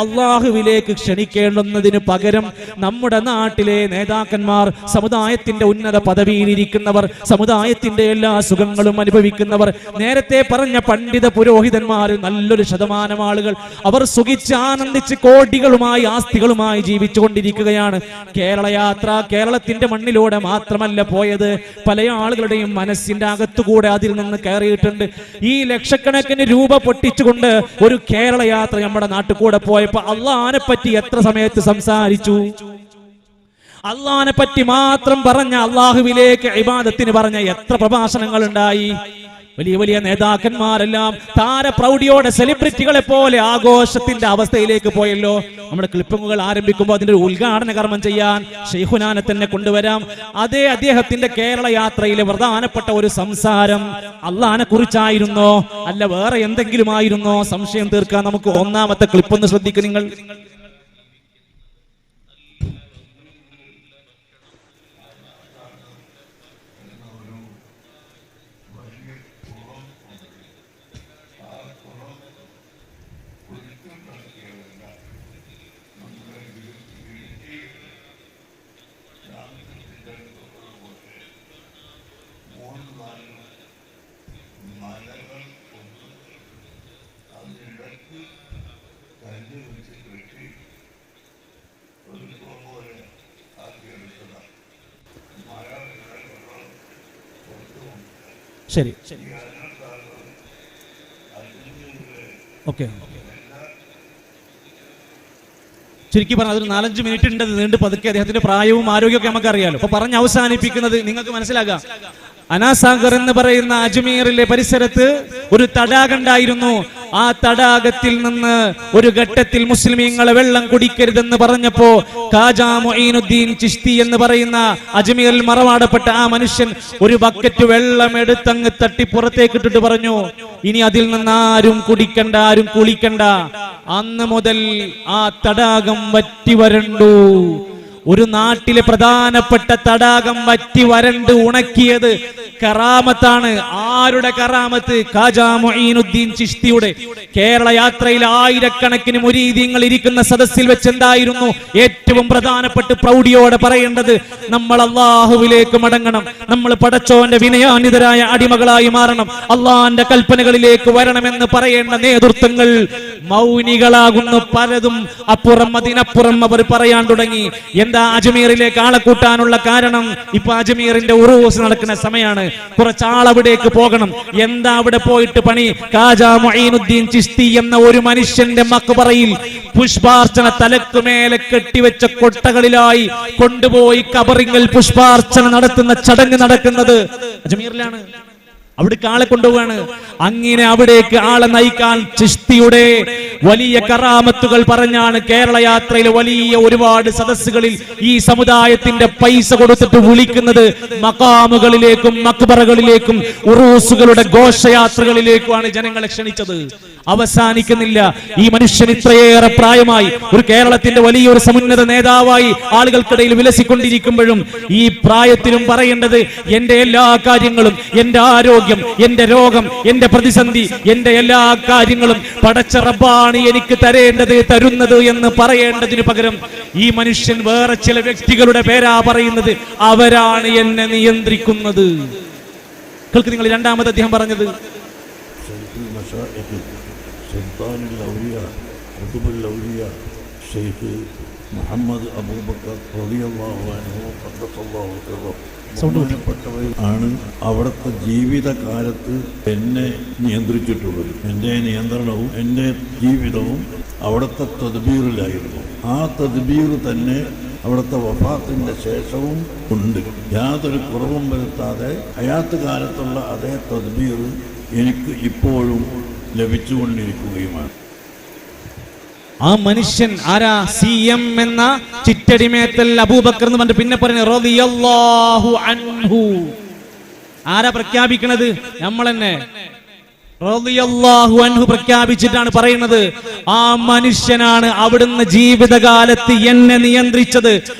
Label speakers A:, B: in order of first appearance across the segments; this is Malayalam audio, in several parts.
A: അള്ളാഹുവിലേക്ക് ക്ഷണിക്കേണ്ടുന്നതിന് പകരം നമ്മുടെ നാട്ടിലെ നേതാക്കന്മാർ, സമുദായത്തിന്റെ ഉന്നത പദവിയിലിരിക്കുന്നവർ, സമുദായത്തിന്റെ എല്ലാ സുഖങ്ങളും അനുഭവിക്കുന്നവർ, നേരത്തെ പറഞ്ഞ പണ്ഡിത പുരോഹിതന്മാർ, നല്ലൊരു ശതമാനം ആളുകൾ അവർ സുഖിച്ച് ആനന്ദിച്ച് കോടികളുമായി ആസ്തികളുമായി ജീവിച്ചുകൊണ്ടിരിക്കുകയാണ്. കേരളയാത്ര കേരളത്തിന്റെ മണ്ണിലൂടെ മാത്രമല്ല പോയത്, പല ആളുകളുടെയും മനസ്സിന്റെ അകത്തുകൂടെ അതിൽ നിന്ന് കയറിയിട്ടുണ്ട്. ഈ ലക്ഷക്കണക്കിന് രൂപ പൊട്ടിച്ചുകൊണ്ട് ഒരു കേരളയാത്ര നമ്മുടെ നാട്ടിൽ കൂടെ പോയ അള്ളാഹിനെ പറ്റി എത്ര സമയത്ത് സംസാരിച്ചു? അള്ളാഹിനെ പറ്റി മാത്രം പറഞ്ഞ, അള്ളാഹുവിലേക്ക് ഇബാദത്തിന് പറഞ്ഞ എത്ര പ്രഭാഷണങ്ങൾ ഉണ്ടായി? വലിയ വലിയ നേതാക്കന്മാരെല്ലാം താരപ്രൗഢിയോടെ സെലിബ്രിറ്റികളെ പോലെ ആഘോഷത്തിന്റെ അവസ്ഥയിലേക്ക് പോയല്ലോ. നമ്മുടെ ക്ലിപ്പിങ്ങുകൾ ആരംഭിക്കുമ്പോൾ അതിന്റെ ഒരു ഉദ്ഘാടന കർമ്മം ചെയ്യാൻ ശൈഖുനാനെ തന്നെ കൊണ്ടുവരാം. അതേ അദ്ദേഹത്തിന്റെ കേരള യാത്രയിലെ പ്രധാനപ്പെട്ട ഒരു സംസാരം അള്ളാഹിനെ കുറിച്ചായിരുന്നോ അല്ല വേറെ എന്തെങ്കിലും ആയിരുന്നോ? സംശയം തീർക്കാൻ നമുക്ക് ഒന്നാമത്തെ ക്ലിപ്പ് ഒന്ന് ശ്രദ്ധിക്കും നിങ്ങൾ. ശരി, ഓക്കെ. ചുരുക്കി പറഞ്ഞാൽ അതൊരു 4-5 മിനിറ്റ് ഉണ്ട്. നീണ്ട് പതുക്കെ അദ്ദേഹത്തിന്റെ പ്രായവും ആരോഗ്യമൊക്കെ നമുക്കറിയാലോ. അപ്പൊ പറഞ്ഞ് അവസാനിപ്പിക്കുന്നത് നിങ്ങൾക്ക് മനസ്സിലാകാം. അനാസാഗർ എന്ന് പറയുന്ന അജ്മീറിലെ പരിസരത്ത് ഒരു തടാകം ഉണ്ടായിരുന്നു. ആ തടാകത്തിൽ നിന്ന് ഒരു ഘട്ടത്തിൽ മുസ്ലിമീങ്ങളെ വെള്ളം കുടിക്കരുതെന്ന് പറഞ്ഞപ്പോ ഖാജാ മുഈനുദ്ദീൻ ചിശ്തി എന്ന് പറയുന്ന അജ്മീറിൽ മറവാടപ്പെട്ട ആ മനുഷ്യൻ ഒരു ബക്കറ്റ് വെള്ളം എടുത്തങ്ങ് തട്ടി പുറത്തേക്ക് ഇട്ടിട്ട് പറഞ്ഞു, ഇനി അതിൽ നിന്ന് ആരും കുടിക്കണ്ട, ആരും കുളിക്കണ്ട. അന്ന് മുതൽ ആ തടാകം വറ്റി വരണ്ടു. ഒരു നാട്ടിലെ പ്രധാനപ്പെട്ട തടാകം വറ്റി വരണ്ട് ഉണക്കിയത് കറാമത്താണ്. ആരുടെ കറാമത്ത്? ഖാജാ മുഈനുദ്ദീൻ ചിശ്തിയുടെ. കേരള യാത്രയിൽ ആയിരക്കണക്കിന് മുരീദീങ്ങൾ ഇരിക്കുന്ന സദസ്സിൽ വെച്ച് എന്തായിരുന്നു ഏറ്റവും പ്രധാനപ്പെട്ട് പ്രൗഢിയോടെ പറയേണ്ടത്? നമ്മൾ അള്ളാഹുവിലേക്ക് മടങ്ങണം, നമ്മൾ പടച്ചോന്റെ വിനയാന്വിതരായ അടിമകളായി മാറണം, അള്ളാഹിന്റെ കൽപ്പനകളിലേക്ക് വരണമെന്ന് പറയേണ്ട നേതൃത്വങ്ങൾ മൗനികളാകുന്നു. പലതും അപ്പുറം അതിനപ്പുറം അവർ പറയാൻ തുടങ്ങി. എന്താ അജ്മീറിലേക്ക് ആളെ കൂട്ടാനുള്ള കാരണം? ഇപ്പൊ അജ്മീറിന്റെ ഉറൂസ് നടക്കുന്ന സമയമാണ്. കുറച്ചാൾ അവിടേക്ക് പോകണം. എന്താ അവിടെ പോയിട്ട് പണി? ഖാജാ മുഈനുദ്ദീൻ ചിശ്തി എന്ന ഒരു മനുഷ്യന്റെ മഖ്ബറയിൽ പുഷ്പാർച്ചന തലക്കുമേലെ കെട്ടിവെച്ച കൊട്ടകളിലായി കൊണ്ടുപോയി കബറിങ്കൽ പുഷ്പാർച്ചന നടത്തുന്ന ചടങ്ങ് നടക്കുന്നത് അജ്മീറിലാണ്. അവിടേക്ക് ആളെ കൊണ്ടുപോവാണ്. അങ്ങനെ അവിടേക്ക് ആളെ നയിക്കാൻ ചിശ്തിയുടെ വലിയ കറാമത്തുകൾ പറഞ്ഞാണ് കേരള യാത്രയിൽ വലിയ ഒരുപാട് സദസ്സുകളിൽ ഈ സമുദായത്തിന്റെ പൈസ കൊടുത്തിട്ട് വിളിക്കുന്നത്. മഖാമുകളിലേക്കും മക്ബറകളിലേക്കും ഉറൂസുകളുടെ ഘോഷയാത്രകളിലേക്കുമാണ് ജനങ്ങളെ ക്ഷണിച്ചത്. അവസാനിക്കുന്നില്ല. ഈ മനുഷ്യൻ ഇത്രയേറെ പ്രായമായി ഒരു കേരളത്തിന്റെ വലിയൊരു സമുന്നത നേതാവായി ആളുകൾക്കിടയിൽ വിലസിക്കൊണ്ടിരിക്കുമ്പോഴും ഈ പ്രായത്തിലും പറയേണ്ടത് എന്റെ എല്ലാ കാര്യങ്ങളും, എന്റെ ആരോഗ്യം, എന്റെ രോഗം, എന്റെ പ്രതിസന്ധി, എന്റെ എല്ലാ കാര്യങ്ങളും പടച്ച റബ്ബാണ് എനിക്ക് തരേണ്ടത്, തരുന്നത് എന്ന് പറയേണ്ടതിന് പകരം ഈ മനുഷ്യൻ വേറെ ചില വ്യക്തികളുടെ പേരാ പറയുന്നത്. അവരാണ് എന്നെ നിയന്ത്രിക്കുന്നത്. കേൾക്ക് നിങ്ങൾ രണ്ടാമത് അദ്ദേഹം പറഞ്ഞത്.
B: മുഹമ്മദ് അബൂബക്കർ റളിയല്ലാഹു അൻഹു ഖദ്ദസല്ലാഹു സിർറഹു ആണ് അവിടുത്തെ ജീവിതകാലത്ത് എന്നെ നിയന്ത്രിച്ചിട്ടുള്ളത്. എൻ്റെ നിയന്ത്രണവും എൻ്റെ ജീവിതവും അവിടുത്തെ തദ്ബീറിലായിരുന്നു. ആ തദ്ബീർ തന്നെ അവിടുത്തെ വഫാത്തിൻ്റെ ശേഷവും ഉണ്ട്. യാതൊരു കുറവും വരുത്താതെ ഹയാത്ത് കാലത്തുള്ള അതേ തദ്ബീർ എനിക്ക് ഇപ്പോഴും ലഭിച്ചുകൊണ്ടിരിക്കുകയുമാണ്.
A: ആ മനുഷ്യൻ ആരാ? CM എന്ന ചിറ്റടിമേത്തൽ അബൂബക്കർ എന്ന് പറഞ്ഞിട്ട് പിന്നെ പറഞ്ഞു റളിയല്ലാഹു അൻഹു. ആരാ പ്രഖ്യാപിക്കണത്? നമ്മൾ തന്നെ. റളിയല്ലാഹു അൻഹു പ്രഖ്യാപിച്ചിട്ടാണ് പറയുന്നത്. ആ മനുഷ്യനാണ് അവിടുന്ന് ജീവിതകാലത്ത് എന്നെ നിയന്ത്രിച്ചത്.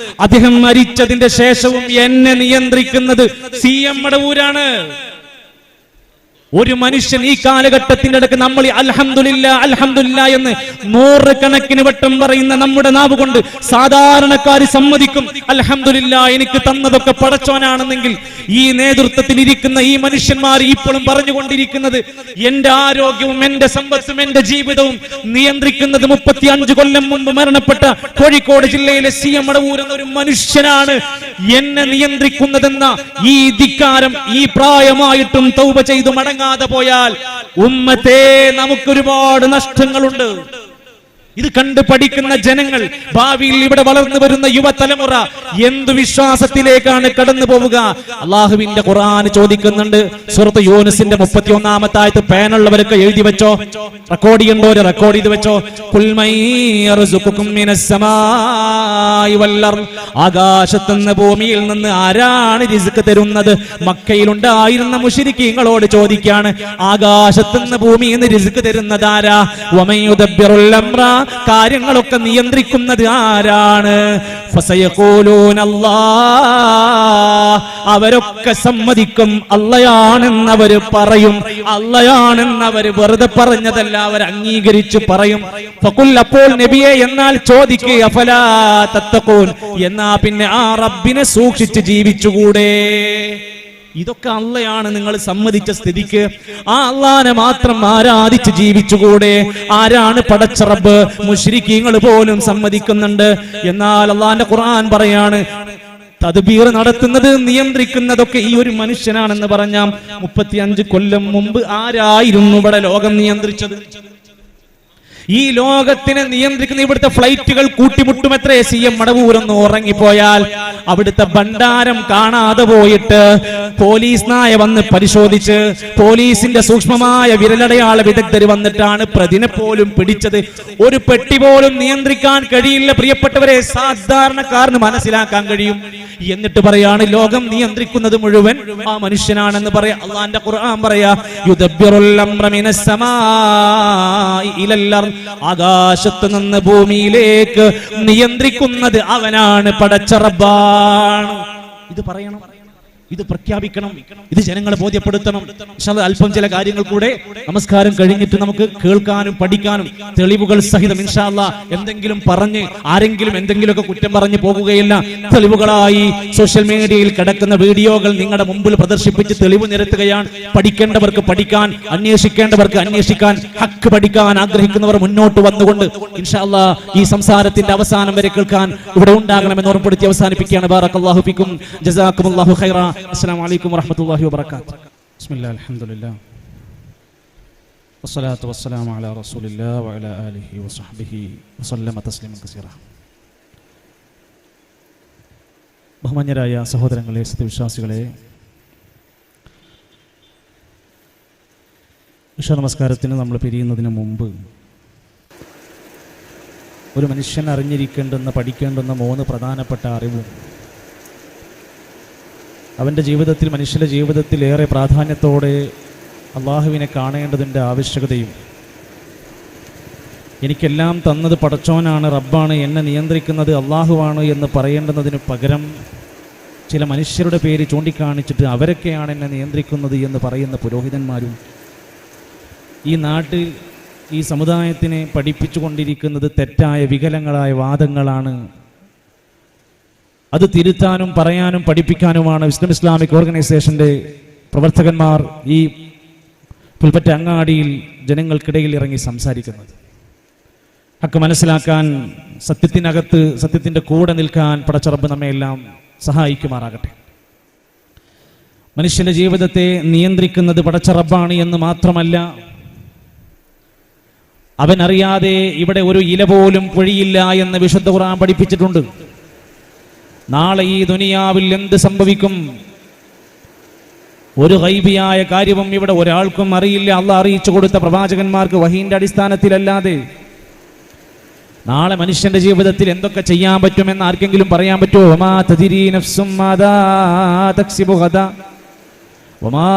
A: അദ്ദേഹം മരിച്ചതിന്റെ ശേഷവും എന്നെ നിയന്ത്രിക്കുന്നത് CM യുടെ ഊരാണ്. ഒരു മനുഷ്യൻ ഈ കാലഘട്ടത്തിന്റെ ഇടയ്ക്ക് നമ്മൾ അൽഹംദുലില്ലാ അൽഹംദുലില്ലാ എന്ന് 100 കണക്കിന് വട്ടം പറയുന്ന നമ്മുടെ നാവ് കൊണ്ട് സാധാരണക്കാർ സമ്മതിക്കും, അൽഹംദുലില്ലാ എനിക്ക് തന്നതൊക്കെ പടച്ചോനാണെന്നെങ്കിൽ ഈ നേതൃത്വത്തിൽ ഇരിക്കുന്ന ഈ മനുഷ്യന്മാർ ഇപ്പോഴും പറഞ്ഞുകൊണ്ടിരിക്കുന്നത് എന്റെ ആരോഗ്യവും എന്റെ സമ്പത്തും എന്റെ ജീവിതവും നിയന്ത്രിക്കുന്നത് 35 കൊല്ലം മുമ്പ് മരണപ്പെട്ട കോഴിക്കോട് ജില്ലയിലെ CM മടവൂർ എന്ന ഒരു മനുഷ്യനാണ് എന്നെ നിയന്ത്രിക്കുന്നതെന്ന ഈ ധിക്കാരം ഈ പ്രായമായിട്ടും തൗബ ചെയ്തു മടങ്ങാതെ പോയാൽ ഉമ്മത്തെ നമുക്കൊരുപാട് നഷ്ടങ്ങളുണ്ട്. ഇത് കണ്ട് പഠിക്കുന്ന ജനങ്ങൾ, ഭാവിയിൽ ഇവിടെ വളർന്നു വരുന്ന യുവതലമുറ എന്ത് വിശ്വാസത്തിലേക്കാണ് കടന്നു പോവുക? അള്ളാഹുവിന്റെ ഖുർആൻ ചോദിക്കുന്നുണ്ട്, സൂറത്ത് യൂനുസിന്റെ 31-ാമത്തെ ആയത്ത് പേനുള്ളവരൊക്കെ എഴുതി വെച്ചോ, റെക്കോർഡ് ചെയ്യേണ്ടവര് റെക്കോർഡ് ചെയ്ത് വെച്ചോ. ആകാശത്തുനിന്ന് ഭൂമിയിൽ നിന്ന് ആരാണ് റിസ്ക് തരുന്നത്? മക്കയിലുണ്ടായിരുന്ന മുശ്രിക്കീങ്ങളോട് ചോദിക്കാണ്, ആകാശത്തുനിന്ന് ഭൂമിയിൽ നിന്ന് റിസ്ക് തരുന്നത് ആരാ? വമയുദബ്ബിറുൽ അംറ, കാര്യങ്ങളൊക്കെ നിയന്ത്രിക്കുന്നത് ആരാണ്? അവരൊക്കെ സമ്മതിക്കും അള്ളയാണെന്നവര് പറയും. അള്ളയാണെന്നവര് വെറുതെ പറഞ്ഞതല്ല, അവർ അംഗീകരിച്ച് പറയും. അപ്പോൾ നബിയെ എന്നാൽ ചോദിക്കുക, അഫലാ തത്തഖൂൻ, എന്നാ പിന്നെ ആ റബ്ബിനെ സൂക്ഷിച്ച് ജീവിച്ചുകൂടെ? ഇതൊക്കെ അള്ളയാണ് നിങ്ങൾ സമ്മതിച്ച സ്ഥിതിക്ക് ആ അള്ളാനെ മാത്രം ആരാധിച്ച് ജീവിച്ചുകൂടെ? ആരാണ് പടച്ച റബ്ബ്? മുശ്രിക്കീങ്ങൾ പോലും സമ്മതിക്കുന്നുണ്ട്. എന്നാൽ അള്ളാന്റെ ഖുർആൻ പറയാണ്, തദ്ബീർ നടത്തുന്നത് നിയന്ത്രിക്കുന്നതൊക്കെ ഈ ഒരു മനുഷ്യനാണെന്ന് പറഞ്ഞ 35 കൊല്ലം മുമ്പ് ആരായിരുന്നു ഇവിടെ ലോകം നിയന്ത്രിച്ചത്? ഈ ലോകത്തിനെ നിയന്ത്രിക്കുന്ന ഇവിടുത്തെ ഫ്ലൈറ്റുകൾ കൂട്ടിമുട്ടുമെത്രേ. CM മടവൂരൊന്ന് ഉറങ്ങിപ്പോയാൽ അവിടുത്തെ ഭണ്ഡാരം കാണാതെ പോയിട്ട് പോലീസ് നായ വന്ന് പരിശോധിച്ച് പോലീസിന്റെ സൂക്ഷ്മമായ വിരലടയാള വിദഗ്ധർ വന്നിട്ടാണ് പ്രതിനെ പോലും പിടിച്ചത്. ഒരു പെട്ടി പോലും നിയന്ത്രിക്കാൻ കഴിയില്ല പ്രിയപ്പെട്ടവരെ, സാധാരണക്കാരന് മനസ്സിലാക്കാൻ കഴിയും. എന്നിട്ട് പറയാണ് ലോകം നിയന്ത്രിക്കുന്നത് മുഴുവൻ ആ മനുഷ്യനാണെന്ന് പറയാ. അള്ളാന്റെ ഖുർആൻ പറയാ, യുദബ്ബിറുൽ അംറ മിനസ് സമാഇ ഇലൽ അർദ്, ആകാശത്ത് നിന്ന് ഭൂമിയിലേക്ക് നിയന്ത്രിക്കുന്നത് അവനാണ്, പടച്ച റബ്ബാണ്. ഇത് പറയണം, ഇത് പ്രഖ്യാപിക്കണം, ഇത് ജനങ്ങളെ ബോധ്യപ്പെടുത്തണം. അല്പം ചില കാര്യങ്ങൾ കൂടെ നമസ്കാരം കഴിഞ്ഞിട്ട് നമുക്ക് കേൾക്കാനും പഠിക്കാനും തെളിവുകൾ സഹിതം ഇൻഷാ അല്ലാഹ് എന്തെങ്കിലും പറഞ്ഞ് ആരെങ്കിലും എന്തെങ്കിലുമൊക്കെ കുറ്റം പറഞ്ഞു പോകുകയില്ല. തെളിവുകളായി സോഷ്യൽ മീഡിയയിൽ കിടക്കുന്ന വീഡിയോകൾ നിങ്ങളുടെ മുമ്പിൽ പ്രദർശിപ്പിച്ച് തെളിവ് നിരത്തുകയാണ്. പഠിക്കേണ്ടവർക്ക് പഠിക്കാൻ, അന്വേഷിക്കേണ്ടവർക്ക് അന്വേഷിക്കാൻ, ഹക്ക് പഠിക്കാൻ ആഗ്രഹിക്കുന്നവർ മുന്നോട്ട് വന്നുകൊണ്ട് ഇൻഷാ അല്ലാഹ് ഈ സംസാരത്തിന്റെ അവസാനം വരെ കേൾക്കാൻ ഇവിടെ ഉണ്ടാകണമെന്ന് ഓർമ്മപ്പെടുത്തി അവസാനിപ്പിക്കുകയാണ്. ബാറക്കല്ലാഹു ഫിക്കും, ജസാക്കുമുല്ലാഹു ഖൈറ. അസ്സലാമു അലൈക്കും വറഹ്മത്തുള്ളാഹി വബറകാതുഹു. ബിസ്മില്ലാഹിൽ അൽഹംദുലില്ലാഹ് വസ്സലാത്തു വസ്സലാമു അലാ റസൂലില്ലാഹി വഅലാ ആലിഹി വസഹ്ബിഹി വസല്ലമ തസ്ലീമൻ കസീറ. ബഹുമാന്യരായ സഹോദരങ്ങളെ, സത്യവിശ്വാസികളെ, ഇശാ നമസ്കാരത്തിന് നമ്മൾ പിരിയുന്നതിന് മുമ്പ് ഒരു മനുഷ്യൻ അറിഞ്ഞിരിക്കേണ്ടുന്ന പഠിക്കേണ്ടുന്ന 3 പ്രധാനപ്പെട്ട അറിവും അവൻ്റെ ജീവിതത്തിൽ, മനുഷ്യൻ്റെ ജീവിതത്തിൽ ഏറെ പ്രാധാന്യത്തോടെ അള്ളാഹുവിനെ കാണേണ്ടതിൻ്റെ ആവശ്യകതയും, എനിക്കെല്ലാം തന്നത് പടച്ചോനാണ്, റബ്ബാണ്, എന്നെ നിയന്ത്രിക്കുന്നത് അള്ളാഹുവാണ് എന്ന് പറയേണ്ടുന്നതിന് പകരം ചില മനുഷ്യരുടെ പേര് ചൂണ്ടിക്കാണിച്ചിട്ട് അവരൊക്കെയാണ് എന്നെ നിയന്ത്രിക്കുന്നത് എന്ന് പറയുന്ന പുരോഹിതന്മാരും ഈ നാട്ടിൽ, ഈ സമുദായത്തിനെ പഠിപ്പിച്ചു കൊണ്ടിരിക്കുന്നത് തെറ്റായ വികലങ്ങളായ വാദങ്ങളാണ്. അത് തിരുത്താനും പറയാനും പഠിപ്പിക്കാനുമാണ് വിസ്ഡം ഇസ്ലാമിക് ഓർഗനൈസേഷൻ്റെ പ്രവർത്തകന്മാർ ഈ പുൽപ്പറ്റ അങ്ങാടിയിൽ ജനങ്ങൾക്കിടയിൽ ഇറങ്ങി സംസാരിക്കുന്നത്. ഹക്ക് മനസ്സിലാക്കാൻ, സത്യത്തിനകത്ത് സത്യത്തിൻ്റെ കൂടെ നിൽക്കാൻ പടച്ച റബ്ബ് നമ്മെ എല്ലാം സഹായിക്കുമാറാകട്ടെ. മനുഷ്യന്റെ ജീവിതത്തെ നിയന്ത്രിക്കുന്നത് പടച്ച റബ്ബാണ് എന്ന് മാത്രമല്ല, അവനറിയാതെ ഇവിടെ ഒരു ഇല പോലും പൊഴിയില്ല എന്ന് വിശുദ്ധ ഖുർആൻ പഠിപ്പിച്ചിട്ടുണ്ട്. നാളെ ഈ ദുനിയാവിൽ എന്ത് സംഭവിക്കും, ഒരു ഗൈബിയായ കാര്യവും ഇവിടെ ഒരാൾക്കും അറിയില്ല. അള്ളാഹ് അറിയിച്ചു കൊടുത്ത പ്രവാചകന്മാർക്ക് വഹീന്റെ അടിസ്ഥാനത്തിലല്ലാതെ നാളെ മനുഷ്യന്റെ ജീവിതത്തിൽ എന്തൊക്കെ ചെയ്യാൻ പറ്റുമെന്ന് ആർക്കെങ്കിലും പറയാൻ പറ്റുമോ? വമാ തദ്രീ നഫ്സും മാദാ തക്സിബു ഗദാ വമാ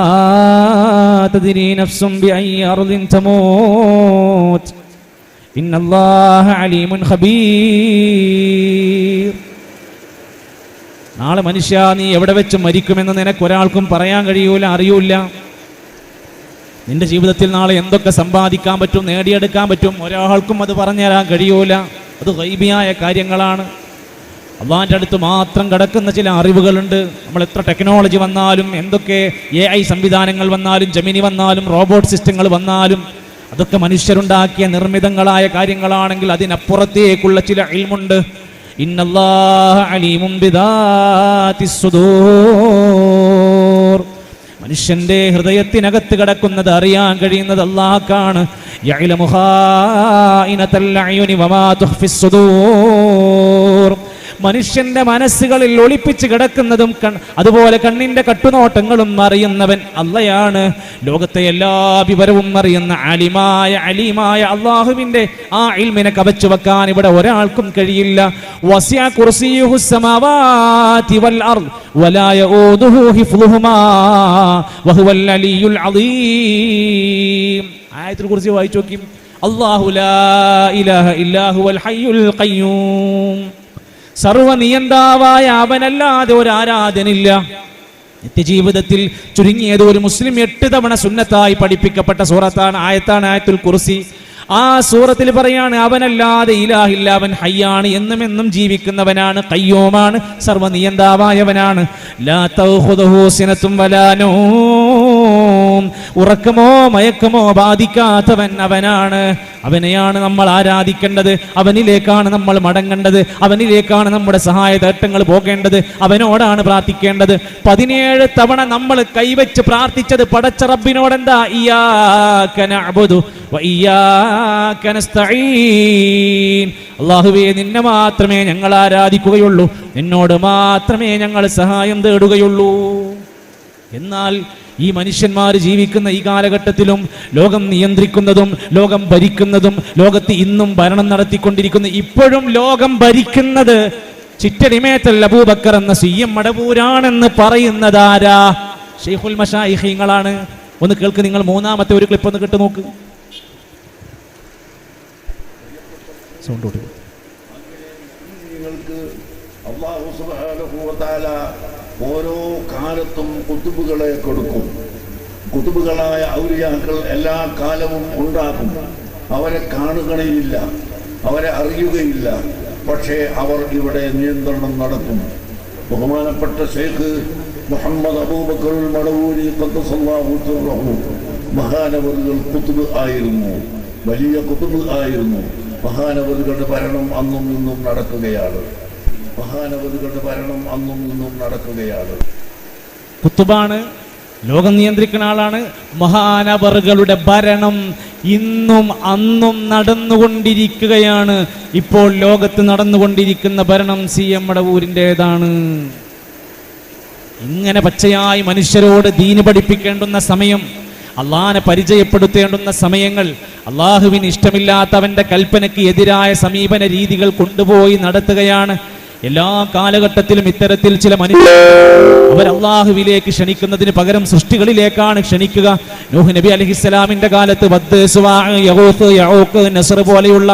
A: തദ്രീ നഫ്സും ബിഅയ്യി അർദിൻ തമൂത് ഇന്നല്ലാഹ അലീമുൻ ഖബീർ. നാളെ മനുഷ്യ, നീ എവിടെ വെച്ച് മരിക്കുമെന്ന് നിനക്കൊരാൾക്കും പറയാൻ കഴിയൂല, അറിയൂല. നിന്റെ ജീവിതത്തിൽ നാളെ എന്തൊക്കെ സമ്പാദിക്കാൻ പറ്റും, നേടിയെടുക്കാൻ പറ്റും, ഒരാൾക്കും അത് പറഞ്ഞു തരാൻ കഴിയൂല. അത് ഗൈബിയായ കാര്യങ്ങളാണ്. അള്ളാഹിൻ്റെ അടുത്ത് മാത്രം കിടക്കുന്ന ചില അറിവുകളുണ്ട്. നമ്മൾ എത്ര ടെക്നോളജി വന്നാലും, എന്തൊക്കെ AI സംവിധാനങ്ങൾ വന്നാലും, ജെമിനി വന്നാലും, റോബോട്ട് സിസ്റ്റങ്ങൾ വന്നാലും, അതൊക്കെ മനുഷ്യരുണ്ടാക്കിയ നിർമ്മിതങ്ങളായ കാര്യങ്ങളാണെങ്കിൽ അതിനപ്പുറത്തേക്കുള്ള ചില ഇൽമുണ്ട്. ഇന്നല്ലാഹ അലീമുൻ ബിദാത്തിസ് സുദൂർ. മനുഷ്യന്റെ ഹൃദയത്തിനകത്ത് കിടക്കുന്നത് അറിയാൻ കഴിയുന്നത് അല്ലാഹുവാണ്. യഅലമു ഖായിനതൽ അയുനി വമാ തുഖ്ഫിസ് സുദൂർ. മനുഷ്യന്റെ മനസ്സുകളിൽ ഒളിപ്പിച്ച് കിടക്കുന്നതും അതുപോലെ കണ്ണിന്റെ കട്ടുനോട്ടങ്ങളും അറിയുന്നവൻ അള്ളയാണ്. ലോകത്തെ എല്ലാ വിവരവും അറിയുന്ന അലീമായ അള്ളാഹുവിന്റെ ആ ഇൽമിനെ കവച്ചു വെക്കാൻ ഇവിടെ ഒരാൾക്കും കഴിയില്ല. വസിഅ കുർസിയുഹു സമാവാതി വൽ അർദ് വലാ യഊദുഹു ഹിഫ്ളുഹുമാ വഹുവൽ അലിയുൽ അളീം. ആയത്തുൽ കുർസി വായിച്ചു നോക്കി. അല്ലാഹു ലാ ഇലാഹ ഇല്ലാ ഹുവൽ ഹയ്യുൽ ഖയ്യൂം. സർവനിയന്താവായ അവനല്ലാതെ ഒരു ആരാധനില്ല. നിത്യജീവിതത്തിൽ ചുരുങ്ങിയത് ഒരു മുസ്ലിം 8 തവണ സുന്നത്തായി പഠിപ്പിക്കപ്പെട്ട സൂറത്താണ്, ആയത്താണ് ആയത്തുൽ കുർസി. ആ സൂറത്തിൽ പറയാണ് അവനല്ലാതെ ഇലാഹില്ല, അവൻ ഹയ്യാണ്, എന്നും എന്നും ജീവിക്കുന്നവനാണ്, ഖയ്യൂമാണ്, സർവനിയന്താവായവനാണ്. ലാ തഖുദുഹു സിനത്തും വലാ നൗം. ഉറക്കമോ മയക്കമോ ബാധിക്കാത്തവൻ അവനാണ്. അവനെയാണ് നമ്മൾ ആരാധിക്കേണ്ടത്, അവനിലേക്കാണ് നമ്മൾ മടങ്ങേണ്ടത്, അവനിലേക്കാണ് നമ്മുടെ സഹായ തേട്ടങ്ങൾ പോകേണ്ടത്, അവനോടാണ് പ്രാർത്ഥിക്കേണ്ടത്. 17 തവണ നമ്മൾ കൈവച്ച് പ്രാർത്ഥിച്ചത് പടച്ച റബ്ബിനോടെന്താ? ഇയ്യാക നഅ്ബുദു വ ഇയ്യാക നസ്തഈൻ. അല്ലാഹുവേ, നിന്നെ മാത്രമേ ഞങ്ങൾ ആരാധിക്കുകയുള്ളൂ, നിന്നോട് മാത്രമേ ഞങ്ങൾ സഹായം തേടുകയുള്ളൂ. എന്നാൽ ഈ മനുഷ്യന്മാർ ജീവിക്കുന്ന ഈ കാലഘട്ടത്തിലും ലോകം നിയന്ത്രിക്കുന്നതും ലോകം ഭരിക്കുന്നതും ലോകത്ത് ഇന്നും ഭരണം നടത്തിക്കൊണ്ടിരിക്കുന്ന ഇപ്പോഴും ലോകം ഭരിക്കുന്നത് ചിറ്റടിമേത്തൽ അബൂബക്കർ എന്ന CM മടവൂരാണെന്ന് പറയുന്നതാരാ? ശൈഖുൽ മശായിഖീങ്ങളാണ്. ഒന്ന് കേൾക്ക് നിങ്ങൾ. 3-ാമത്തെ ഒരു ക്ലിപ്പ് ഒന്ന് കേട്ട് നോക്ക്. സൗണ്ട് കൊടുക്കും.
B: അല്ലാഹു സുബ്ഹാനഹു വ തആല ഓരോ കാലത്തും കുതുബുകളെ കൊടുക്കും. കുതുബുകളായ ഔലിയാക്കൾ എല്ലാ കാലവും ഉണ്ടാകും. അവരെ കാണുകയില്ല, അവരെ അറിയുകയില്ല, പക്ഷേ അവർ ഇവിടെ നിയന്ത്രണം നടത്തും. ബഹുമാനപ്പെട്ട ഷെയ്ഖ് മുഹമ്മദ് അബൂബക്കർ മടവൂരി ഖദ്ദസല്ലാഹു സിർറഹു മഹാനവറുകൾ കുതുബ് ആയിരുന്നു, വലിയ കുതുബ് ആയിരുന്നു. മഹാനവറുകളുടെ ഭരണം അന്നും ഇന്നും നടക്കുകയാണ്. മഹാനവറുകളുടെ ഭരണം അന്നും ഇന്നും നടക്കുകയാണ്.
A: കുത്തുബാണ്, ലോകം നിയന്ത്രിക്കുന്ന ആളാണ്. മഹാനവറുകളുടെ ഭരണം ഇന്നും അന്നും നടന്നുകൊണ്ടിരിക്കുകയാണ്. ഇപ്പോൾ ലോകത്ത് നടന്നുകൊണ്ടിരിക്കുന്ന ഭരണം CM മടവൂരിൻ്റെതാണ്. ഇങ്ങനെ പച്ചയായി മനുഷ്യരോട് ദീന് പഠിപ്പിക്കേണ്ടുന്ന സമയം, അള്ളാഹിനെ പരിചയപ്പെടുത്തേണ്ടുന്ന സമയങ്ങൾ, അള്ളാഹുവിന് ഇഷ്ടമില്ലാത്തവന്റെ കൽപ്പനയ്ക്ക് എതിരായ സമീപന രീതികൾ കൊണ്ടുപോയി നടത്തുകയാണ്. എല്ലാ കാലഘട്ടത്തിലും ഇത്തരത്തിൽ ചില മനുഷ്യർ അവർ അള്ളാഹുവിലേക്ക് ക്ഷണിക്കുന്നതിന് പകരം സൃഷ്ടികളിലേക്കാണ് ക്ഷണിക്കുക. നൂഹ് നബി അലൈഹിസ്സലാമിന്റെ കാലത്ത് വദ്, സുവാഅ്, യഗൂത്ത്, യഊഖ്, നസ്ർ പോലെയുള്ള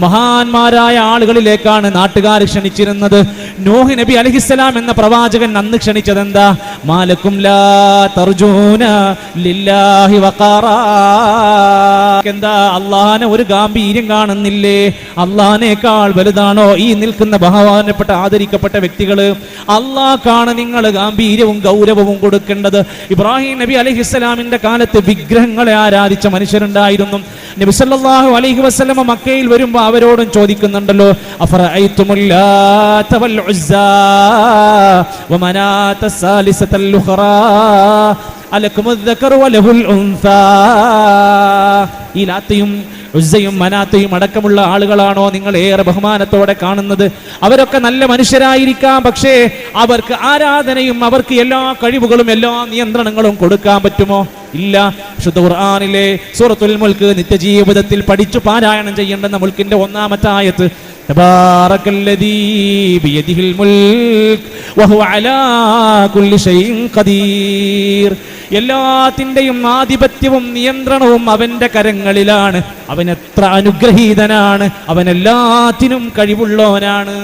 A: മഹാന്മാരായ ആളുകളിലേക്കാണ് നാട്ടുകാർ ക്ഷണിച്ചിരുന്നത്. നൂഹ് നബി അലൈഹിസ്സലാം എന്ന പ്രവാചകൻ അന്ന് ക്ഷണിച്ചത് എന്താ? മാലക്കും ലാ തർജൂന ലില്ലാഹി വഖാറാ. എന്താ? അള്ളാഹിനെ ഒരു ഗാംഭീര്യം കാണുന്നില്ലേ? അള്ളാഹിനേക്കാൾ വലുതാണോ ഈ നിൽക്കുന്ന ബഹുമാനപ്പെട്ട ആദരിക്കപ്പെട്ട വ്യക്തികള്? അള്ളാഹ്ക്കാണ് നിങ്ങൾ ഗാംഭീര്യവും ഗൗരവവും കൊടുക്കേണ്ടത്. ഇബ്രാഹിം നബി അലൈഹിസ്സലാമിന്റെ കാലത്ത് വിഗ്രഹങ്ങളെ ആരാധിച്ച മനുഷ്യരുണ്ടായിരുന്നു. നബി സല്ലല്ലാഹു അലൈഹി വസല്ലം മക്കയിൽ വരുമ്പോൾ അവരോടും ചോദിക്കുന്നുണ്ടല്ലോ, അഫറഅയ്തുമുൽ ലാത വൽ ഉസ്സാ വമനാത സാലിസത്തൽ ഉഖറാ അലകുമുദ് ദകറു വലഹുൽ ഉൻസാ. ഈ ലാത്തയും ഉസ്സയും മനാത്തയും അടക്കമുള്ള ആളുകളാണോ നിങ്ങൾ ഏറെ ബഹുമാനത്തോടെ കാണുന്നത്? അവരൊക്കെ നല്ല മനുഷ്യരായിരിക്കാം, പക്ഷേ അവർക്ക് ആരാധനയും അവർക്ക് എല്ലാ കഴിവുകളും എല്ലാ നിയന്ത്രണങ്ങളും കൊടുക്കാൻ പറ്റുമോ? ഇല്ല. വിശുദ്ധ ഖുർആനിലെ സൂറത്തുൽ മുൽക്ക് നിത്യജീവിതത്തിൽ പഠിച്ചു പാരായണം ചെയ്യേണ്ടുന്ന മുൽക്കിന്റെ 1-ാമത്തെ ആയത്ത്, തബാറകല്ലദീ ബിയദിഹിൽ മുൽക്ക് വഹുവ അലാ കുല്ലി ഷൈഇൻ ഖദീർ. എല്ലാത്തിൻ്റെയും ആധിപത്യവും നിയന്ത്രണവും അവന്റെ കരങ്ങളിലാണ്. അവൻ എത്ര അനുഗ്രഹീതനാണ്, അവൻ എല്ലാത്തിനും കഴിവുള്ളവനാണ്.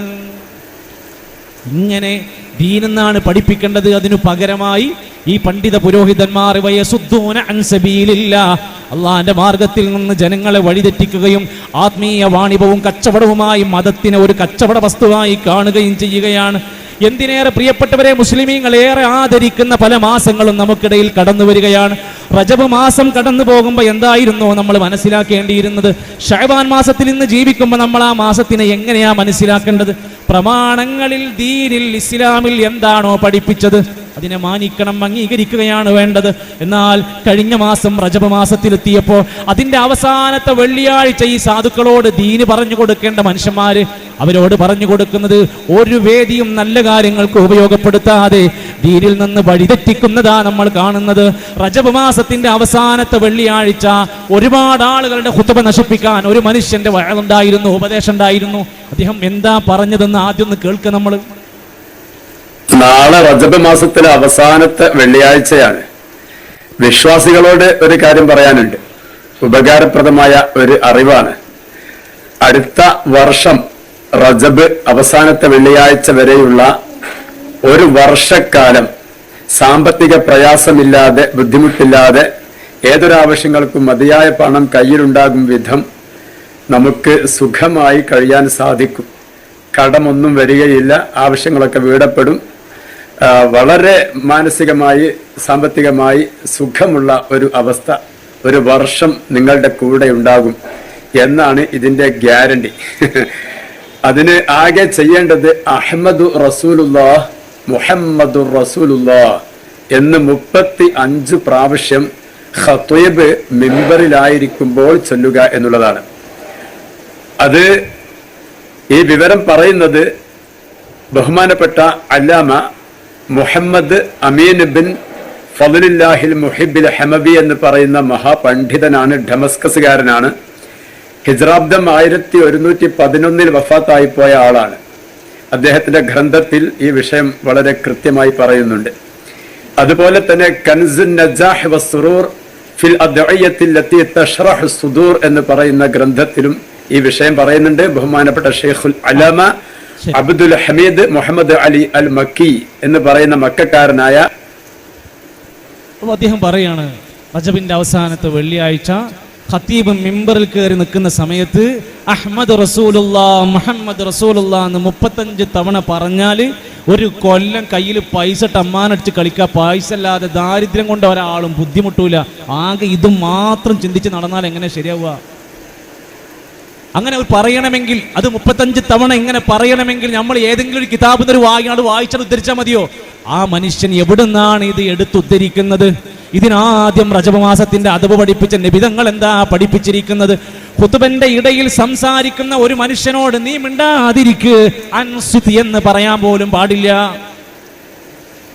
A: ഇങ്ങനെ ദീനെന്നാണ് പഠിപ്പിക്കേണ്ടത്. അതിനു പകരമായി ഈ പണ്ഡിത പുരോഹിതന്മാർ വയസുദ്ദൂന അൻ സബീലില്ലാഹ്, അള്ളാഹിന്റെ മാർഗത്തിൽ നിന്ന് ജനങ്ങളെ വഴിതെറ്റിക്കുകയും ആത്മീയ വാണിഭവും കച്ചവടവുമായി മതത്തിനെ ഒരു കച്ചവട വസ്തുവായി കാണുകയും ചെയ്യുകയാണ്. എന്തിനേറെ പ്രിയപ്പെട്ടവരെ, മുസ്ലിമീങ്ങൾ ഏറെ ആദരിക്കുന്ന പല മാസങ്ങളും നമുക്കിടയിൽ കടന്നു വരികയാണ്. റജബ് മാസം കടന്നു പോകുമ്പോൾ എന്തായിരുന്നു നമ്മൾ മനസ്സിലാക്കേണ്ടിയിരുന്നത്? ശഅബാൻ മാസത്തിൽ ഇന്ന് ജീവിക്കുമ്പോൾ നമ്മൾ ആ മാസത്തിനെ എങ്ങനെയാ മനസ്സിലാക്കേണ്ടത്? പ്രമാണങ്ങളിൽ, ദീനിൽ, ഇസ്ലാമിൽ എന്താണോ പഠിപ്പിച്ചത് അതിനെ മാനിക്കണം, അംഗീകരിക്കുകയാണ് വേണ്ടത്. എന്നാൽ കഴിഞ്ഞ മാസം റജബ് മാസത്തിലെത്തിയപ്പോൾ അതിന്റെ അവസാനത്തെ വെള്ളിയാഴ്ച ഈ സാധുക്കളോട് ദീന് പറഞ്ഞു കൊടുക്കേണ്ട മനുഷ്യന്മാര് അവരോട് പറഞ്ഞു കൊടുക്കുന്നത് ഒരു വേദിയും നല്ല കാര്യങ്ങൾക്ക് ഉപയോഗപ്പെടുത്താതെ ദീനിൽ നിന്ന് വഴിതെറ്റിക്കുന്നതാ നമ്മൾ കാണുന്നത്. റജബ് മാസത്തിന്റെ അവസാനത്തെ വെള്ളിയാഴ്ച ഒരുപാട് ആളുകളുടെ ഖുതുബ നശിപ്പിക്കാൻ ഒരു മനുഷ്യന്റെ വഅദുണ്ടായിരുന്നു, ഉപദേശം ഉണ്ടായിരുന്നു. അദ്ദേഹം എന്താ പറഞ്ഞതെന്ന് ആദ്യം ഒന്ന് കേൾക്കുക. നമ്മൾ
C: നാളെ റജബ് മാസത്തിലെ അവസാനത്തെ വെള്ളിയാഴ്ചയാണ്. വിശ്വാസികളോട് ഒരു കാര്യം പറയാനുണ്ട്, ഉപകാരപ്രദമായ ഒരു അറിവാണ്. അടുത്ത വർഷം റജബ് അവസാനത്തെ വെള്ളിയാഴ്ച വരെയുള്ള ഒരു വർഷക്കാലം സാമ്പത്തിക പ്രയാസമില്ലാതെ, ബുദ്ധിമുട്ടില്ലാതെ ഏതൊരാവശ്യങ്ങൾക്കും മതിയായ പണം കയ്യിലുണ്ടാകും വിധം നമുക്ക് സുഖമായി കഴിയാൻ സാധിക്കും. കടമൊന്നും വരികയില്ല, ആവശ്യങ്ങളൊക്കെ വീടപ്പെടും. വളരെ മാനസികമായി, സാമ്പത്തികമായി സുഖമുള്ള ഒരു അവസ്ഥ ഒരു വർഷം നിങ്ങളുടെ കൂടെ ഉണ്ടാകും എന്നാണ് ഇതിന്റെ ഗ്യാരണ്ടി. അതിന് ആകെ ചെയ്യേണ്ടത് അഹ്മദു റസൂലുള്ളാഹ്, മുഹമ്മദുർ റസൂലുള്ളാഹ് എന്ന് 35 പ്രാവശ്യം ഖത്വീബ് മിമ്പറിലായിരിക്കുമ്പോൾ ചൊല്ലുക എന്നുള്ളതാണ്. അത് ഈ വിവരം പറയുന്നത് ബഹുമാനപ്പെട്ട അല്ലാമ മുഹമ്മദ് അമീൻ ബിൻ ഫളില്ലാഹിൽ മുഹിബിൽ ഹമബി എന്ന് പറയുന്ന മഹാപണ്ഡിതനാണ്, ഡമസ്കസുകാരനാണ്. ഹിജ്റാബ്ദം 1111 വഫാത്തായി പോയ ആളാണ്. അദ്ദേഹത്തിന്റെ ഗ്രന്ഥത്തിൽ ഈ വിഷയം വളരെ കൃത്യമായി പറയുന്നുണ്ട്. അതുപോലെ തന്നെ കൻസുൻ നജാഹ് വസ്സുറൂർ ഫിൽ അദ്ഇയത്തിൽ ലത്തി തശ്റഹു സുദൂർ എന്ന് പറയുന്ന ഗ്രന്ഥത്തിലും ഈ വിഷയം പറയുന്നുണ്ട്. ബഹുമാനപ്പെട്ട ഷെയ്ഖുൽ അലാമ അബ്ദുൽ ഹമീദ് മുഹമ്മദ് അലി അൽ മക്കി എന്ന് പറയുന്ന മക്കക്കാരനായ
A: അദ്ദേഹം പറയാണ്, റജബിന്റെ അവസാനത്തെ വെള്ളിയാഴ്ച ഖത്തീബ് മിമ്പറിൽ കയറി നിൽക്കുന്ന സമയത്ത് അഹ്മദ് റസൂലുള്ളാഹ്, മുഹമ്മദ് റസൂലുള്ളാഹ് എന്ന് 35 തവണ പറഞ്ഞാൽ ഒരു കൊല്ലം കയ്യിൽ പൈസ ടമ്മാനടിച്ച് കളിക്കുക. പൈസ അല്ലാതെ ദാരിദ്ര്യം കൊണ്ട് ഒരാളും ബുദ്ധിമുട്ടൂല. ആകെ ഇത് മാത്രം ചിന്തിച്ച് നടന്നാൽ എങ്ങനെ ശരിയാവുക? അങ്ങനെ പറയണമെങ്കിൽ അത് 35 തവണ ഇങ്ങനെ പറയണമെങ്കിൽ നമ്മൾ ഏതെങ്കിലും ഒരു കിതാബിൽ നിന്ന് ഒരു വായിച്ചാൽ ഉദ്ധരിച്ചാൽ മതിയോ? ആ മനുഷ്യൻ എവിടുന്നാണ് ഇത് എടുത്തുദ്ധരിക്കുന്നത്? ഇതിനാദ്യം റജബ് മാസത്തിന്റെ അദബ് പഠിപ്പിച്ച നബിതങ്ങൾ എന്താ പഠിപ്പിച്ചിരിക്കുന്നത്? ഖുതുബന്റെ ഇടയിൽ സംസാരിക്കുന്ന ഒരു മനുഷ്യനോട് നീ മിണ്ടാതിരിക്ക്, അൻസിത് എന്ന് പറയാൻ പോലും പാടില്ല.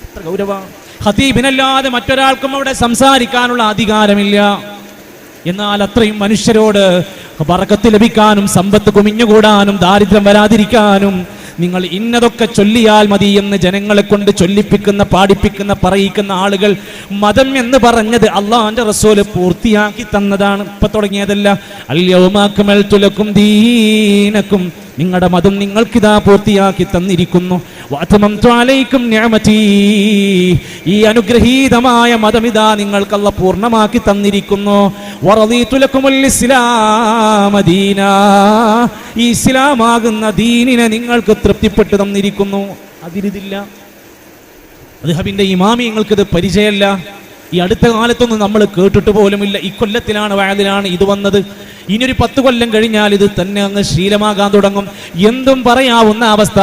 A: എത്ര ഗൗരവ! ഖതീബിനല്ലാതെ മറ്റൊരാൾക്കും അവിടെ സംസാരിക്കാനുള്ള അധികാരമില്ല. എന്നാൽ അത്രയും മനുഷ്യരോട് ബറക്കത്ത് ലഭിക്കാനും സമ്പത്ത് കുമിഞ്ഞുകൂടാനും ദാരിദ്ര്യം വരാതിരിക്കാനും നിങ്ങൾ ഇന്നതൊക്കെ ചൊല്ലിയാൽ മതി എന്ന് ജനങ്ങളെ കൊണ്ട് ചൊല്ലിപ്പിക്കുന്ന, പാടിപ്പിക്കുന്ന, പറയിക്കുന്ന ആളുകൾ മതം എന്ന് പറഞ്ഞത് അള്ളാഹുവിന്റെ റസൂല് പൂർത്തിയാക്കി തന്നതാണ്. ഇപ്പൊ തുടങ്ങിയതല്ല. അൽയൗമ അക്മൽതു ലക്കും ദീനക്കും, നിങ്ങളുടെ മതം നിങ്ങൾക്കിതാ പൂർത്തിയാക്കി തന്നിരിക്കുന്നു. വഅത്മംതു അലൈക്കും നിഅമതി, ഈ അനുഗ്രഹീതമായ മതമിതാ നിങ്ങൾക്ക് അല്ലാഹു പൂർണ്ണമാക്കി തന്നിരിക്കുന്നു. വറദീതു ലക്കുമുൽ ഇസ്ലാമ ദീനാ, ഈ ഇസ്ലാമാകുന്ന ദീനിനെ നിങ്ങൾക്ക് തൃപ്തിപ്പെട്ടു തന്നിരിക്കുന്നു. അതിരിതില്ല. മദ്ഹബിന്റെ ഇമാമിയങ്ങൾക്കിത് പരിചയമല്ല. ഈ അടുത്ത കാലത്തൊന്നും നമ്മൾ കേട്ടിട്ട് പോലുമില്ല. ഈ കൊല്ലത്തിലാണ്, വഅദിലാണ് ഇത് വന്നത്. ഇനിയൊരു 10 കൊല്ലം കഴിഞ്ഞാൽ ഇത് തന്നെ അങ്ങ് ശീലമാകാൻ തുടങ്ങും. എന്തും പറയാവുന്ന അവസ്ഥ.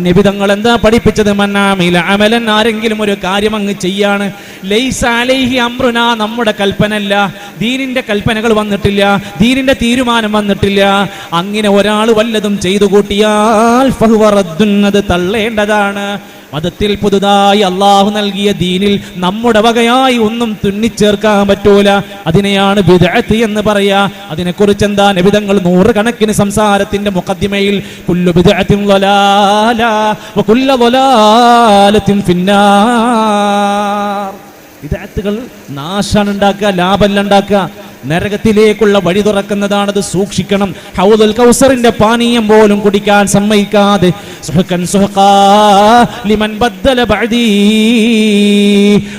A: നബിതങ്ങൾ എന്താ പഠിപ്പിച്ചത്? മന്നാമില അമലൻ, ആരെങ്കിലും ഒരു കാര്യം അങ്ങ് ചെയ്യാണ്, ലൈസ അലൈഹി അംറുനാ, നമ്മുടെ കൽപ്പനല്ല, ദീനിന്റെ കൽപ്പനകൾ വന്നിട്ടില്ല, ദീനിന്റെ തീരുമാനം വന്നിട്ടില്ല. അങ്ങനെ ഒരാൾ വല്ലതും ചെയ്തു കൂട്ടിയാൽ ഫഹുവ റദ്ദുൻ, അത് തള്ളേണ്ടതാണ്. മതത്തിൽ പുതുതായി അള്ളാഹു നൽകിയ ദീനിൽ നമ്മുടെ വകയായി ഒന്നും തുന്നിച്ചേർക്കാൻ പറ്റൂല. അതിനെയാണ് ബിദ്അത്ത് എന്ന് പറയാ. അതിനെക്കുറിച്ച് എന്താ നബിതങ്ങൾ 100 കണക്കിന് സംസാരത്തിന്റെ മുഖദ്ദിമയിൽ കുല്ലു ബിദ്അത്തിൻ ളലാല വകുല്ലു ളലാലത്തിൻ ഫിന്നാർ. ബിദ്അത്തുകൾ നാശാണ് ഉണ്ടാക്കുക, ലാഭമല്ല ഉണ്ടാക്കുക. നരകത്തിലേക്കുള്ള വഴി തുറക്കുന്നതാണത്, സൂക്ഷിക്കണം. ഹൗദുൽ കൗസറിന്റെ പാനീയം പോലും കുടിക്കാൻ സമ്മതിക്കാതെ സുഹ്കൻ സുഹ്കാ ലിമൻ ബദ്ദല ബഅദീ,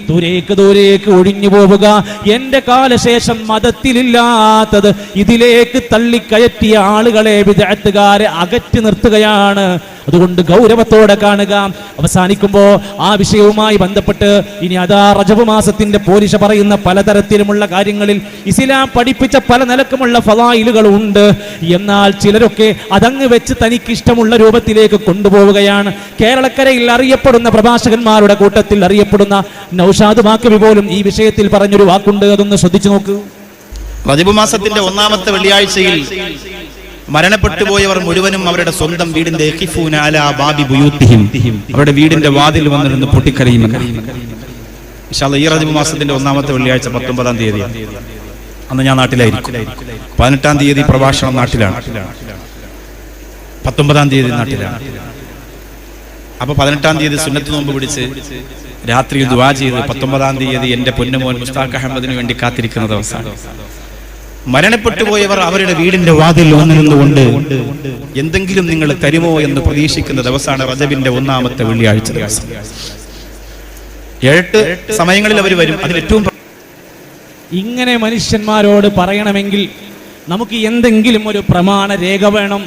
A: ദൂരേക്ക് ഒഴിഞ്ഞു പോവുക. എന്റെ കാലശേഷം മതത്തിലില്ലാത്തത് ഇതിലേക്ക് തള്ളിക്കയറ്റിയ ആളുകളെ, ബിദ്അത്തുകാരെ അകറ്റി നിർത്തുകയാണ്. അതുകൊണ്ട് ഗൗരവത്തോടെ കാണുക. അവസാനിക്കുമ്പോ ആ വിഷയവുമായി ബന്ധപ്പെട്ട് ഇനി അതാ റജബ് മാസത്തിന്റെ പോരിശ പറയുന്ന പലതരത്തിലുമുള്ള കാര്യങ്ങളിൽ ഇസ്ലാം പഠിപ്പിച്ച പല നിലക്കുമുള്ള ഫളായിലുകളും ഉണ്ട്. എന്നാൽ ചിലരൊക്കെ അതങ്ങ് വെച്ച് തനിക്കിഷ്ടമുള്ള രൂപത്തിലേക്ക് കൊണ്ടുപോവുകയാണ്. കേരളക്കരയിൽ അറിയപ്പെടുന്ന പ്രഭാഷകന്മാരുടെ കൂട്ടത്തിൽ അറിയപ്പെടുന്ന നൗഷാദ് മാക്കവി പോലും ഈ വിഷയത്തിൽ പറഞ്ഞൊരു വാക്കുണ്ട്, അതൊന്ന് ശ്രദ്ധിച്ചു നോക്കൂ.
D: റജബ് മാസത്തിന്റെ ഒന്നാമത്തെ വെള്ളിയാഴ്ചയിൽ മരണപ്പെട്ടു പോയവർ മുഴുവനും അവരുടെ സ്വന്തം വീടിന്റെ യഖിഫൂന അലാ ബാബി ബുയൂത്തിഹിം, അവരുടെ വീടിന്റെ വാതിൽ വന്നിരുന്ന് പൊട്ടിക്കരയുമെന്ന്. ഇൻഷാ അല്ലാഹ് ഈ റജബ് മാസത്തിന്റെ ഒന്നാമത്തെ വെള്ളിയാഴ്ച 19-ാം തീയതി, അന്ന് ഞാൻ നാട്ടിലായിരിക്കും. 18-ാം തീയതി പ്രഭാഷണം നാട്ടിലാണ്, 19-ാം തീയതി നാട്ടിലാണ്. അപ്പൊ 18-ാം തീയതി സുന്നത്ത് നോമ്പ് പിടിച്ച് രാത്രിയിൽ ദുആ ചെയ്ത് 19-ാം തീയതി എന്റെ പൊന്നുമോൻ മുസ്താഖ് അഹമ്മദിന് വേണ്ടി കാത്തിരിക്കുന്ന ദിവസമാണ്. മരണപ്പെട്ടു പോയവർ അവരുടെ വീടിന്റെ വാതിൽ വന്നിരുന്നുകൊണ്ട് എന്തെങ്കിലും നിങ്ങൾ തരുമോ എന്ന് പ്രതീക്ഷിക്കുന്ന ദിവസമാണ് റജബിന്റെ ഒന്നാമത്തെ വെള്ളിയാഴ്ച ദിവസം. 8 സമയങ്ങളിൽ അവർ വരും. അതിലേറ്റവും
A: ഇങ്ങനെ മനുഷ്യന്മാരോട് പറയണമെങ്കിൽ നമുക്ക് എന്തെങ്കിലും ഒരു പ്രമാണ രേഖ വേണം.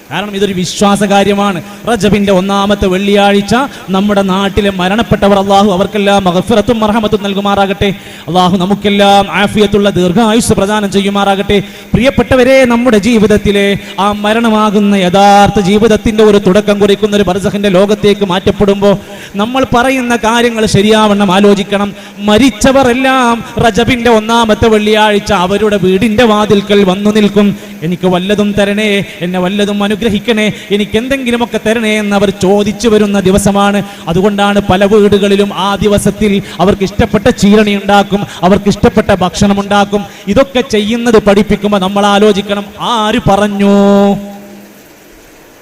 A: കാരണം ഇതൊരു വിശ്വാസ കാര്യമാണ്. റജബിന്റെ ഒന്നാമത്തെ വെള്ളിയാഴ്ച നമ്മുടെ നാട്ടിലെ മരണപ്പെട്ടവർ അള്ളാഹു അവർക്കെല്ലാം മഗ്ഫിറത്തും മർഹമത്തും നൽകുമാറാകട്ടെ. അള്ളാഹു നമുക്കെല്ലാം ആഫിയത്തുള്ള ദീർഘായുസ് പ്രദാനം ചെയ്യുമാറാകട്ടെ. പ്രിയപ്പെട്ടവരെ, നമ്മുടെ ജീവിതത്തിലെ ആ മരണമാകുന്ന യഥാർത്ഥ ജീവിതത്തിന്റെ ഒരു തുടക്കം കുറിക്കുന്ന ഒരു ബർസഖിന്റെ ലോകത്തേക്ക് മാറ്റപ്പെടുമ്പോൾ നമ്മൾ പറയുന്ന കാര്യങ്ങൾ ശരിയാവണ്ണം ആലോചിക്കണം. മരിച്ചവർ എല്ലാം റജബിന്റെ ഒന്നാമത്തെ വെള്ളിയാഴ്ച അവരുടെ വീടിന്റെ വാതിൽക്കൽ വന്നു നിൽക്കും. എനിക്ക് വല്ലതും തരണേ, എന്നെ വല്ലതും അനുഗ്രഹിക്കണേ, എനിക്ക് എന്തെങ്കിലുമൊക്കെ തരണേ എന്ന് അവർ ചോദിച്ചു വരുന്ന ദിവസമാണ്. അതുകൊണ്ടാണ് പല വീടുകളിലും ആ ദിവസത്തിൽ അവർക്ക് ഇഷ്ടപ്പെട്ട ചീരണി ഉണ്ടാക്കും, അവർക്ക് ഇഷ്ടപ്പെട്ട ഭക്ഷണം ഉണ്ടാക്കും. ഇതൊക്കെ ചെയ്യുന്നത് പഠിപ്പിക്കുമ്പോൾ നമ്മൾ ആലോചിക്കണം, ആര് പറഞ്ഞു?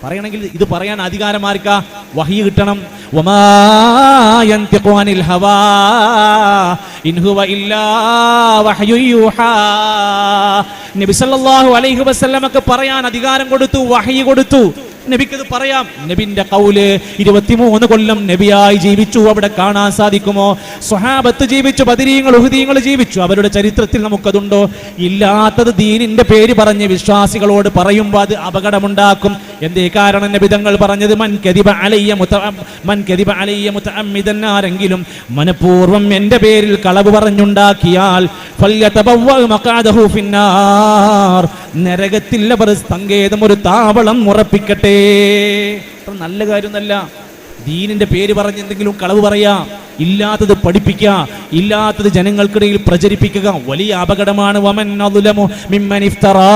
A: പറയണമെങ്കിൽ ഇത് പറയാൻ അധികാരമാർക്കാ? വഹി കിട്ടണം. വമാ യൻതിഖു അനിൽ ഹവാ ഇൻ ഹുവ ഇല്ലാ വഹ്യു യൂഹാ. നബി സല്ലല്ലാഹു അലൈഹി വസല്ലമക്ക് പറയാൻ അധികാരം കൊടുത്തു, വഹി കൊടുത്തു. നബിക്കത് പറയാം. നബിന്റെ ഖൗല് 23 കൊല്ലം നബിയായി ജീവിച്ചു. അവിടെ കാണാൻ സാധിക്കുമോ? സ്വഹാബത്ത് ജീവിച്ചു, ബദരീങ്ങൾ ഉഹുദീങ്ങൾ ജീവിച്ചു. അവരുടെ ചരിത്രത്തിൽ നമുക്കതുണ്ടോ? ഇല്ലാത്തത് ദീനിന്റെ പേര് പറഞ്ഞ് വിശ്വാസികളോട് പറയുമ്പോൾ അത് അപകടമുണ്ടാക്കും. എന്തേ കാരണം? നബി തങ്ങൾ പറഞ്ഞത് മൻ കദിബ അലയ്യ മുതഅമ്മിദൻ, ആരെങ്കിലും മനഃപൂർവ്വം എന്റെ പേരിൽ കളവ് പറഞ്ഞുണ്ടാക്കിയാൽ ഫല്യതബവ്വ മഖഅദഹു ഫിന്നാർ, നരകത്തിൽ അവർ സങ്കേതം, ഒരു താവളം ഉറപ്പിക്കട്ടെ. നല്ല കാര്യമൊന്നല്ല. ദീനിന്റെ പേര് പറഞ്ഞ് എന്തെങ്കിലും കളവ് പറയാ, ഇല്ലാത്തത് പഠിപ്പിക്കുക, ഇല്ലാത്തത് ജനങ്ങൾക്കിടയിൽ പ്രചരിപ്പിക്കുക, വലിയ അപകടമാണ്. വമൻ അദ്ലമു മിമ്മൻ ഇഫ്തറാ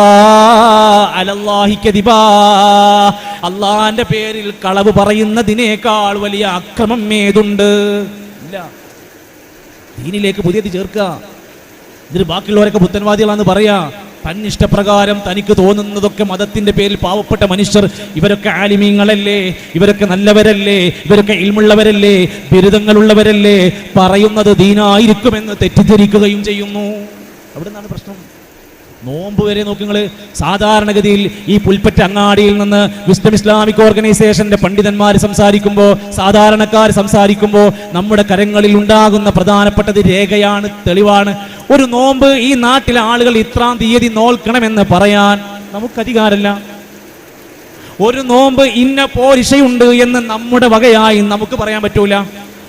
A: അലല്ലാഹി കദിബാ, അല്ലാഹുവിന്റെ പേരിൽ കളവ് പറയുന്നതിനേക്കാൾ വലിയ അക്രമം ഏതുണ്ട്? ഇല്ല. ദീനിലേക്ക് പുതിയത് ചേർക്കുക. ഇതിന് ബാക്കിയുള്ളവരൊക്കെ പുത്തൻവാദികളാന്ന് പറയാ. തന്നിഷ്ടപ്രകാരം തനിക്ക് തോന്നുന്നതൊക്കെ മതത്തിന്റെ പേരിൽ പാവപ്പെട്ട മനുഷ്യർ, ഇവരൊക്കെ ആലിമീങ്ങളല്ലേ, ഇവരൊക്കെ നല്ലവരല്ലേ, ഇവരൊക്കെ ഇൽമുള്ളവരല്ലേ, ബിരുദങ്ങളുള്ളവരല്ലേ, പറയുന്നത് ദീനായിരിക്കുമെന്ന് തെറ്റിദ്ധരിക്കുകയും ചെയ്യുന്നു. അവിടെ നിന്നാണ് പ്രശ്നം. നോമ്പ് വരെ നോക്കുങ്ങൾ. സാധാരണഗതിയിൽ ഈ പുൽപ്പറ്റ അങ്ങാടിയിൽ നിന്ന് വിസ്ഡം ഇസ്ലാമിക് ഓർഗനൈസേഷന്റെ പണ്ഡിതന്മാർ സംസാരിക്കുമ്പോൾ, സാധാരണക്കാർ സംസാരിക്കുമ്പോൾ നമ്മുടെ കരങ്ങളിൽ ഉണ്ടാകുന്ന പ്രധാനപ്പെട്ടത് രേഖയാണ്, തെളിവാണ്. ഒരു നോമ്പ് ഈ നാട്ടിലെ ആളുകൾ ഇത്രാം തീയതി നോൽക്കണമെന്ന് പറയാൻ നമുക്കധികാരമില്ല. ഒരു നോമ്പ് ഇന്ന പോരിശയുണ്ട് എന്ന് നമ്മുടെ വകയായി നമുക്ക് പറയാൻ പറ്റൂല.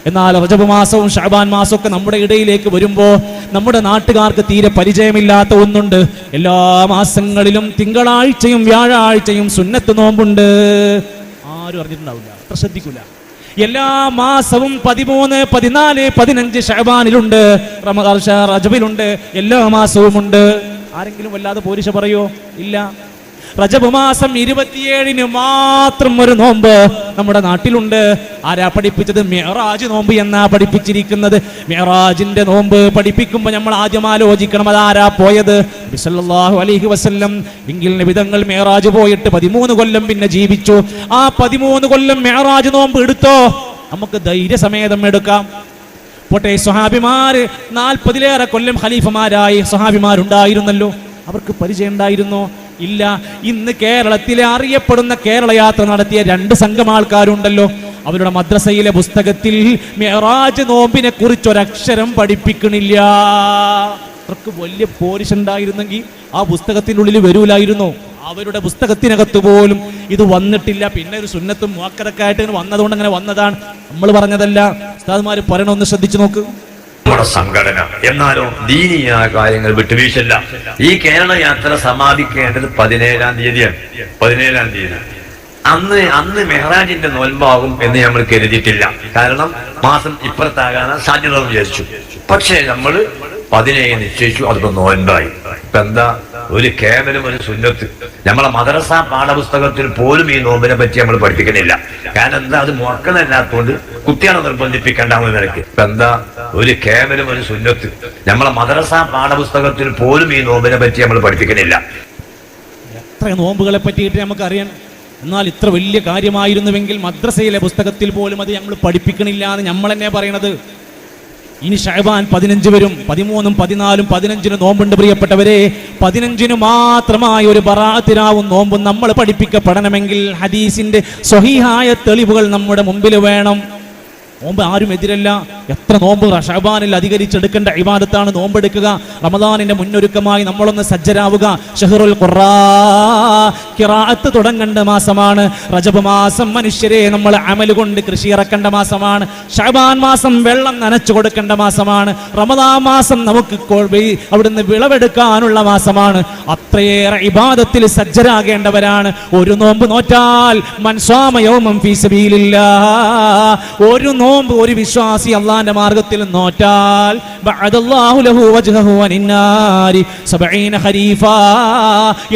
A: എന്നാൽ റജബ് മാസവും ഷഅബാൻ മാസവും ഒക്കെ നമ്മുടെ ഇടയിലേക്ക് വരുമ്പോൾ നമ്മുടെ നാട്ടുകാർക്ക് തീരെ പരിചയമില്ലാത്ത ഒന്നുണ്ട്. എല്ലാ മാസങ്ങളിലും തിങ്കളാഴ്ചയും വ്യാഴാഴ്ചയും സുന്നത്ത് നോമ്പുണ്ട്. ആരും അറിഞ്ഞിട്ടുണ്ടാവില്ല, അത്ര ശ്രദ്ധിക്കൂല. എല്ലാ മാസവും 13, 14, 15 ഷഅബാനിലുണ്ട്, റജബിലുണ്ട്, എല്ലാ മാസവും ഉണ്ട്. ആരെങ്കിലും വല്ലാതെ പോരിശ പറയോ? ഇല്ല. റജബ് മാസം 27-ന് മാത്രം ഒരു നോമ്പ് നമ്മുടെ നാട്ടിലുണ്ട്. ആരാ പഠിപ്പിച്ചത്? മിഅ്റാജ് നോമ്പ് എന്നാ പഠിപ്പിച്ചിരിക്കുന്നത്. മിഅ്റാജിന്റെ നോമ്പ് പഠിപ്പിക്കുമ്പോൾ നമ്മൾ ആദ്യം ആലോചിക്കണം, അതാരാ പോയത്? നബി സല്ലല്ലാഹു അലൈഹി വസല്ലം. എങ്കിൽ നബി തങ്ങൾ മിഅ്റാജ് പോയിട്ട് 13 കൊല്ലം പിന്നെ ജീവിച്ചു. ആ 13 കൊല്ലം മിഅ്റാജ് നോമ്പ് എടുത്തോ? നമുക്ക് ധൈര്യസമേതം എടുക്കാം. പോട്ടെ, സ്വഹാബിമാര് 40-ലേറെ കൊല്ലം ഖലീഫമാരായി സ്വഹാബിമാരുണ്ടായിരുന്നല്ലോ, അവർക്ക് പരിചയം ഉണ്ടായിരുന്നോ? ഇല്ല. ഇന്ന് കേരളത്തിലെ അറിയപ്പെടുന്ന കേരള യാത്ര നടത്തിയ 2 സംഘം ആൾക്കാരുണ്ടല്ലോ, അവരുടെ മദ്രസയിലെ പുസ്തകത്തിൽ മിഅ്റാജ് നോമ്പിനെ കുറിച്ച് ഒരക്ഷരം പഠിപ്പിക്കണില്ല. അത്രക്ക് വലിയ പോരിഷ് ഉണ്ടായിരുന്നെങ്കിൽ ആ പുസ്തകത്തിനുള്ളിൽ വരൂലായിരുന്നു. അവരുടെ പുസ്തകത്തിനകത്ത് പോലും ഇത് വന്നിട്ടില്ല. പിന്നെ ഒരു സുന്നത്തും മുഅക്കദൊക്കെ ആയിട്ട് വന്നതുകൊണ്ട് അങ്ങനെ വന്നതാണ്, നമ്മൾ പറഞ്ഞതല്ല. ഉസ്താദ്മാര് പറയണമെന്ന് ശ്രദ്ധിച്ചു നോക്ക്.
E: നമ്മുടെ സംഘടന എന്നാലോ ദീനീയായ കാര്യങ്ങൾ വിട്ടുവീഴ്ചയില്ല. ഈ കേരള യാത്ര സമാപിക്കേണ്ടത് 17-ാം തീയതിയാണ്. 17-ാം തീയതി അന്ന് മെഹ്റാജിന്റെ നോൻപാകും എന്ന് നമ്മൾ കരുതിയിട്ടില്ല. കാരണം മാസം ഇപ്പുറത്താകാൻ സാധ്യത വിചാരിച്ചു. പക്ഷേ നമ്മൾ 17 നിശ്ചയിച്ചു, അതിപ്പോ നോൻപായി. ഇപ്പൊ എന്താ, ഒരു കേവലം ഒരു സുന്നത്ത്. നമ്മളെ മദ്രസ പാഠപുസ്തകത്തിൽ പോലും ഈ നോമ്പിനെ പറ്റി നമ്മൾ പഠിപ്പിക്കുന്നില്ല. കാരണം എന്താ, അത് മുഅക്കദല്ലാത്തതുകൊണ്ട് കുട്ടികളെ നിർബന്ധിപ്പിക്കേണ്ടാവുന്ന നിലയ്ക്ക്. ഇപ്പൊ എന്താ, ഒരു കേവലം ഒരു സുന്നത്ത്. നമ്മളെ മദ്രസ പാഠപുസ്തകത്തിൽ പോലും ഈ നോമ്പിനെ പറ്റി നമ്മൾ പഠിപ്പിക്കുന്നില്ല.
A: എത്ര നോമ്പുകളെ പറ്റിയിട്ട് നമുക്കറിയാം. എന്നാൽ ഇത്ര വലിയ കാര്യമായിരുന്നുവെങ്കിൽ മദ്രസയിലെ പുസ്തകത്തിൽ പോലും അത് നമ്മൾ പഠിപ്പിക്കണില്ല എന്ന് നമ്മൾ തന്നെ പറയണത്. ഇനി ശഅബാൻ 15 വരും, 13ഉം 14ഉം 15-ന് നോമ്പുണ്ട് പ്രിയപ്പെട്ടവരെ. 15-ന് മാത്രമായി ഒരു ബറാഅത്തിനാവും നോമ്പും നമ്മൾ പഠിപ്പിക്കപ്പെടണമെങ്കിൽ ഹദീസിന്റെ സ്വഹീഹായ തെളിവുകൾ നമ്മുടെ മുമ്പിൽ വേണം. നോമ്പ് ആരും എതിരല്ല. എത്ര നോമ്പ് ശഅബാനിൽ അധികരിച്ചെടുക്കേണ്ട ഇബാദത്താണ് നോമ്പെടുക്കുക. റമദാനിന്റെ മുന്നൊരുക്കമായി നമ്മളൊന്ന് സജ്ജരാവുക. ഷഹ്റുൽ ഖിറാഅത്ത് തുടങ്ങേണ്ട മാസമാണ്. റജബ് മാസം മനുഷ്യരെ നമ്മൾ അമൽ കൊണ്ട് കൃഷി ഇറക്കേണ്ട മാസമാണ്. ശഅബാൻ മാസം വെള്ളം നനച്ചു കൊടുക്കേണ്ട മാസമാണ്. റമദാൻ മാസം നമുക്ക് അവിടുന്ന് വിളവെടുക്കാനുള്ള മാസമാണ്. അത്രയേറെ ഇബാദത്തിൽ സജ്ജരാകേണ്ടവരാണ്. ഒരു നോമ്പ് നോറ്റാൽ മൻ സ്വാമ യൗമൻ ഫീ സബീലില്ലാഹ്, ഒരു നോമ്പ് ഒരു വിശ്വാസി അള്ളാന്റെ മാർഗത്തിൽ നോറ്റാൽ ബഅദല്ലാഹു ലഹു വജ്ഹഹു അനിന്നാരി 70 ഖരീഫാ,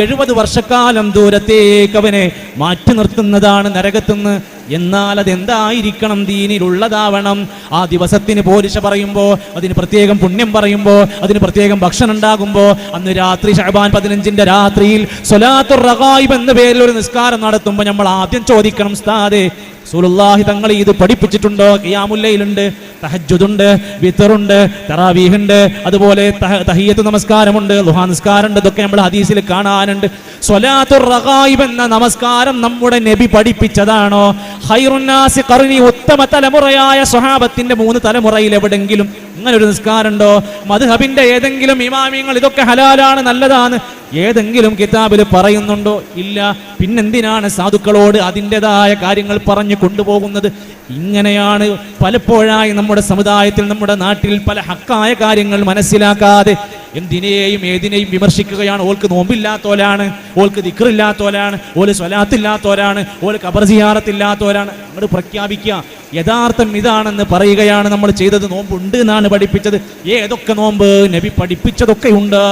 A: 70 വർഷക്കാലം ദൂരത്തേക്ക് അവനെ മാറ്റി നിർത്തുന്നതാണ് നരകത്തുനിന്ന്. എന്നാൽ അതെന്തായിരിക്കണം? ദീനിലുള്ളതാവണം. ആ ദിവസത്തിന് പോരിശ പറയുമ്പോൾ, അതിന് പ്രത്യേകം പുണ്യം പറയുമ്പോൾ, അതിന് പ്രത്യേകം ഭക്ഷണം ഉണ്ടാകുമ്പോൾ, അന്ന് രാത്രി ശഅബാൻ 15-ന്റെ രാത്രിയിൽ സ്വലാത്തുർ റഗായിബ് എന്ന പേരിൽ ഒരു നിസ്കാരം നടത്തുമ്പോൾ നമ്മൾ ആദ്യം ചോദിക്കണം, ഉസ്താദേ റസൂലുള്ളാഹി തങ്ങൾ ഇത് പഠിപ്പിച്ചിട്ടുണ്ടോ? ഖിയാമുൽ ലൈലുണ്ട്, തഹജ്ജുദുണ്ട്, വിത്റുണ്ട്, തറാവീഹുണ്ട്, അതുപോലെ തഹിയ്യത്ത് നമസ്കാരമുണ്ട്, ദുഹാ നിസ്കാരമുണ്ട്. ഇതൊക്കെ നമ്മൾ ഹദീസിൽ കാണാനുണ്ട്. സ്വലാത്തുർ റഗായിബ് എന്ന നമസ്കാരം നമ്മുടെ നബി പഠിപ്പിച്ചതാണോ? ഖൈറുന്നാസി ഖർനി, ഉത്തമ തലമുറയായ സ്വഹാബത്തിന്റെ 3 തലമുറയിൽ എവിടെങ്കിലും ഇങ്ങനെ ഒരു നിസ്കാരമുണ്ടോ? മദ്ഹബിന്റെ ഏതെങ്കിലും ഇമാമിയങ്ങൾ ഇതൊക്കെ ഹലാലാണ്, നല്ലതാണ്, ഏതെങ്കിലും കിതാബിൽ പറയുന്നുണ്ടോ? ഇല്ല. പിന്നെന്തിനാണ് സാധുക്കളോട് അതിൻ്റെതായ കാര്യങ്ങൾ പറഞ്ഞു കൊണ്ടുപോകുന്നത്? ഇങ്ങനെയാണ് പലപ്പോഴായി നമ്മുടെ സമുദായത്തിൽ, നമ്മുടെ നാട്ടിൽ പല ഹക്കായ കാര്യങ്ങൾ മനസ്സിലാക്കാതെ എന്തിനേയും ഏതിനേയും വിമർശിക്കുകയാണ്. ഓൾക്ക് നോമ്പില്ലാത്തോലാണ്, ഓൾക്ക് ദിക്റില്ലാത്തോലാണ്, ഓല് സ്വലാത്തില്ലാത്തോരാണ്, ഓല് ഖബർ സിയാറത്തില്ലാത്തോരാണ്. നമ്മൾ പ്രഖ്യാപിക്കുക, യഥാർത്ഥം ഇതാണെന്ന് പറയുകയാണ് നമ്മൾ ചെയ്തത്. നോമ്പുണ്ട് എന്നാണ് പഠിപ്പിച്ചത്. ഏതൊക്കെ നോമ്പ്? നബി പഠിപ്പിച്ചതൊക്കെ ഉണ്ട്.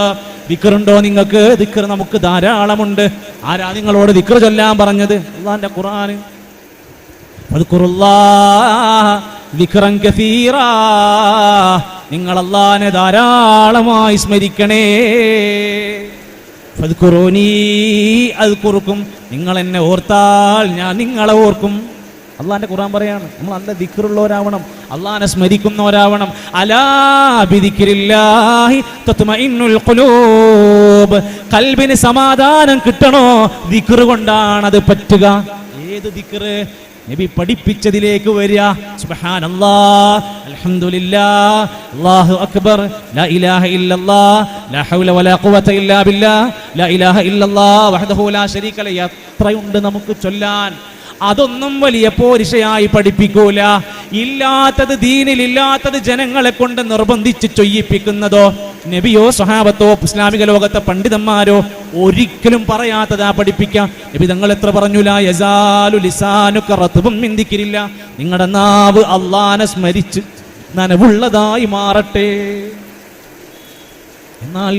A: ദിക്റുണ്ടോ നിങ്ങൾക്ക്? ദിക്ർ നമുക്ക് ധാരാളമുണ്ട്. ആരാ നിങ്ങളോട് ദിക്ർ ചൊല്ലാൻ പറഞ്ഞത്? അല്ലാഹുവിന്റെ ഖുർആൻ. നിങ്ങൾ അല്ലാഹുവിനെ ധാരാളമായി സ്മരിക്കണേ. ഫദ്കുറൂനി അദ്കുറുക്കും, നിങ്ങൾ എന്നെ ഓർത്താൽ ഞാൻ നിങ്ങളെ ഓർക്കും. അള്ളാന്റെ ഖുർആൻ പറയാണ്, നമ്മൾ നല്ല ദിക്റുള്ളവരാവണം, അള്ളാഹിനെ സ്മരിക്കുന്നവരാവണം. അലാ ബിദിക്രില്ലാഹി തത്മഇന്നുൽ ഖുലൂബ്, ഖൽബിന് സമാധാനം കിട്ടണോ? ദിക്ർ കൊണ്ടാണ് അത് പറ്റുക. ഏത് ദിക്ർ? നബി പഠിപ്പിച്ചതിലേക്ക് വരിക. സുബ്ഹാനല്ലാഹ്, അൽഹംദുലില്ലാഹ്, അല്ലാഹു അക്ബർ, ലാ ഇലാഹ ഇല്ലല്ലാഹ്, ലാ ഹൗല വലാ ഖുവത ഇല്ലാ ബില്ലാഹ്, ലാ ഇലാഹ ഇല്ലല്ലാഹ് വഹ്ദഹു ലാ ശരീക ലഹു. എത്രയുണ്ട് നമുക്ക് ചൊല്ലാൻ. അതൊന്നും വലിയ പോരിശയായി പഠിപ്പിക്കൂല. ഇല്ലാത്തത്, ദീനിലില്ലാത്തത് ജനങ്ങളെ കൊണ്ട് നിർബന്ധിച്ച് ചൊയ്യിപ്പിക്കുന്നതോ നബിയോ സ്വഹാബത്തോ ഇസ്ലാമിക ലോകത്തെ പണ്ഡിതന്മാരോ ഒരിക്കലും പറയാത്തതാ പഠിപ്പിക്കാം. നബി തങ്ങൾ എത്ര പറഞ്ഞു, ലാ യസാലു ലിസാനുക റത്ബൻ മിൻ ദിക്രില്ലാ, നിങ്ങളുടെ നാവ് അല്ലാഹനെ സ്മരിച്ച് നനവുള്ളതായി മാറട്ടെ. എന്നാൽ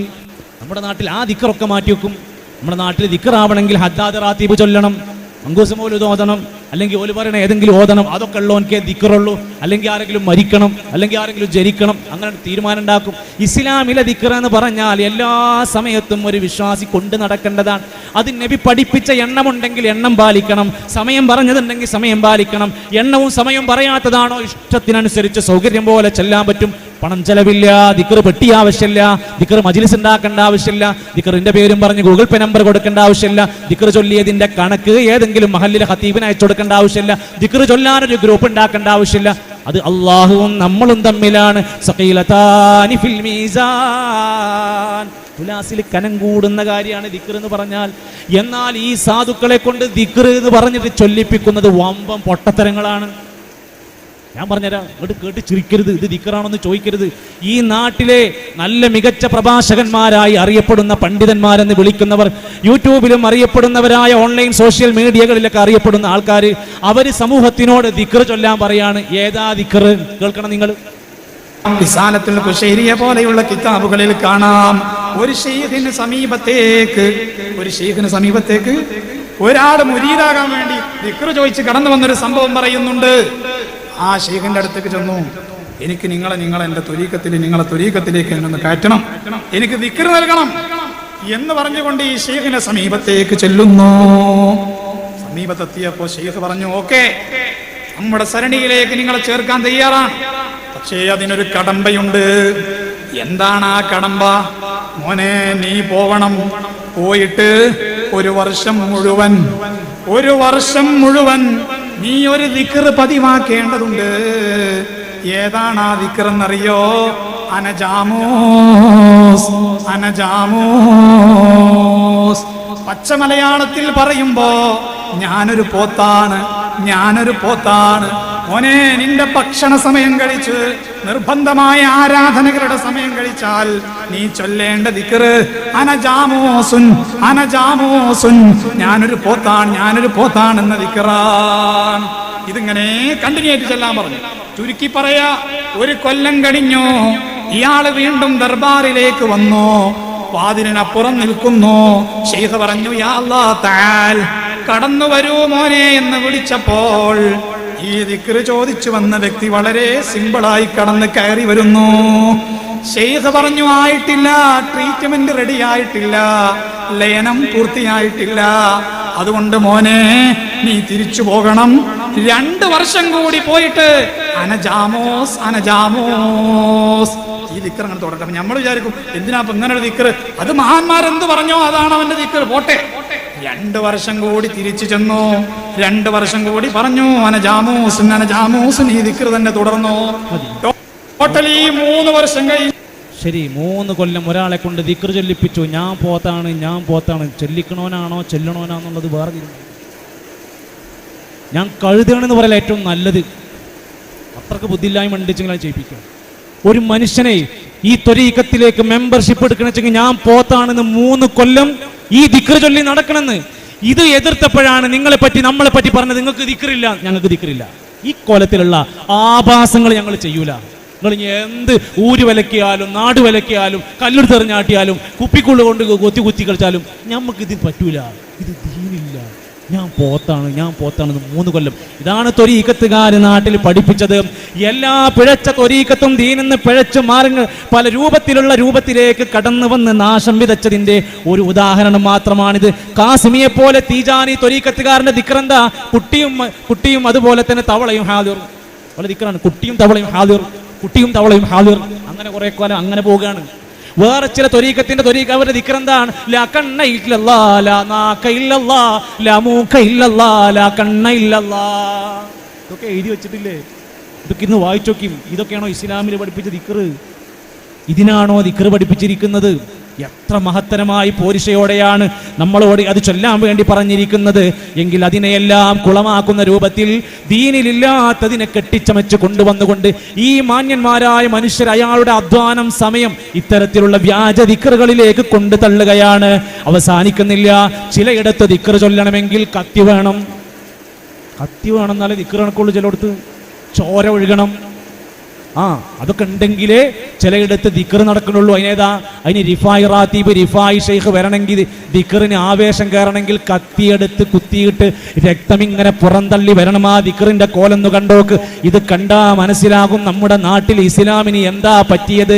A: നമ്മുടെ നാട്ടിൽ ആ ദിക്റൊക്കെ മാറ്റി വെക്കും. നമ്മുടെ നാട്ടിൽ ദിക്റാവണമെങ്കിൽ ഹദ്ദാദ് റാത്തീബ് ചൊല്ലണം, മങ്കൂസ് മൗലൂദ് ഓതണം, അല്ലെങ്കിൽ ഓല് പറയണ ഏതെങ്കിലും ഓതണം, അതൊക്കെ ഉള്ളവനക്കേ ദിക്റുള്ളൂ, അല്ലെങ്കിൽ ആരെങ്കിലും മരിക്കണം, അല്ലെങ്കിൽ ആരെങ്കിലും ജനിക്കണം, അങ്ങനെ തീരുമാനം ഉണ്ടാക്കും. ഇസ്ലാമിലെ ദിക്ർ എന്ന് പറഞ്ഞാൽ എല്ലാ സമയത്തും ഒരു വിശ്വാസി കൊണ്ട് നടക്കേണ്ടതാണ്. അത് നബി പഠിപ്പിച്ച എണ്ണമുണ്ടെങ്കിൽ എണ്ണം പാലിക്കണം, സമയം പറഞ്ഞതുണ്ടെങ്കിൽ സമയം പാലിക്കണം. എണ്ണവും സമയവും പറയാത്തതാണോ ഇഷ്ടത്തിനനുസരിച്ച് സൗകര്യം പോലെ ചെല്ലാൻ പറ്റും. പണം ചെലവില്ല, ദിക്ർ പെട്ടി ആവശ്യമില്ല, ദിക്ർ മജ്ലിസ് ഉണ്ടാക്കേണ്ട ആവശ്യമില്ല, ദിക്റിന്റെ പേരും പറഞ്ഞ് ഗൂഗിൾ പേ നമ്പർ കൊടുക്കേണ്ട ആവശ്യമില്ല, ദിക്ർ ചൊല്ലിയതിന്റെ കണക്ക് ഏതെങ്കിലും മഹല്ലിലെ ഖതീബിന് അയച്ചു കൊടുക്കേണ്ട ആവശ്യമില്ല, ദിക്ർ ചൊല്ലാനൊരു ഗ്രൂപ്പ് ഉണ്ടാക്കേണ്ട ആവശ്യമില്ല. അത് അള്ളാഹുവും നമ്മളും തമ്മിലാണ്. സഖീലതാനി ഫിൽ മീസാൻ, തുലാസിൽ കനം കൂടുന്ന കാര്യമാണ് ദിക്ർ എന്ന് പറഞ്ഞാൽ. എന്നാൽ ഈ സാധുക്കളെ കൊണ്ട് ദിക്ർ എന്ന് പറഞ്ഞിട്ട് ചൊല്ലിപ്പിക്കുന്നത് വമ്പം പൊട്ടത്തരങ്ങളാണ്. ഞാൻ പറഞ്ഞുതരാം, ഇങ്ങോട്ട് കേട്ട് ചിരിക്കരുത്, ഇത് ദിക്റാണെന്ന് ചോദിക്കരുത്. ഈ നാട്ടിലെ നല്ല മികച്ച പ്രഭാഷകന്മാരായി അറിയപ്പെടുന്ന പണ്ഡിതന്മാരെന്ന് വിളിക്കുന്നവർ, യൂട്യൂബിലും അറിയപ്പെടുന്നവരായ ഓൺലൈൻ സോഷ്യൽ മീഡിയകളിലൊക്കെ അറിയപ്പെടുന്ന ആൾക്കാർ, അവർ സമൂഹത്തിനോട് ദിക്ർ ചൊല്ലാൻ പറയാണ്. ഏതാ ദിക്ർ? കേൾക്കണം നിങ്ങൾ.
F: റിസാലത്തുൽ ഖുശൈരിയ പോലെയുള്ള കിതാബുകളിൽ കാണാം, ഒരു ശൈഖിന് സമീപത്തേക്ക് ഒരാൾ മുരീദാകാൻ വേണ്ടി ദിക്ർ ചോദിച്ച് കടന്നു വന്നൊരു സംഭവം പറയുന്നുണ്ട്. ആ ശൈഖിന്റെ അടുത്തേക്ക് ചെന്നു, എനിക്ക് നിങ്ങളെ എന്റെ നിങ്ങളെ ത്വരീഖത്തിലേക്ക് എന്നൊന്ന് കയറ്റണം, എനിക്ക് ദിക്ർ നൽകണം എന്ന് പറഞ്ഞുകൊണ്ട് ഈ ശൈഖിന്റെ സമീപത്തേക്ക് ചെല്ലുന്നു. സമീപത്തെത്തിയപ്പോ ശൈഖ് പറഞ്ഞു, ഓക്കെ, നമ്മുടെ സരണിയിലേക്ക് നിങ്ങളെ ചേർക്കാൻ തയ്യാറാണ്, പക്ഷേ അതിനൊരു കടമ്പയുണ്ട്. എന്താണ് ആ കടമ്പ? മോനെ, നീ പോവണം, പോയിട്ട് ഒരു വർഷം മുഴുവൻ നീ ഒരു ദിക്ർ പതിവാക്കേണ്ടതുണ്ട്. ഏതാണ് ആ ദിക്ർ എന്നറിയോ? അനജാമൂസ്. പച്ച മലയാളത്തിൽ പറയുമ്പോ ഞാനൊരു പോത്താണ്. മോനെ, നിന്റെ ഭക്ഷണ സമയം കഴിച്ച് നിർബന്ധമായ ആരാധനകളുടെ സമയം കഴിച്ചാൽ നീ ചൊല്ലേണ്ട ദിക്ർ അനജാമൂസുൻ, ഞാനൊരു പോത്താണ് എന്ന ദിക്റാണ്. ഇതിങ്ങനെ കണ്ടിന്യൂ ആയിട്ട് ചെല്ലാൻ പറഞ്ഞു. ചുരുക്കി പറയാ, ഒരു കൊല്ലം കഴിഞ്ഞു, ഇയാള് വീണ്ടും ദർബാറിലേക്ക് വന്നു, വാതിലിനപ്പുറം നിൽക്കുന്നു. ശൈഖ് പറഞ്ഞു, യാ അല്ലാഹ് തആൽ, കടന്നു വരൂ മോനെ എന്ന് വിളിച്ചപ്പോൾ ഈ ദിക്ർ ചോദിച്ചു വന്ന വ്യക്തി വളരെ സിമ്പിളായി കടന്ന് കയറി വരുന്നു. ശൈഖ് പറഞ്ഞു, ആയിട്ടില്ല, ട്രീറ്റ്മെന്റ് റെഡി ആയിട്ടില്ല, ലയനം പൂർത്തിയായിട്ടില്ല, അതുകൊണ്ട് മോനെ നീ തിരിച്ചു പോകണം. 2 വർഷം കൂടി പോയിട്ട് അനജാമോസ് ഈ ദിക്ർ അങ്ങനെ തുടരട്ടെ. അപ്പൊ നമ്മൾ വിചാരിക്കും, എന്തിനാ ഇങ്ങനെ ഒരു ദിക്ർ? അത് മഹാന്മാരെന്ത് പറഞ്ഞോ അതാണ് അവന്റെ ദിക്ർ, പോട്ടെ. 2 വർഷം കൂടി തിരിച്ചു ചെന്നു, 2 വർഷം കൂടി പറഞ്ഞു അനജാമൂസ് ഈ ദിക്ർ തന്നെ തുടർന്നു. ടോട്ടലി 3 വർഷം കഴിഞ്ഞു.
A: ശരി, 3 കൊല്ലം ഒരാളെ കൊണ്ട് ദിക്ർ ചൊല്ലിപ്പിച്ചു. ഞാൻ പോത്താണ്, ചൊല്ലിക്കണോനാണോ ചെല്ലണോനാന്നുള്ളത് വേറെ തീരുമാനം. ഞാൻ കഴുതയാണെന്ന് പറയല ഏറ്റവും നല്ലത്. അത്രക്ക് ബുദ്ധിയില്ലായ്മ ഉണ്ടെങ്കിൽ അത് ചെയ്യിപ്പിക്കാം. ഒരു മനുഷ്യനെ ഈ ത്വരീഖത്തിലേക്ക് മെമ്പർഷിപ്പ് എടുക്കണമെങ്കിൽ ഞാൻ പോത്താണെന്ന് 3 കൊല്ലം ഈ ദിക്ർ ചൊല്ലി നടക്കണമെന്ന്. ഇത് എതിർത്തപ്പോഴാണ് നമ്മളെ പറ്റി പറഞ്ഞത്, നിങ്ങൾക്ക് ദിക്റില്ല, ഞങ്ങൾക്ക് ദിക്റില്ല. ഈ കോലത്തിലുള്ള ആഭാസങ്ങൾ ഞങ്ങൾ ചെയ്യൂല. നിങ്ങൾ എന്ത് ഊര് വിലക്കിയാലും നാട് വിലക്കിയാലും കല്ലെടുത്ത് എറിഞ്ഞാട്ടിയാലും കുപ്പിക്കുള്ള കൊണ്ട് കുത്തി കളിച്ചാലും ഞമ്മക്ക് ഇത് പറ്റൂല. ഇത് ദീനില്ല. ഞാൻ പോത്താണ് 3 കൊല്ലം. ഇതാണ് ത്വരീഖത്തുകാർ നാട്ടിൽ പഠിപ്പിച്ചത്. എല്ലാ പിഴച്ച ത്വരീഖത്തും ദീനെന്ന് പിഴച്ചു മാറുന്ന പല രൂപത്തിലേക്ക് കടന്നു വന്ന് നാശം വിതച്ചതിന്റെ ഒരു ഉദാഹരണം മാത്രമാണിത്. കാസിമിയെ പോലെ തീജാനി ത്വരീഖത്തുകാരന്റെ ദിക്റെന്താ? കുട്ടിയും അതുപോലെ തന്നെ തവളയും ഹാദിർ. പല ദിക്റാണ്, കുട്ടിയും തവളയും ഹാദിർ. അങ്ങനെ കുറെ കാലം അങ്ങനെ പോവുകയാണ്. വേറെ ചില ത്വരീഖത്തിന്റെ അവരുടെ ദിക്റെന്താണ്? ലാ കണ്ണ ഇല്ലല്ലാ, ലാ നാക ഇല്ലല്ലാ, ലാ മൂക ഇല്ലല്ലാ, ലാ കണ്ണ ഇല്ലല്ലാ. ഇതൊക്കെ എഴുതി വെച്ചിട്ടില്ലേ? ഇതൊക്കെ ഇന്ന് വായിച്ചു നോക്കി. ഇതൊക്കെയാണോ ഇസ്ലാമിൽ പഠിപ്പിച്ച ദിക്ർ? ഇതിനാണോ ദിക്ർ പഠിപ്പിച്ചിരിക്കുന്നത്? എത്ര മഹത്തരമായി പോരിശയോടെയാണ് നമ്മളോട് അത് ചൊല്ലാൻ വേണ്ടി പറഞ്ഞിരിക്കുന്നത്. എങ്കിൽ അതിനെയെല്ലാം കുളമാക്കുന്ന രൂപത്തിൽ ദീനിലില്ലാത്തതിനെ കെട്ടിച്ചമച്ച് കൊണ്ടുവന്നുകൊണ്ട് ഈ മാന്യന്മാരായ മനുഷ്യർ അയാളുടെ അധ്വാനം, സമയം ഇത്തരത്തിലുള്ള വ്യാജ ദിക്റുകളിലേക്ക് കൊണ്ടു തള്ളുകയാണ്. അവസാനിക്കുന്നില്ല. ചിലയിടത്ത് ദിക്ർ ചൊല്ലണമെങ്കിൽ കത്തി വേണം എന്നാലേ ദിക്ർ കണക്കുള്ളൂ. ചിലയിടത്ത് ചോര ഒഴുകണം. അതൊക്കെ ഉണ്ടെങ്കിലേ ചിലയിടത്ത് ദിക്ർ നടക്കണുള്ളൂ. അതിനേതാ? അതിന് റിഫായി റാത്തീബ്, റിഫായി ഷെയ്ഖ് വരണമെങ്കിൽ, ദിക്റിന് ആവേശം കയറണമെങ്കിൽ കത്തിയെടുത്ത് കുത്തിയിട്ട് രക്തം ഇങ്ങനെ പുറന്തള്ളി വരണം. ആ ദിക്റിന്റെ കോലൊന്നു കണ്ടോക്ക്. ഇത് കണ്ടാ മനസ്സിലാകും നമ്മുടെ നാട്ടിൽ ഇസ്ലാമിന് എന്താ പറ്റിയത്,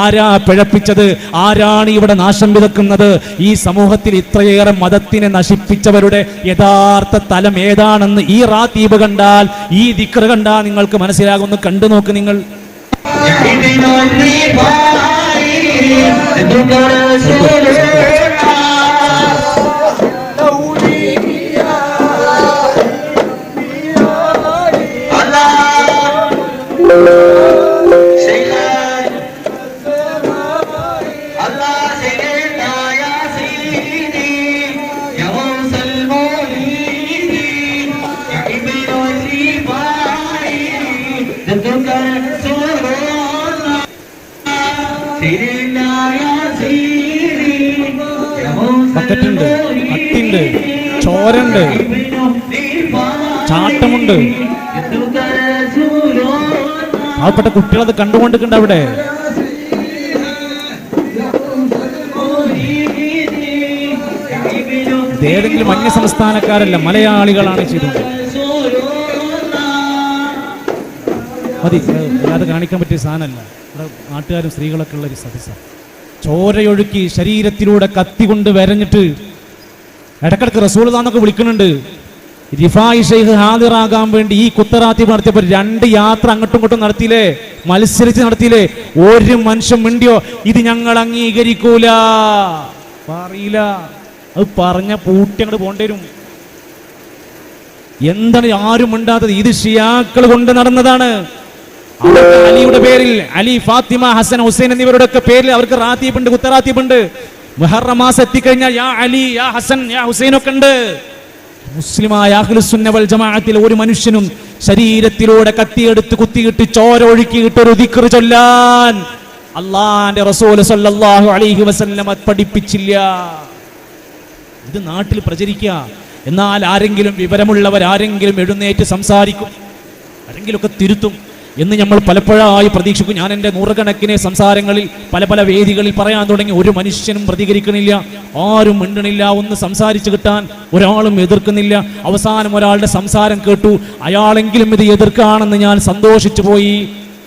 A: ആരാ പിഴപ്പിച്ചത്, ആരാണ് ഇവിടെ നാശം വിതക്കുന്നത്. ഈ സമൂഹത്തിൽ ഇത്രയേറെ മതത്തിനെ നശിപ്പിച്ചവരുടെ യഥാർത്ഥ തലം ഏതാണെന്ന് ഈ റാത്തീബ് കണ്ടാൽ, ഈ ദിക്ർ കണ്ടാൽ നിങ്ങൾക്ക് മനസ്സിലാകുന്നു. കണ്ടു നോക്ക് നിങ്ങൾ. ബക്കറ്റുണ്ട്, കത്തിണ്ട്, ചോരണ്ട്, ചാട്ടമുണ്ട്. പാവപ്പെട്ട കുട്ടികളത് കണ്ടുകൊണ്ടിരിക്കുന്നുണ്ട് അവിടെ. ഏതെങ്കിലും അന്യ സംസ്ഥാനക്കാരല്ല, മലയാളികളാണ് ചെയ്തത്. മതി, അല്ലാതെ കാണിക്കാൻ പറ്റിയ സാധനമല്ല. ഇവിടെ നാട്ടുകാരും സ്ത്രീകളൊക്കെ ഉള്ളൊരു സദസ്സാണ്. ചോരയൊഴുക്കി ശരീരത്തിലൂടെ കത്തി കൊണ്ട് വരഞ്ഞിട്ട് ഇടക്കിടക്ക് റസൂലുള്ളാഹിന്നൊക്കെ വിളിക്കുന്നുണ്ട്. റിഫായി ഷെയ്ഖ് ഹാദിറാകാൻ വേണ്ടി ഈ കുത്തറാത്തീബ് നടത്തിയപ്പോൾ 2 യാത്ര അങ്ങോട്ടും ഇങ്ങോട്ടും നടത്തിയില്ലേ, മത്സരിച്ച് നടത്തിയില്ലേ. ഒരു മനുഷ്യൻ മിണ്ടിയോ ഇത് ഞങ്ങൾ അംഗീകരിക്കൂല പറയില്ല. അത് പറഞ്ഞ പൂട്ടി അങ്ങോട്ട് പോകേണ്ടി വരും. എന്താണ് ആരും മിണ്ടാത്തത്? ഇത് ഷിയാക്കൾ കൊണ്ട് നടന്നതാണ്. അലിയുടെ പേരിൽ, അലി, ഫാത്തിമ, ഹസൻ, ഹുസൈൻ എന്നിവരുടെ ഒക്കെ പേരിൽ അവർക്ക് റാത്തീബുണ്ട്, കുത്തറാത്തീബുണ്ട്. മുഹറം മാസം എത്തിക്കഴിഞ്ഞാൽ യാ അലി, യാ ഹസൻ, യാ ഹുസൈൻ ഒക്കെ ഉണ്ട്. മുസ്ലിമായ അഹ്ലുസുന്ന വൽ ജമാഅത്തിൽ ഒരു മനുഷ്യനും ശരീരത്തിലൂടെ കത്തിയെടുത്ത് കുത്തിയിട്ട് ചോര ഒഴുക്കിയിട്ട് ഒരു ദിക്ർ ചൊല്ലാൻ അള്ളാന്റെ റസൂൽ സല്ലല്ലാഹു അലൈഹി വസല്ലം പഠിപ്പിച്ചില്ല. ഇത് നാട്ടിൽ പ്രചരിക്കുക. എന്നാൽ ആരെങ്കിലും വിവരമുള്ളവർ ആരെങ്കിലും എഴുന്നേറ്റ് സംസാരിക്കും, ആരെങ്കിലുമൊക്കെ തിരുത്തും എന്ന് നമ്മൾ പലപ്പോഴായി പ്രതീക്ഷിക്കും. ഞാൻ എൻ്റെ നൂറുകണക്കിന് സംസാരങ്ങളിൽ പല വേദികളിൽ പറയാൻ തുടങ്ങി. ഒരു മനുഷ്യനും പ്രതികരിക്കണില്ല, ആരും മിണ്ടണില്ല, ഒന്ന് സംസാരിച്ചു കിട്ടാൻ ഒരാളും എതിർക്കുന്നില്ല. അവസാനം ഒരാളുടെ സംസാരം കേട്ടു, അയാളെങ്കിലും ഇത് എതിർക്കാണെന്ന് ഞാൻ സന്തോഷിച്ചു പോയി.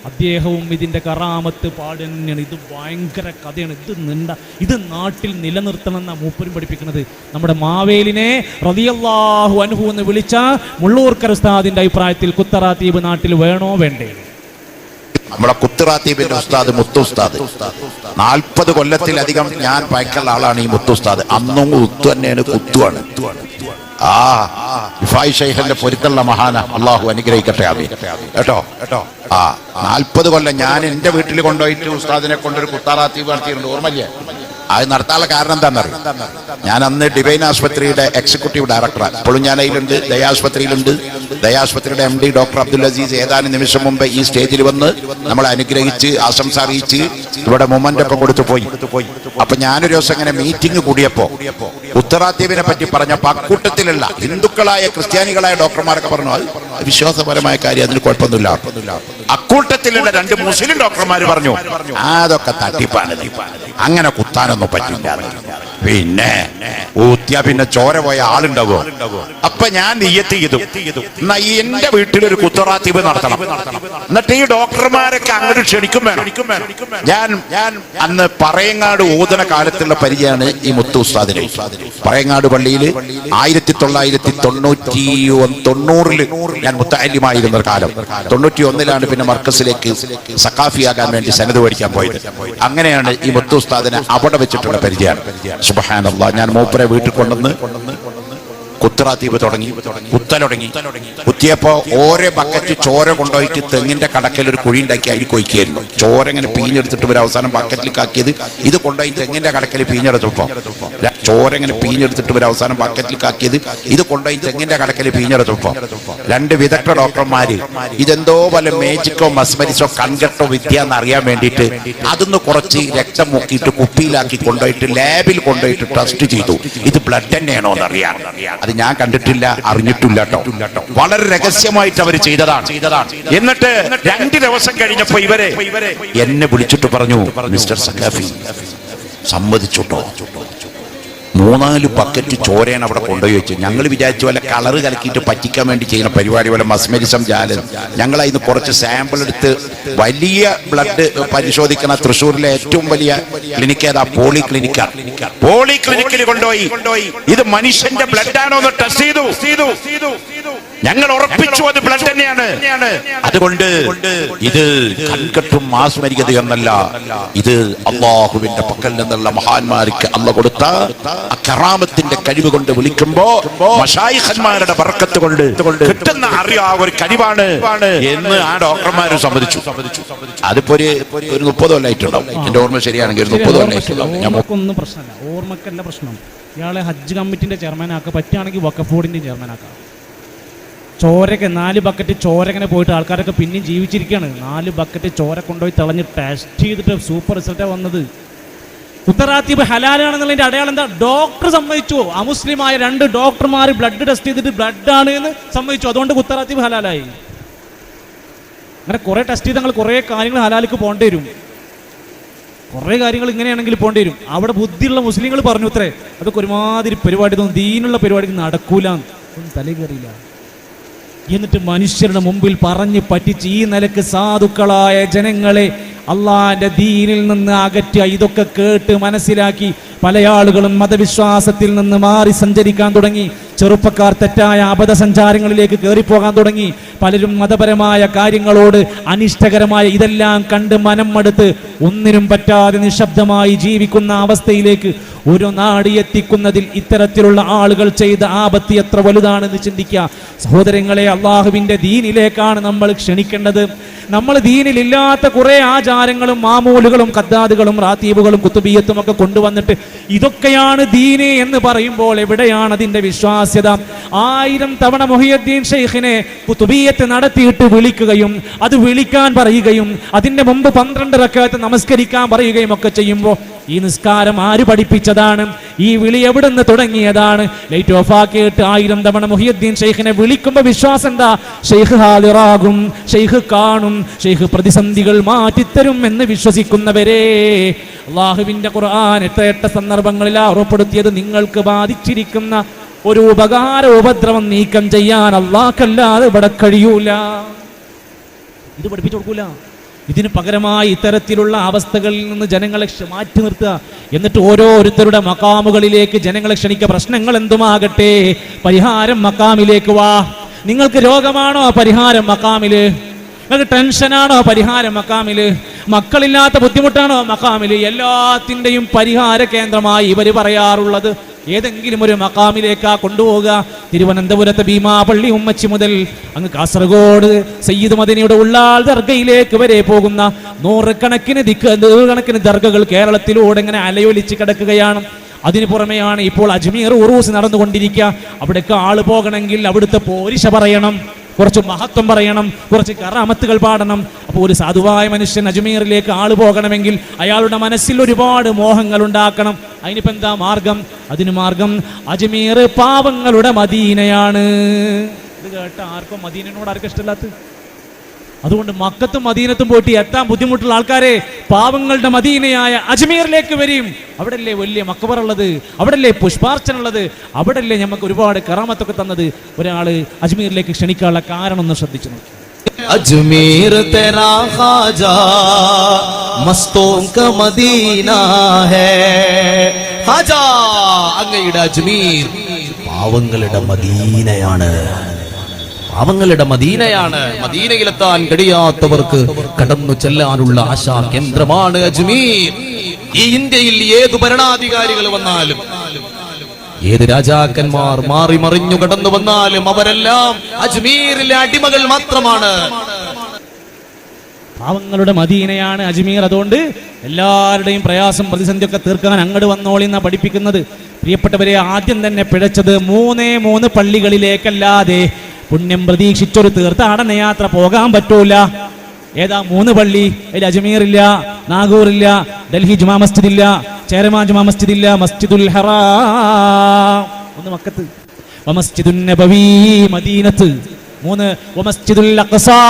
A: അദ്ദേഹവും ഇതിൻ്റെ കറാമത്ത് പാടുന്നതാണ്. ഇത് ഭയങ്കര കഥയാണ്. ഇത് നാട്ടിൽ നിലനിർത്തണമെന്ന മൂപ്പരും പഠിപ്പിക്കുന്നത്. നമ്മുടെ മാവേലിനെ റളിയല്ലാഹു അൻഹു എന്ന് വിളിച്ച മുള്ളൂർക്കർ ഉസ്താദിന്റെ അഭിപ്രായത്തിൽ കുത്തറാത്തീബ് നാട്ടിൽ വേണോ വേണ്ടേ?
G: നമ്മളെ കുത്തറാത്തീബിന്റെ ഉസ്താദ് മുത്തുസ്താദ് 40 കൊല്ലത്തിലധികം ഞാൻ പയക്കുള്ള ആളാണ് ഈ മുത്തുസ്താദ്. അന്നും കുത്തു തന്നെയാണ്, കുത്തുവാണ്. റിഫായി ഷെയ്ഖിന്റെ പൊരുത്തുള്ള മഹാന, അള്ളാഹു അനുഗ്രഹിക്കട്ടെ. കേട്ടോ 40 കൊല്ലം ഞാൻ എന്റെ വീട്ടിൽ കൊണ്ടുപോയിട്ട് ഉസ്താദിനെ കൊണ്ടൊരു കുത്താറാത്തീബ് നടത്തിയിട്ടുണ്ട്. ഓർമ്മയില്ലേ? അത് നടത്താനുള്ള കാരണം എന്താണെന്നറിയാം? ഞാൻ അന്ന് ഡിവൈൻ ആശുപത്രിയുടെ എക്സിക്യൂട്ടീവ് ഡയറക്ടറാണ്. ഇപ്പോഴും ഞാൻ അതിലുണ്ട്, ദയാശുപത്രിയിലുണ്ട്. ദയാശുപത്രിയുടെ MD ഡോക്ടർ അബ്ദുൽ അസീസ് ഏതാനും നിമിഷം മുമ്പ് ഈ സ്റ്റേജിൽ വന്ന് നമ്മളെ അനുഗ്രഹിച്ച് ആശംസ അറിയിച്ച് ഇവിടെ മൊമെന്റ് ഒക്കെ കൊടുത്തു പോയി. അപ്പൊ ഞാനൊരു ദിവസം ഇങ്ങനെ മീറ്റിംഗ് കൂടിയപ്പോ ഉത്തറാത്തീബിനെ പറ്റി പറഞ്ഞപ്പോ അക്കൂട്ടത്തിലുള്ള ഹിന്ദുക്കളായ ക്രിസ്ത്യാനികളായ ഡോക്ടർമാരൊക്കെ പറഞ്ഞു അത് വിശ്വാസപരമായ കാര്യം, അതിന് കുഴപ്പമൊന്നുമില്ല. അക്കൂട്ടത്തിലുള്ള 2 മുസ്ലിം ഡോക്ടർമാർ പറഞ്ഞു അതൊക്കെ തട്ടിപ്പാണ്, അങ്ങനെ കുത്താനൊന്നും പറ്റില്ല. പിന്നെ ഊത്തിയ പിന്നെ ചോര പോയ ആളുണ്ടാവോ? അപ്പൊ ഞാൻ നിയ്യത്ത് ചെയ്തു, എന്നാ എന്റെ വീട്ടിലൊരു കുത്തറാത്തീബ് നടത്തണം, എന്നിട്ട് ഈ ഡോക്ടർമാരൊക്കെ അങ്ങോട്ട് ക്ഷണിക്കും വേണം. ഞാൻ അന്ന് പറയങ്ങാട് ഓതന കാലത്തുള്ള പരിചയമാണ് ഈ മുത്തു ഉസ്താദിന്. പറയങ്ങാട് പള്ളിയിൽ 1990 ഞാൻ മുത്തഅല്ലിമായിരുന്ന കാലം. 91 പിന്നെ മർക്കസിലേക്ക് സഖാഫിയാകാൻ വേണ്ടി സനദ് പഠിക്കാൻ പോയത്. അങ്ങനെയാണ് ഈ മുത്തു ഉസ്താദിനെ അവിടെ വെച്ചിട്ടുള്ള പരിചയമാണ്. സുബ്ഹാനല്ലാഹ്. ഞാൻ മൂപ്പരെ വീട്ടിൽ കൊണ്ടുവന്ന് കുത്തറാത്തീബ് തുടങ്ങി, കുത്തലൊടങ്ങി. കുത്തിയപ്പോ ഓരോ ബക്കറ്റ് ചോര കൊണ്ടുപോയിട്ട് തെങ്ങിന്റെ കടക്കൽ ഒരു കുഴി ഉണ്ടാക്കി അതിൽ കൊയ്ക്കായിരുന്നു. ചോര ഇങ്ങനെ പീഞ്ഞെടുത്തിട്ട് ഒരു അവസാനം ബക്കറ്റിലേക്ക് ആക്കിയത് ഇത് കൊണ്ടുപോയി തെങ്ങിന്റെ കടക്കൽ പീഞ്ഞെടുത്തപ്പോ ചോര ഇങ്ങനെ പീഞ്ഞെടുത്തിട്ട് ഒരു അവസാനം ബക്കറ്റിലേക്ക് ആക്കിയത് ഇത് കൊണ്ടുപോയി തെങ്ങിന്റെ കടക്കൽ പീഞ്ഞെടുത്തപ്പോ 2 വിദഗ്ധ ഡോക്ടർമാര് ഇതെന്തോ വല്ല മേജിക്കോ മസ്മരിച്ചോ കൺകെട്ട സബ്ജക്റ്റോ വിദ്യ എന്ന് അറിയാൻ വേണ്ടിയിട്ട് അതൊന്ന് കുറച്ച് രക്തം മുക്കിയിട്ട് കുപ്പിയിലാക്കി കൊണ്ടുപോയിട്ട് ലാബിൽ കൊണ്ടുപോയിട്ട് ടെസ്റ്റ് ചെയ്തു. ഇത് ബ്ലഡ് തന്നെയാണോ എന്ന് അറിയാൻ. അത് ഞാൻ കണ്ടിട്ടില്ല, അറിഞ്ഞിട്ടില്ല കേട്ടോ. വളരെ രഹസ്യമായിട്ട് അവർ ചെയ്തതാണ്. എന്നിട്ട് 2 ദിവസം കഴിഞ്ഞപ്പോ ഇവരെ എന്നെ വിളിച്ചിട്ട് പറഞ്ഞു, മിസ്റ്റർ സഖാഫി സമ്മതിച്ചുട്ടോ, 3-4 ബക്കറ്റ് ചോരയാണ് അവിടെ കൊണ്ടുപോയി വെച്ചു. ഞങ്ങൾ വിചാരിച്ചു വല്ല കളറ് കലക്കിയിട്ട് പറ്റിക്കാൻ വേണ്ടി ചെയ്യുന്ന പരിപാടി പോലെ മസ്മരിസം ജാലം. ഞങ്ങൾ അതിന് കുറച്ച് സാമ്പിൾ എടുത്ത് വലിയ ബ്ലഡ് പരിശോധിക്കുന്ന തൃശ്ശൂരിലെ ഏറ്റവും വലിയ ക്ലിനിക്ക് ഏതാ? പോളി ക്ലിനിക്കാണ്. പോളി ക്ലിനിക്കിൽ കൊണ്ടുപോയി ഇത് മനുഷ്യന്റെ ബ്ലഡ് ആണോ എന്ന് ടെസ്റ്റ് ചെയ്തു. ഞങ്ങൾ ഉറപ്പിച്ചു അത് ബ്ലഡ് തന്നെയാണ്. അതുകൊണ്ട് ഇത് കൺകെട്ടും മാസ്മരികത എന്നല്ല, ഇത് അള്ളാഹുവിന്റെ പക്കൽ നിന്നുള്ള മഹാന്മാർക്ക് അള്ളാഹ് കൊടുത്ത കറാമത്തിന്റെ കഴിവ് കൊണ്ട് വിളിക്കുമ്പോ മശായിഖന്മാരുടെ ബർക്കത്ത് കൊണ്ട് കിട്ടുന്ന അറിയാ ഒരു കഴിവാണ് എന്ന് ആ ഡോക്ടർമാരും സമ്മതിച്ചു. അതിപ്പോ ഒരു 30 കൊല്ലമായിട്ടുണ്ടാവും, എന്റെ ഓർമ്മ ശരിയാണെങ്കിൽ 30 കൊല്ലമായിട്ടുണ്ടാവും.
A: നമുക്കൊന്നും പ്രശ്നമല്ല, ഓർമ്മക്കല്ല പ്രശ്നം. ഇയാളെ ഹജ്ജ് കമ്മിറ്റിന്റെ ചെയർമാനാക്കുക, പറ്റുകയാണെങ്കിൽ വഖഫ് ബോർഡിന്റെ ചെയർമാനാക്കാം. ചോരക്ക് 4 ബക്കറ്റ് ചോരങ്ങനെ പോയിട്ട് ആൾക്കാരൊക്കെ പിന്നെയും ജീവിച്ചിരിക്കുകയാണ്. 4 ബക്കറ്റ് ചോര കൊണ്ടുപോയി തിളഞ്ഞ് ടെസ്റ്റ് ചെയ്തിട്ട് സൂപ്പർ റിസൾട്ടാണ് വന്നത്. കുത്തറാത്തീബ് ഹലാലാണെന്നുള്ളതിന്റെ അടയാളം എന്താ? ഡോക്ടർ സമ്മതിച്ചു. അമുസ്ലിമായ 2 ഡോക്ടർമാർ ബ്ലഡ് ടെസ്റ്റ് ചെയ്തിട്ട് ബ്ലഡ് ആണ് എന്ന് സമ്മതിച്ചു. അതുകൊണ്ട് കുത്തറാത്തീബ് ഹലാലായി. അങ്ങനെ കുറെ ടെസ്റ്റ് ചെയ്ത് ഞങ്ങൾ കുറെ കാര്യങ്ങൾ ഹലാലിക്ക് പോകേണ്ടി വരും. കുറെ കാര്യങ്ങൾ ഇങ്ങനെയാണെങ്കിൽ പോകേണ്ടി വരും. അവിടെ ബുദ്ധിയുള്ള മുസ്ലിങ്ങൾ പറഞ്ഞു അത്രേ, അതൊക്കെ ഒരുമാതിരി പരിപാടി തോന്നും, ദീനുള്ള പരിപാടിക്ക് നടക്കൂല, ഒന്നും തലേ കയറിയില്ല. എന്നിട്ട് മനുഷ്യരുടെ മുമ്പിൽ പറഞ്ഞ് പറ്റിച്ച് ഈ നിലക്ക് സാധുക്കളായ ജനങ്ങളെ അള്ളാന്റെ ദീനിൽ നിന്ന് അകറ്റുക. ഇതൊക്കെ കേട്ട് മനസ്സിലാക്കി പല ആളുകളും മതവിശ്വാസത്തിൽ നിന്ന് മാറി സഞ്ചരിക്കാൻ തുടങ്ങി. ചെറുപ്പക്കാർ തെറ്റായ അബദ്ധസഞ്ചാരങ്ങളിലേക്ക് കയറിപ്പോകാൻ തുടങ്ങി. പലരും മതപരമായ കാര്യങ്ങളോട് അനിഷ്ടകരമായ ഇതെല്ലാം കണ്ട് മനം മടുത്ത് ഒന്നിനും പറ്റാതെ നിശബ്ദമായി ജീവിക്കുന്ന അവസ്ഥയിലേക്ക് ഒരു നാട് എത്തിക്കുന്നതിൽ ഇത്തരത്തിലുള്ള ആളുകൾ ചെയ്ത ആപത്ത് എത്ര വലുതാണെന്ന് ചിന്തിക്കുക. സഹോദരങ്ങളെ, അള്ളാഹുവിന്റെ ദീനിലേക്കാണ് നമ്മൾ ക്ഷണിക്കേണ്ടത്. നമ്മൾ ദീനിലില്ലാത്ത കുറെ ആചാരങ്ങളും മാമൂലുകളും ഖദ്ദാദുകളും റാത്തീബുകളും കുത്തുബിയത്തും ഒക്കെ കൊണ്ടുവന്നിട്ട് ഇതൊക്കെയാണ് ദീന് എന്ന് പറയുമ്പോൾ എവിടെയാണ് അതിന്റെ വിശ്വാസ്യത? 1000 തവണ മുഹിയുദ്ദീൻ ഷെയ്ഖിനെ കുത്തുബിയത്ത് നടത്തിയിട്ട് വിളിക്കുകയും അത് വിളിക്കാൻ പറയുകയും അതിന്റെ മുമ്പ് 12 റക്അത്ത് നമസ്കരിക്കാൻ പറയുകയും ഒക്കെ ചെയ്യുമ്പോൾ ഈ നിസ്കാരം ആര് പഠിപ്പിച്ചതാണ്? ഈ വിളി എവിടുന്ന് തുടങ്ങിയതാണ്? ലൈറ്റ് ഓഫ് ആക്കിയിട്ട് 1000 തവണ മുഹിയുദ്ദീൻ ഷെയ്ഖിനെ വിളിക്കുമ്പോൾ വിശ്വാസം എന്താ? ഷെയ്ഖ് ഹാദിറാകും, ഷെയ്ഖ് കാണും, ഷെയ്ഖ് പ്രതിസന്ധികൾ മാറ്റിത്തരും എന്ന് വിശ്വസിക്കുന്നവരെ, അള്ളാഹുവിന്റെ ഖുർആൻ എത്ര സന്ദർഭങ്ങളിലാ ഉറപ്പെടുത്തിയത്? നിങ്ങൾക്ക് ബാധിച്ചിരിക്കുന്ന ഒരു ഉപദ്രവം നീക്കം ചെയ്യാൻ അള്ളാഹ്ക്കല്ലാതെ ഇവിടെ കഴിയൂല. ഇത് പഠിപ്പിച്ചു കൊടുക്കൂല. ഇതിന് പകരമായി ഇത്തരത്തിലുള്ള അവസ്ഥകളിൽ നിന്ന് ജനങ്ങളെ മാറ്റി നിർത്തുക. എന്നിട്ട് ഓരോരുത്തരുടെ മക്കാമുകളിലേക്ക് ജനങ്ങളെ ക്ഷണിക്കുക. പ്രശ്നങ്ങൾ എന്തുമാകട്ടെ, പരിഹാരം മക്കാമിലേക്ക് വാ. നിങ്ങൾക്ക് രോഗമാണോ? പരിഹാരം മക്കാമില്. നിങ്ങൾക്ക് ടെൻഷനാണോ? പരിഹാരം മക്കാമില്. മക്കളില്ലാത്ത ബുദ്ധിമുട്ടാണോ? മക്കാമില്. എല്ലാത്തിൻ്റെയും പരിഹാര കേന്ദ്രമായി ഇവർ പറയാറുള്ളത് ഏതെങ്കിലും ഒരു മക്കാമിലേക്കാ കൊണ്ടുപോവുക. തിരുവനന്തപുരത്തെ ഭീമാപള്ളി ഉമ്മച്ചി മുതൽ അങ്ങ് കാസർഗോഡ് സയ്യിദ് മദനിയുടെ ഉള്ളാൾ ദർഗയിലേക്ക് വരെ പോകുന്ന നൂറുകണക്കിന് ദർഗകൾ കേരളത്തിലൂടെ ഇങ്ങനെ അലയൊലിച്ച് കിടക്കുകയാണ്. അതിനു പുറമെയാണ് ഇപ്പോൾ അജ്മീർ ഉറൂസ് നടന്നുകൊണ്ടിരിക്കുക. അവിടേക്ക് ആള് പോകണമെങ്കിൽ അവിടുത്തെ പോരിശ പറയണം, കുറച്ച് മഹത്വം പറയണം, കുറച്ച് കറാമത്തുകൾ പാടണം. അപ്പോൾ ഒരു സാധുവായ മനുഷ്യൻ അജ്മീറിലേക്ക് ആള് പോകണമെങ്കിൽ അയാളുടെ മനസ്സിൽ ഒരുപാട് മോഹങ്ങൾ ഉണ്ടാക്കണം. അതിനിപ്പോ എന്താ മാർഗം? അതിന് മാർഗം അജ്മീർ പാവങ്ങളുടെ മദീനയാണ്. ഇത് കേട്ട ആർക്കും മദീനയോട് ആർക്കും ഇഷ്ടമില്ലാത്ത. അതുകൊണ്ട് മക്കത്തും മദീനത്തും പോയിട്ട് എത്താൻ ബുദ്ധിമുട്ടുള്ള ആൾക്കാരെ പാവങ്ങളുടെ മദീനയായ അജ്മീറിലേക്ക് വരും. അവിടല്ലേ വലിയ മക്ബറ ഉള്ളത്, അവിടല്ലേ പുഷ്പാർച്ചന ഉള്ളത്, അവിടല്ലേ നമുക്ക് ഒരുപാട് കറാമത്തൊക്കെ തന്നത്. ഒരാള് അജ്മീറിലേക്ക് ക്ഷണിക്കാനുള്ള കാരണം ഒന്ന് ശ്രദ്ധിച്ചു നോക്കി.
H: अजमेर तेरा ख्वाजा मस्तों का मदीना है ഖാജാ അങ്ങയുടെ അജ്മീർ പാവങ്ങളുടെ മദീനയാണ്. പാവങ്ങളുടെ മദീനയാണ്. മദീനയിലെത്താൻ കഴിയാത്തവർക്ക് കടന്നു ചെല്ലാനുള്ള ആശാ കേന്ദ്രമാണ് അജ്മീർ. ഈ ഇന്ത്യയിൽ ഏത് ഭരണാധികാരികൾ വന്നാലും, ഏത് രാജാക്കന്മാർ മാറി മറിഞ്ഞു കടന്നു വന്നാലും അവരെല്ലാം അജ്മീറിലെ അടിമകൾ മാത്രമാണ്.
A: പാവങ്ങളുടെ മദീനയാണ് അജ്മീർ. അതുകൊണ്ട് എല്ലാവരുടെയും പ്രയാസം പ്രതിസന്ധിയൊക്കെ തീർക്കാൻ അങ്ങോട്ട് വന്നോളി എന്നാ പഠിപ്പിക്കുന്നത്. പ്രിയപ്പെട്ടവരെ, ആദ്യം തന്നെ പിഴച്ചത് 3 പള്ളികളിലേക്കല്ലാതെ പുണ്യം പ്രതീക്ഷിച്ചൊരു തീർത്ഥാടന യാത്ര പോകാൻ പറ്റൂല. ഏതാ 3 പള്ളി? അതിൽ അജ്മീറില്ല, നാഗൂറില്ല, ഡൽഹി ജുമാ മസ്ജിദ് ഇല്ല, ചേരമാൻ ജുമാ മസ്ജിദ് ഇല്ല, മസ്ജിദുൽ ഹറാം ഒന്ന് മക്കത്ത്, വമസ്ജിദുൻ നബവി മദീനത്ത് 3, വമസ്ജിദുൽ അഖ്സാ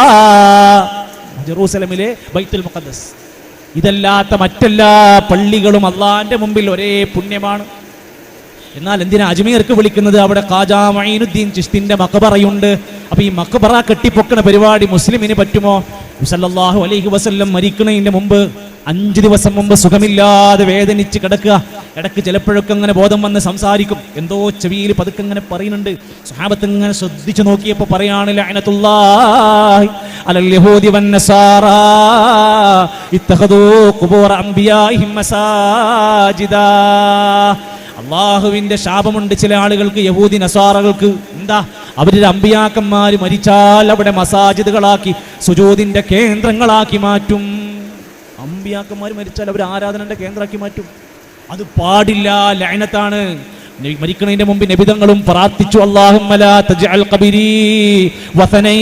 A: ജെറൂസലമിലെ ബൈത്തുൽ മുഖദ്ദസ്. ഇതല്ലാത്ത മറ്റെല്ലാ പള്ളികളും അള്ളാന്റെ മുമ്പിൽ ഒരേ പുണ്യമാണ്. എന്നാൽ എന്തിനാ അജ്മീർക്ക് വിളിക്കുന്നത്? അവിടെ ഖാജാ മഈനുദ്ദീൻ ചിശ്തിന്റെ മഖബറയുണ്ട്. അപ്പൊ ഈ മഖബറ കെട്ടിപ്പൊക്കണ പരിപാടി മുസ്ലിമിന് പറ്റുമോ? സല്ലല്ലാഹു അലൈഹി വസല്ലം മരിക്കുന്നതിന്റെ മുമ്പ് 5 ദിവസം മുമ്പ് സുഖമില്ലാതെ വേദനിച്ച് കിടക്കുക. ഇടയ്ക്ക് ചിലപ്പോഴൊക്കെ അങ്ങനെ ബോധം വന്ന് സംസാരിക്കും, എന്തോ ചെവിയിൽ പതുക്കെ ഇങ്ങനെ പറയുന്നുണ്ട്. സ്വഹാബത്ത് ഇങ്ങനെ ശ്രദ്ധിച്ചു നോക്കിയപ്പോ പറയാണ്, ലഅനത്തുല്ലാഹി അലൽ യഹൂദി വന്നസാറാ ഇത്തഖദൂ ഖുബൂറ അംബിയാഇഹിം മസാജിദാ. അള്ളാഹുവിന്റെ ശാപമുണ്ട് ചില ആളുകൾക്ക്, യഹൂദി നസാറകൾക്ക്. എന്താ? അവരുടെ അമ്പിയാക്കന്മാര് മരിച്ചാൽ അവിടെ മസാജിദുകളാക്കി, സുജൂദിന്റെ കേന്ദ്രങ്ങളാക്കി മാറ്റും. അമ്പിയാക്കന്മാർ മരിച്ചാൽ അവർ ആരാധനയുടെ കേന്ദ്രമാക്കി മാറ്റും. അത് പാടില്ല, ലഅനത്താണ്. മരിക്കുന്നതിന്റെ മുമ്പ് നബിതങ്ങളും പ്രാർത്ഥിച്ചു, അല്ലാഹുമ്മ ലാ തജ്അൽ ഖബരി വസനൻ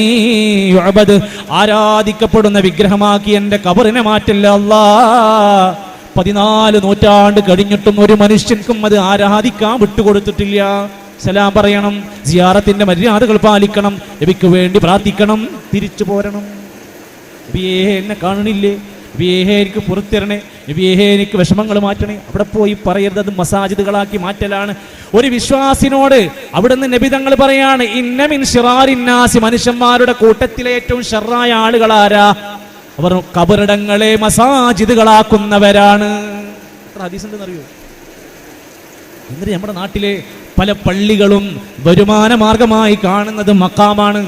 A: യുഅബദ്, ആരാധിക്കപ്പെടുന്ന വിഗ്രഹമാക്കി എൻ്റെ ഖബറിനെ മാറ്റല്ല അല്ലാഹ്. 14 നൂറ്റാണ്ട് കഴിഞ്ഞിട്ടും ഒരു മനുഷ്യൻക്കും അത് ആരാധിക്കാൻ വിട്ടുകൊടുത്തിട്ടില്ല. സലാം പറയണം, സിയാറത്തിന്റെ മര്യാദകൾ പാലിക്കണം, നബിക്ക് വേണ്ടി പ്രാർത്ഥിക്കണം, തിരിച്ചു പോരണം. നബിയേ എന്നെ കാണണില്ലേ, നബിയേ എനിക്ക് പുറത്തിരണേ, നബിയേ എനിക്ക് വിഷമങ്ങൾ മാറ്റണേ. അവിടെ പോയി പറയരുത്, അത് മസാജിദുകളാക്കി മാറ്റലാണ്. ഒരു വിശ്വാസിനോട് അവിടുന്ന് നബി തങ്ങൾ പറയാണ്, ഇന്ന മിൻ ശിറാരിന്നാസി, മനുഷ്യന്മാരുടെ കൂട്ടത്തിലെ ഏറ്റവും ഷർറായ ആളുകളാരാ? അവർ ഖബറിടങ്ങളെ മസാജിദുകളാക്കുന്നവരാണ്. ഹദീസ് ഉണ്ടെന്നറിയോ? എന്നിട്ട് നമ്മുടെ നാട്ടിലെ പല പള്ളികളും വരുമാന മാർഗമായി കാണുന്നത് മക്കാമാണ്.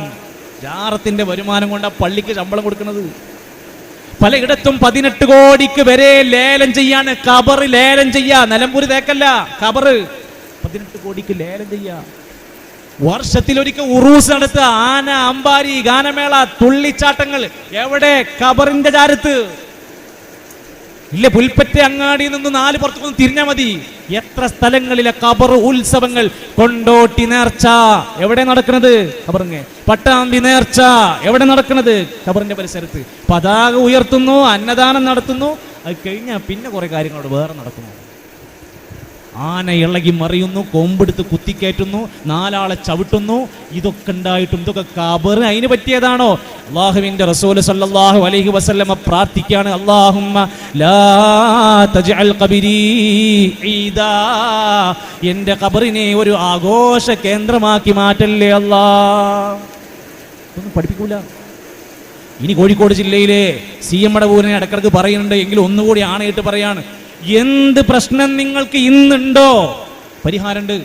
A: ജാറത്തിന്റെ വരുമാനം കൊണ്ട് ആ പള്ളിക്ക് ശമ്പളം കൊടുക്കുന്നത്. പലയിടത്തും 18 കോടിക്ക് വരെ ലേലം ചെയ്യാണ്. ഖബർ ലേലം ചെയ്യാ, നിലമ്പൂര് തേക്കല്ല, ഖബർ 18 കോടിക്ക് ലേലം ചെയ്യാ. വർഷത്തിലൊരിക്കൽ ഉറൂസ് നടത്തുക, ആന, അമ്പാരി, ഗാനമേള, തുള്ളിച്ചാട്ടങ്ങൾ. എവിടെ? ഖബറിന്റെ ചാരത്ത് ഇല്ല. പുൽപ്പറ്റ അങ്ങാടിയിൽ നിന്ന് 4 പുറത്തുനിന്ന് തിരിഞ്ഞാൽ മതി. എത്ര സ്ഥലങ്ങളിലെ ഖബർ ഉത്സവങ്ങൾ. കൊണ്ടോട്ടി നേർച്ച എവിടെ നടക്കുന്നത്? ഖബറിങ്ങ. പട്ടാമ്പി നേർച്ച എവിടെ നടക്കുന്നത്? ഖബറിന്റെ പരിസരത്ത്. പതാക ഉയർത്തുന്നു, അന്നദാനം നടത്തുന്നു. അത് കഴിഞ്ഞാൽ പിന്നെ കുറെ കാര്യങ്ങളോട് വേറെ നടക്കുന്നു. ആന ഇളകി മറിയുന്നു, കൊമ്പെടുത്ത് കുത്തിക്കയറ്റുന്നു, 4 ആളെ ചവിട്ടുന്നു. ഇതൊക്കെ ഉണ്ടായിട്ടും ഇതൊക്കെ ഖബർ അതിന് പറ്റിയതാണോ? അല്ലാഹുവിന്റെ റസൂൽ സല്ലല്ലാഹു അലൈഹി വസല്ലം പ്രാർത്ഥിക്കുകയാണ്, അല്ലാഹുമ്മ ലാ തജ്അൽ ഖബരി ഈദാ, എൻ്റെ ഖബറിനെ ഒരു ആഘോഷ കേന്ദ്രമാക്കി മാറ്റല്ലേ അല്ലാഹ്. ഒന്നും പഠിപ്പിക്കൂല. ഇനി കോഴിക്കോട് ജില്ലയിലെ CM മടവൂരിനെ ഇടക്കിടക്ക് പറയുന്നുണ്ട്, എങ്കിലും ഒന്നുകൂടി ആണയിട്ട് പറയാണ്, എന്ത് പ്രശ്നം നിങ്ങൾക്ക് ഇന്നുണ്ടോ? പരിഹാരമുണ്ട്.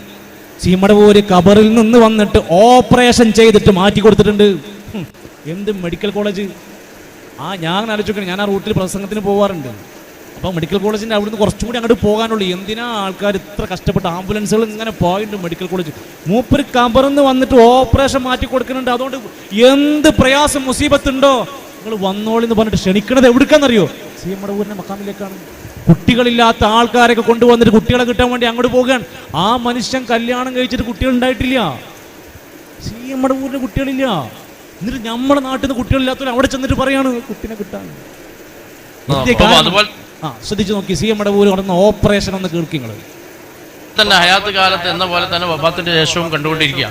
A: CM മടവൂര് ഖബറിൽ നിന്ന് വന്നിട്ട് ഓപ്പറേഷൻ ചെയ്തിട്ട് മാറ്റി കൊടുത്തിട്ടുണ്ട്. എന്ത് മെഡിക്കൽ കോളേജ്! ഞാൻ ആലോചിക്കണം, ഞാൻ ആ റൂട്ടിൽ പ്രസംഗത്തിന് പോകാറുണ്ട്. അപ്പോൾ മെഡിക്കൽ കോളേജിൻ്റെ അവിടുന്ന് കുറച്ചും കൂടി അങ്ങോട്ട് പോകാനുള്ളൂ. എന്തിനാ ആൾക്കാർ ഇത്ര കഷ്ടപ്പെട്ട് ആംബുലൻസുകൾ ഇങ്ങനെ പോയിട്ടുണ്ട് മെഡിക്കൽ കോളേജ്. മൂപ്പര് ഖബറിന്ന് വന്നിട്ട് ഓപ്പറേഷൻ മാറ്റി കൊടുക്കുന്നുണ്ട്. അതുകൊണ്ട് എന്ത് പ്രയാസം മുസീബത്തുണ്ടോ നിങ്ങൾ വന്നോളെന്ന് പറഞ്ഞിട്ട് ക്ഷണിക്കണത് എവിടേക്കാണെന്നറിയോ? CM മടവൂരിൻ്റെ മക്കാമിലേക്കാണ്. കുട്ടികളില്ലാത്ത ആൾക്കാരൊക്കെ കൊണ്ടുവന്നിട്ട് കുട്ടികളെ കിട്ടാൻ വേണ്ടി അങ്ങോട്ട് പോകുകയാണ്. ആ മനുഷ്യൻ കല്യാണം കഴിച്ചിട്ട് കുട്ടികൾ ഉണ്ടായിട്ടില്ല. CM മടവൂരിന് കുട്ടികളില്ല. എന്നിട്ട് നമ്മുടെ നാട്ടിൽ നിന്ന് കുട്ടികളില്ലാത്തവർ അവിടെ ചെന്നിട്ട് പറയാണ് കുട്ടിനെ കിട്ടാൻ. ശ്രദ്ധിച്ചു നോക്കി, CM മടവൂര് നടന്ന ഓപ്പറേഷൻ ഒന്ന് കേൾക്കിങ്ങൾ
I: തന്നെ ഹയാത്ത് കാലത്ത് എന്ന പോലെ തന്നെ വഫാത്തിന്റെ ശേഷവും കണ്ടുകൊണ്ടിരിക്കുക.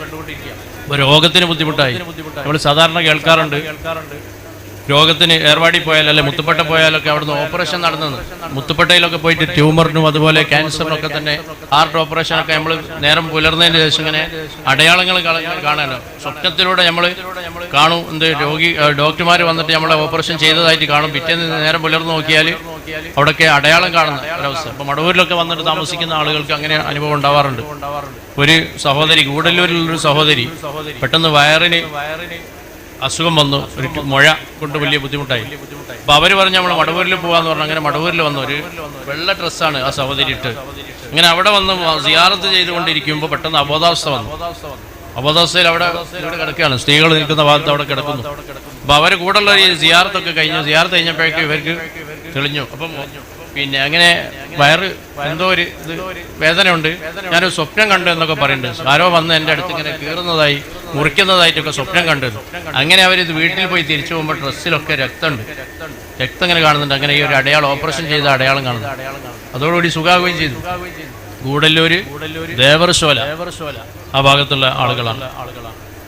I: രോഗത്തിന് ബുദ്ധിമുട്ടായി. നമ്മൾ സാധാരണ കേൾക്കാറുണ്ട്, രോഗത്തിന് ഏർവാടി പോയാൽ അല്ലെ മുത്തുപ്പട്ട പോയാലൊക്കെ അവിടുന്ന് ഓപ്പറേഷൻ നടന്നത്. മുത്തുപ്പട്ടയിലൊക്കെ പോയിട്ട് ട്യൂമറിനും അതുപോലെ ക്യാൻസറിനൊക്കെ തന്നെ ഹാർട്ട് ഓപ്പറേഷനൊക്കെ നമ്മൾ നേരം പുലർന്നതിന് ശേഷം ഇങ്ങനെ അടയാളങ്ങൾ കാണാനോ സ്വപ്നത്തിലൂടെ നമ്മൾ കാണും. എന്ത് ഡോക്ടർമാർ വന്നിട്ട് നമ്മളെ ഓപ്പറേഷൻ ചെയ്തതായിട്ട് കാണും. പിറ്റേന്ന് നേരം പുലർന്ന് നോക്കിയാൽ അവിടെയൊക്കെ അടയാളം കാണുന്ന ഒരവസ്ഥ. അപ്പോൾ മടവൂരിലൊക്കെ വന്നിട്ട് താമസിക്കുന്ന ആളുകൾക്ക് അങ്ങനെ അനുഭവം ഉണ്ടാവാറുണ്ട്. ഒരു സഹോദരി, ഗൂഡല്ലൂരിലുള്ളൊരു സഹോദരി പെട്ടെന്ന് വയറിന് അസുഖം വന്നു, ഒരു മുഴ കൊണ്ട് വലിയ ബുദ്ധിമുട്ടായി. അപ്പോൾ അവർ പറഞ്ഞ് നമ്മൾ മടവൂരിൽ പോകാമെന്ന് പറഞ്ഞു. അങ്ങനെ മടവൂരിൽ വന്നു. ഒരു വെള്ള ഡ്രസ്സാണ് ആ സഹോദരി ഇട്ട്. അങ്ങനെ അവിടെ വന്ന് സിയാറത്ത് ചെയ്തുകൊണ്ടിരിക്കുമ്പോൾ പെട്ടെന്ന് അബോധാവസ്ഥ വന്നു. അബോധാവസ്ഥയിൽ അവിടെ കിടക്കുകയാണ്. സ്ത്രീകൾ നിൽക്കുന്ന ഭാഗത്ത് അവിടെ കിടക്കുന്നു. അപ്പോൾ അവർ കൂടെയുള്ള ഈ സിയാറത്തൊക്കെ കഴിഞ്ഞു. സിയാറത്ത് കഴിഞ്ഞപ്പോഴേക്കും ഇവർക്ക് തെളിഞ്ഞു. അപ്പം പിന്നെ അങ്ങനെ വയറ് എന്തോ ഒരു ഇത് വേദനയുണ്ട്, ഞാനൊരു സ്വപ്നം കണ്ടു എന്നൊക്കെ പറയുന്നുണ്ട്. ആരോ വന്ന് എൻ്റെ അടുത്ത് ഇങ്ങനെ കീറുന്നതായി മുറിക്കുന്നതായിട്ടൊക്കെ സ്വപ്നം കണ്ടു. അങ്ങനെ അവരിത് വീട്ടിൽ പോയി തിരിച്ചു പോകുമ്പോൾ ഡ്രസ്സിലൊക്കെ രക്തം ഇങ്ങനെ കാണുന്നുണ്ട്. അങ്ങനെ ഈ ഒരു അടയാളം, ഓപ്പറേഷൻ ചെയ്ത അടയാളം കാണുന്നു. അതോടുകൂടി സുഖാവുകയും ചെയ്തു. ഗൂഡല്ലൂര്, ദേവർശോല ആ ഭാഗത്തുള്ള ആളുകളാണ്.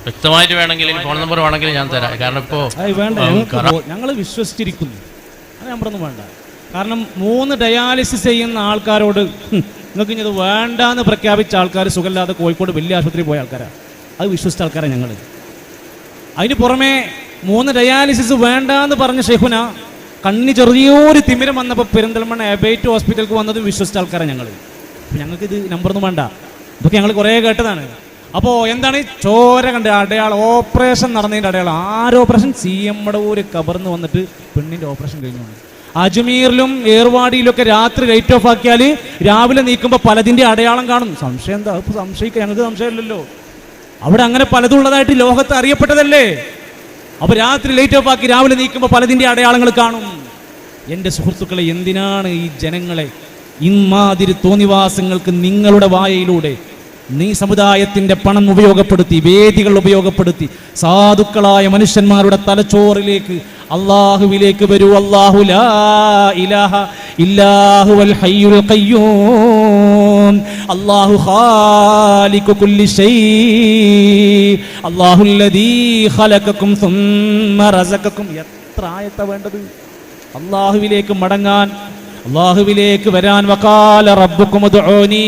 I: വ്യക്തമായിട്ട് വേണമെങ്കിൽ ഫോൺ നമ്പർ വേണമെങ്കിൽ ഞാൻ തരാം. കാരണം ഇപ്പോ
A: ഞങ്ങൾ വിശ്വസിച്ചിരിക്കുന്നു, അത് നമ്പറൊന്നും വേണ്ട. കാരണം 3 ഡയാലിസിസ് ചെയ്യുന്ന ആൾക്കാരോട് നിങ്ങൾക്ക് ഇനി ഇത് വേണ്ടാന്ന് പ്രഖ്യാപിച്ച ആൾക്കാർ സുഖമില്ലാതെ കോഴിക്കോട് വലിയ ആശുപത്രിയിൽ പോയ ആൾക്കാരാണ്. അത് വിശ്വസിച്ച ആൾക്കാരാണ് ഞങ്ങൾ. അതിന് പുറമെ 3 ഡയാലിസിസ് വേണ്ടാന്ന് പറഞ്ഞ ഷെയ്ഖുന കണ്ണി ചെറിയൊരു തിമിരം വന്നപ്പോൾ പെരിന്തൽമണ്ണ എബൈറ്റ് ഹോസ്പിറ്റലിലേക്ക് വന്നത് വിശ്വസിച്ച ആൾക്കാരാണ് ഞങ്ങൾ. ഞങ്ങൾക്ക് ഇത് നമ്പറൊന്നും വേണ്ട, ഇതൊക്കെ ഞങ്ങൾ കുറേ കേട്ടതാണ്. അപ്പോൾ എന്താണ് ചോര കണ്ട് അടയാളം, ഓപ്പറേഷൻ നടന്നതിൻ്റെ അടയാളം. ഓപ്പറേഷൻ CM മടവൂർ കബർന്ന് വന്നിട്ട് പെണ്ണിൻ്റെ ഓപ്പറേഷൻ കഴിഞ്ഞു. അജ്മീറിലും ഏർവാടിയിലൊക്കെ രാത്രി ലൈറ്റ് ഓഫ് ആക്കിയാൽ രാവിലെ നീക്കുമ്പോൾ പലതിൻ്റെ അടയാളം കാണും. സംശയം എന്താ? ഇപ്പോൾ സംശയിക്കുക, ഞങ്ങൾക്ക് സംശയമില്ലല്ലോ. അവിടെ അങ്ങനെ പലതുള്ളതായിട്ട് ലോകത്ത് അറിയപ്പെട്ടതല്ലേ. അപ്പോൾ രാത്രി ലൈറ്റ് ഓഫ് ആക്കി രാവിലെ നീക്കുമ്പോൾ പലതിൻ്റെ അടയാളങ്ങൾ കാണും. എൻ്റെ സുഹൃത്തുക്കളെ, എന്തിനാണ് ഈ ജനങ്ങളെ ഇമാതിരി തോന്നിവാസങ്ങൾക്ക് നിങ്ങളുടെ വായയിലൂടെ നീ സമുദായത്തിൻ്റെ പണം ഉപയോഗപ്പെടുത്തി, വേദികൾ ഉപയോഗപ്പെടുത്തി സാധുക്കളായ മനുഷ്യന്മാരുടെ തലച്ചോറിലേക്ക് അള്ളാഹുവിലേക്ക് വരൂ. അല്ലാഹു ലാ ഇലാഹ ഇല്ലാഹുവൽ ഹയ്യുൽ ഖയ്യൂം, അല്ലാഹു ഖാലിഖു കുല്ലി ശൈ, അല്ലാഹുല്ലദീ ഖലഖകും സുമ്മ റസഖകും. എത്ര ആയത്താ വേണ്ടത്? അള്ളാഹുവിലേക്ക് മടങ്ങാൻ, അല്ലാഹുവിലേക്ക് വരാൻ. വഖാല റബ്ബുകും ഉദ്ഊനി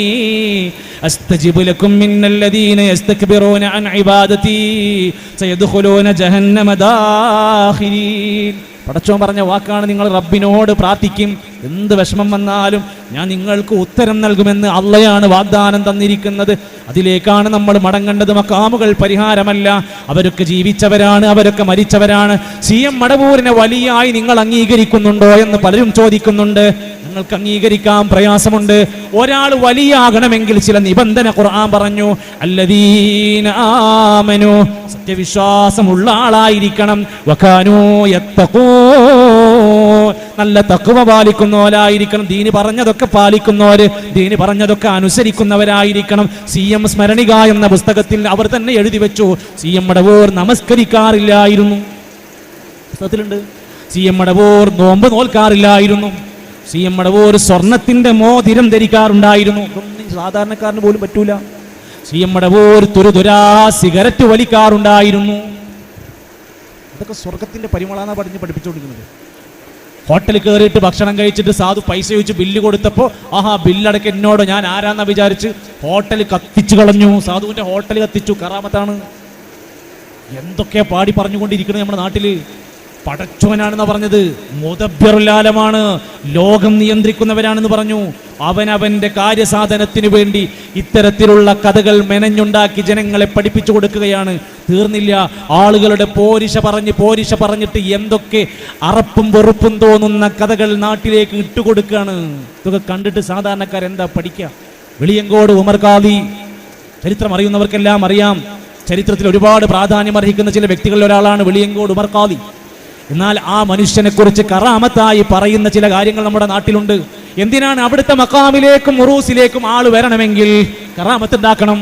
A: അസ്തജിബ് ലക്കും മിന്നല്ലദീന യസ്തക്ബിറൂന അൻ ഇബാദതി സയദ്ഖുലൂന ജഹന്നമ ദാഖിരീൻ. പടച്ചോൻ പറഞ്ഞ വാക്കാണ്. നിങ്ങൾ റബ്ബിനോട് പ്രാർത്ഥിക്കും, എന്ത് വിഷമം വന്നാലും ഞാൻ നിങ്ങൾക്ക് ഉത്തരം നൽകുമെന്ന് അള്ളയാണ് വാഗ്ദാനം തന്നിരിക്കുന്നത്. അതിലേക്കാണ് നമ്മൾ മടങ്ങേണ്ടത്. മക്കാമുകൾ പരിഹാരമല്ല. അവരൊക്കെ ജീവിച്ചവരാണ്, അവരൊക്കെ മരിച്ചവരാണ്. CM മടവൂരിനെ വലിയായി നിങ്ങൾ അംഗീകരിക്കുന്നുണ്ടോ എന്ന് പലരും ചോദിക്കുന്നുണ്ട്. ഞങ്ങൾക്ക് അംഗീകരിക്കാൻ പ്രയാസമുണ്ട്. ഒരാൾ വലിയാകണമെങ്കിൽ ചില നിബന്ധന ഖുർആൻ പറഞ്ഞു. അല്ലദീന ആമനു, സത്യവിശ്വാസമുള്ള ആളായിരിക്കണം. വകാനൂ യത്തഖൂ, നല്ല തഖ്വ പാലിക്കുന്നവരായിരിക്കണം. ദീനി പറഞ്ഞതൊക്കെ പാലിക്കുന്നവര്, ദീനി പറഞ്ഞതൊക്കെ അനുസരിക്കുന്നവരായിരിക്കണം. CM സ്മരണിക എന്ന പുസ്തകത്തിൽ അവർ തന്നെ എഴുതി വെച്ചു, CM മടവൂർ നമസ്കരിക്കാറില്ലായിരുന്നു. പുസ്തകത്തിലുണ്ട്. CM മടവൂർ നോമ്പ് നോൽക്കാറില്ലായിരുന്നു. CM മടവൂർ സ്വർണത്തിന്റെ മോതിരം ധരിക്കാറുണ്ടായിരുന്നു. ഇതൊന്നും സാധാരണക്കാരന് പോലും പറ്റൂല. CM മടവൂർ തുരുതുരാ സിഗരറ്റ് വലിക്കാറുണ്ടായിരുന്നു. ഇതൊക്കെ സ്വർഗത്തിന്റെ പരിമളാണ് പഠിപ്പിച്ചുകൊണ്ടിരിക്കുന്നത്. ഹോട്ടലിൽ കയറിയിട്ട് ഭക്ഷണം കഴിച്ചിട്ട് സാധു പൈസ ചോദിച്ച് ബില്ല് കൊടുത്തപ്പോൾ ബില്ലടക്കം എന്നോട്, ഞാൻ ആരാന്നാ വിചാരിച്ച് ഹോട്ടൽ കത്തിച്ചു കളഞ്ഞു. സാധുവിന്റെ ഹോട്ടൽ കത്തിച്ചു. കറാമത്താണ്. എന്തൊക്കെയാ പാടി പറഞ്ഞുകൊണ്ടിരിക്കുന്നത് നമ്മുടെ നാട്ടില്. പടച്ചോനാണെന്ന് പറഞ്ഞത്, മുദബ്ബിറുൽ-ആലമാണ്, ലോകം നിയന്ത്രിക്കുന്നവരാണെന്ന് പറഞ്ഞു. അവനവന്റെ കാര്യസാധനത്തിനു വേണ്ടി ഇത്തരത്തിലുള്ള കഥകൾ മെനഞ്ഞുണ്ടാക്കി ജനങ്ങളെ പഠിപ്പിച്ചു കൊടുക്കുകയാണ്. തീർന്നില്ല. ആളുകളുടെ പോരിശ പറഞ്ഞിട്ട് എന്തൊക്കെ അറപ്പും വെറുപ്പും തോന്നുന്ന കഥകൾ നാട്ടിലേക്ക് ഇട്ടുകൊടുക്കുകയാണ്. ഇതൊക്കെ കണ്ടിട്ട് സാധാരണക്കാരെന്താ പഠിക്കുക? വെളിയങ്കോട് ഉമർ ഖാദി, ചരിത്രം അറിയുന്നവർക്കെല്ലാം അറിയാം. ചരിത്രത്തിൽ ഒരുപാട് പ്രാധാന്യം അർഹിക്കുന്ന ചില വ്യക്തികളിൽ ഒരാളാണ് വെളിയങ്കോട് ഉമർ ഖാദി. എന്നാൽ ആ മനുഷ്യനെ കുറിച്ച് കറാമത്തായി പറയുന്ന ചില കാര്യങ്ങൾ നമ്മുടെ നാട്ടിലുണ്ട്. എന്തിനാണ്? അവിടുത്തെ മക്കാമിലേക്കും ഉറൂസിലേക്കും ആള് വരണമെങ്കിൽ കറാമത്ത് ഉണ്ടാക്കണം.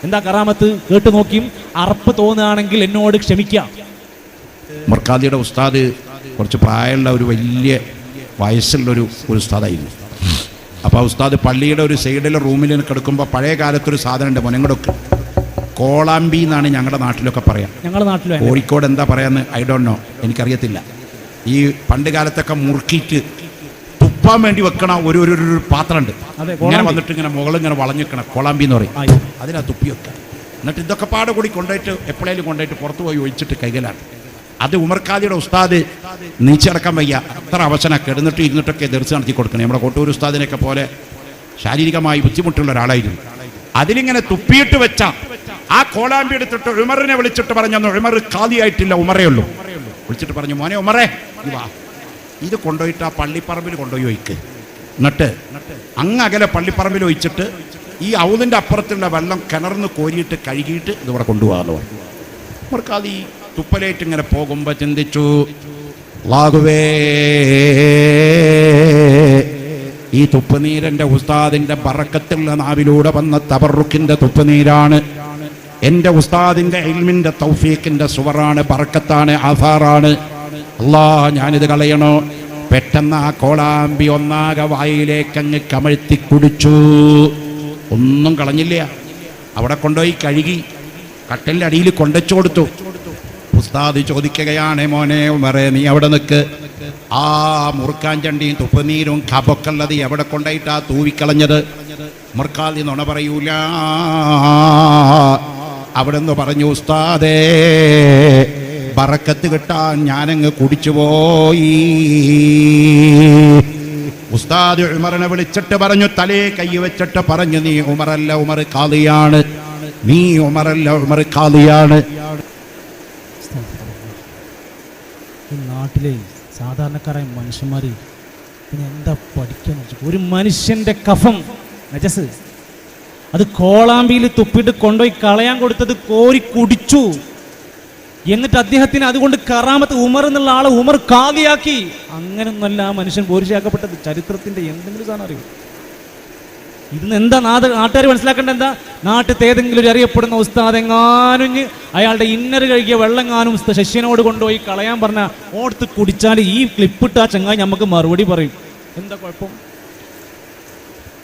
A: എന്താ കറാമത്ത്? കേട്ടു നോക്കിയും അറപ്പ് തോന്നുകയാണെങ്കിൽ എന്നോട് ക്ഷമിക്കാം.
G: മർക്കാദിയുടെ ഉസ്താദ് കുറച്ച് പ്രായമുള്ള ഒരു വലിയ വയസ്സുള്ളൊരു ഉസ്താദായിരുന്നു. അപ്പോൾ ഉസ്താദ് പള്ളിയുടെ ഒരു സൈഡിലെ റൂമിൽ കിടക്കുമ്പോൾ പഴയ കാലത്തൊരു സാധനം ഉണ്ട്, മുനങ്ങടൊക്കെ കോളാമ്പി എന്നാണ് ഞങ്ങളുടെ നാട്ടിലൊക്കെ പറയാം. ഞങ്ങളുടെ നാട്ടിൽ കോഴിക്കോട് എന്താ പറയാന്ന് ഐ ഡോണ്ട് നോ, എനിക്കറിയത്തില്ല. ഈ പണ്ട് കാലത്തൊക്കെ മുറുക്കിയിട്ട് തുപ്പാൻ വേണ്ടി വെക്കണ ഒരു പാത്രം ഉണ്ട്. ഇങ്ങനെ വന്നിട്ട് ഇങ്ങനെ മുകളിൽ ഇങ്ങനെ വളഞ്ഞിക്കണം, കോളാമ്പി എന്ന് പറയും. അതിനാ തുപ്പി വെക്കുക. എന്നിട്ട് ഇതൊക്കെ പാടെ കൂടി കൊണ്ടുപോയിട്ട് എപ്പോഴേലും കൊണ്ടുപോയിട്ട് പുറത്തു പോയി ഒഴിച്ചിട്ട് കൈകലാണ്. അത് ഉമർ ഖാദിയുടെ ഉസ്താദ് നീച്ചടക്കാൻ വയ്യ, അത്ര അവസരം കിടന്നിട്ട് ഇരുന്നിട്ടൊക്കെ ദർശനം നടത്തി കൊടുക്കണം. നമ്മുടെ കോട്ടൂർ ഉസ്താദിനെയൊക്കെ പോലെ ശാരീരികമായി ബുദ്ധിമുട്ടുള്ള ഒരാളായിരുന്നു. അതിലിങ്ങനെ തുപ്പിയിട്ട് വെച്ച ആ കോളാമ്പി എടുത്തിട്ട് ഉമറിനെ വിളിച്ചിട്ട് പറഞ്ഞു, ഉമർ ഖാദിയായിട്ടില്ല, ഉമറേ ഉള്ളൂ. വിളിച്ചിട്ട് പറഞ്ഞു, മോനെ ഉമറേ വാ, ഇത് കൊണ്ടുപോയിട്ട് ആ പള്ളിപ്പറമ്പിൽ കൊണ്ടുപോയി ഒഴിക്ക്. എന്നിട്ട് അങ്ങകലെ പള്ളിപ്പറമ്പിൽ ഒഴിച്ചിട്ട് ഈ ഔദിൻ്റെ അപ്പുറത്തുള്ള വെള്ളം കിണർന്ന് കോരിയിട്ട് കഴുകിയിട്ട് ഇതിവിടെ കൊണ്ടുപോകാമല്ലോ. ഉമർ ഖാദി തുപ്പലേറ്റ് ഇങ്ങനെ പോകുമ്പോൾ ചിന്തിച്ചു, അല്ലാഹുവേ
F: ഈ തുപ്പുനീരെൻ്റെ ഉസ്താദിൻ്റെ ബറക്കത്തുള്ള നാവിലൂടെ വന്ന തബറുക്കിൻ്റെ തുപ്പുനീരാണ്. എൻ്റെ ഉസ്താദിൻ്റെ ഇൽമിൻ്റെ തൗഫീഖിൻ്റെ സുവറാണ്, ബറക്കത്താണ്, ആധാറാണ്. അല്ലാ, ഞാനിത് കളയണോ? പെട്ടെന്ന് ആ കോളാമ്പി ഒന്നാകെ വായിലേക്കങ്ങ് കമഴ്ത്തി കുടിച്ചു. ഒന്നും കളഞ്ഞില്ല. അവിടെ കൊണ്ടുപോയി കഴുകി കട്ടിലിൻ്റെ അടിയിൽ കൊണ്ടുവച്ചു കൊടുത്തു. ഉസ്താദ് ചോദിക്കുകയാണ്, മോനെ ഉമറേ, നീ അവിടെ നിൽക്ക്. ആ മുറുക്കാൻ ചണ്ടിയും തുപ്പുനീരും കപൊക്കുള്ളത് എവിടെ കൊണ്ടായിട്ടാ തൂവിക്കളഞ്ഞത്? മുറുക്കാതി നുണ പറയൂല. അവിടെ നിന്ന് പറഞ്ഞു, ഉസ്താദേ, ബറക്കത്ത് കിട്ടാൻ ഞാനങ്ങ് കുടിച്ചുപോയി. ഉസ്താദ് ഉമറിനെ വിളിച്ചിട്ട് പറഞ്ഞു, തലേ കൈ വെച്ചിട്ട് പറഞ്ഞു, നീ ഉമറല്ല, ഉമർ ഖാദിയാണ്. നീ ഉമറല്ല, ഉമർ ഖാദിയാണ്.
A: ഈ നാട്ടിലെ സാധാരണക്കാരായ മനുഷ്യന്മാർ പിന്നെ എന്താ പഠിക്കാൻ? ഒരു മനുഷ്യന്റെ കഫം നജസ്, അത് കോളാമ്പിയിൽ തുപ്പിട്ട് കൊണ്ടുപോയി കളയാൻ കൊടുത്തത് കോരി കുടിച്ചു. എന്നിട്ട് അദ്ദേഹത്തിന് അതുകൊണ്ട് കറാമത്ത് ഉമർ എന്നുള്ള ആളെ ഉമർ ഖാദിയാക്കി. അങ്ങനൊന്നല്ല ആ മനുഷ്യൻ പോരിശാക്കപ്പെട്ടത്. ചരിത്രത്തിന്റെ എന്തെങ്കിലും സാധനം അറിയും? ഇന്ന് എന്താ നാട്ടുകാർ മനസ്സിലാക്കേണ്ട എന്താ? നാട്ടിൽ ഏതെങ്കിലും ഒരു അറിയപ്പെടുന്ന ഉസ്താദ് എങ്ങാനും അയാളുടെ ഇന്നർ കഴുകിയ വെള്ളങ്ങാനും ശിഷ്യനോട് കൊണ്ടുപോയി കളയാൻ പറഞ്ഞ ഓർത്ത് കുടിച്ചാൽ ഈ ക്ലിപ്പിട്ട് ആ ചങ്ങായി നമുക്ക് മറുപടി പറയും. എന്താ കുഴപ്പം?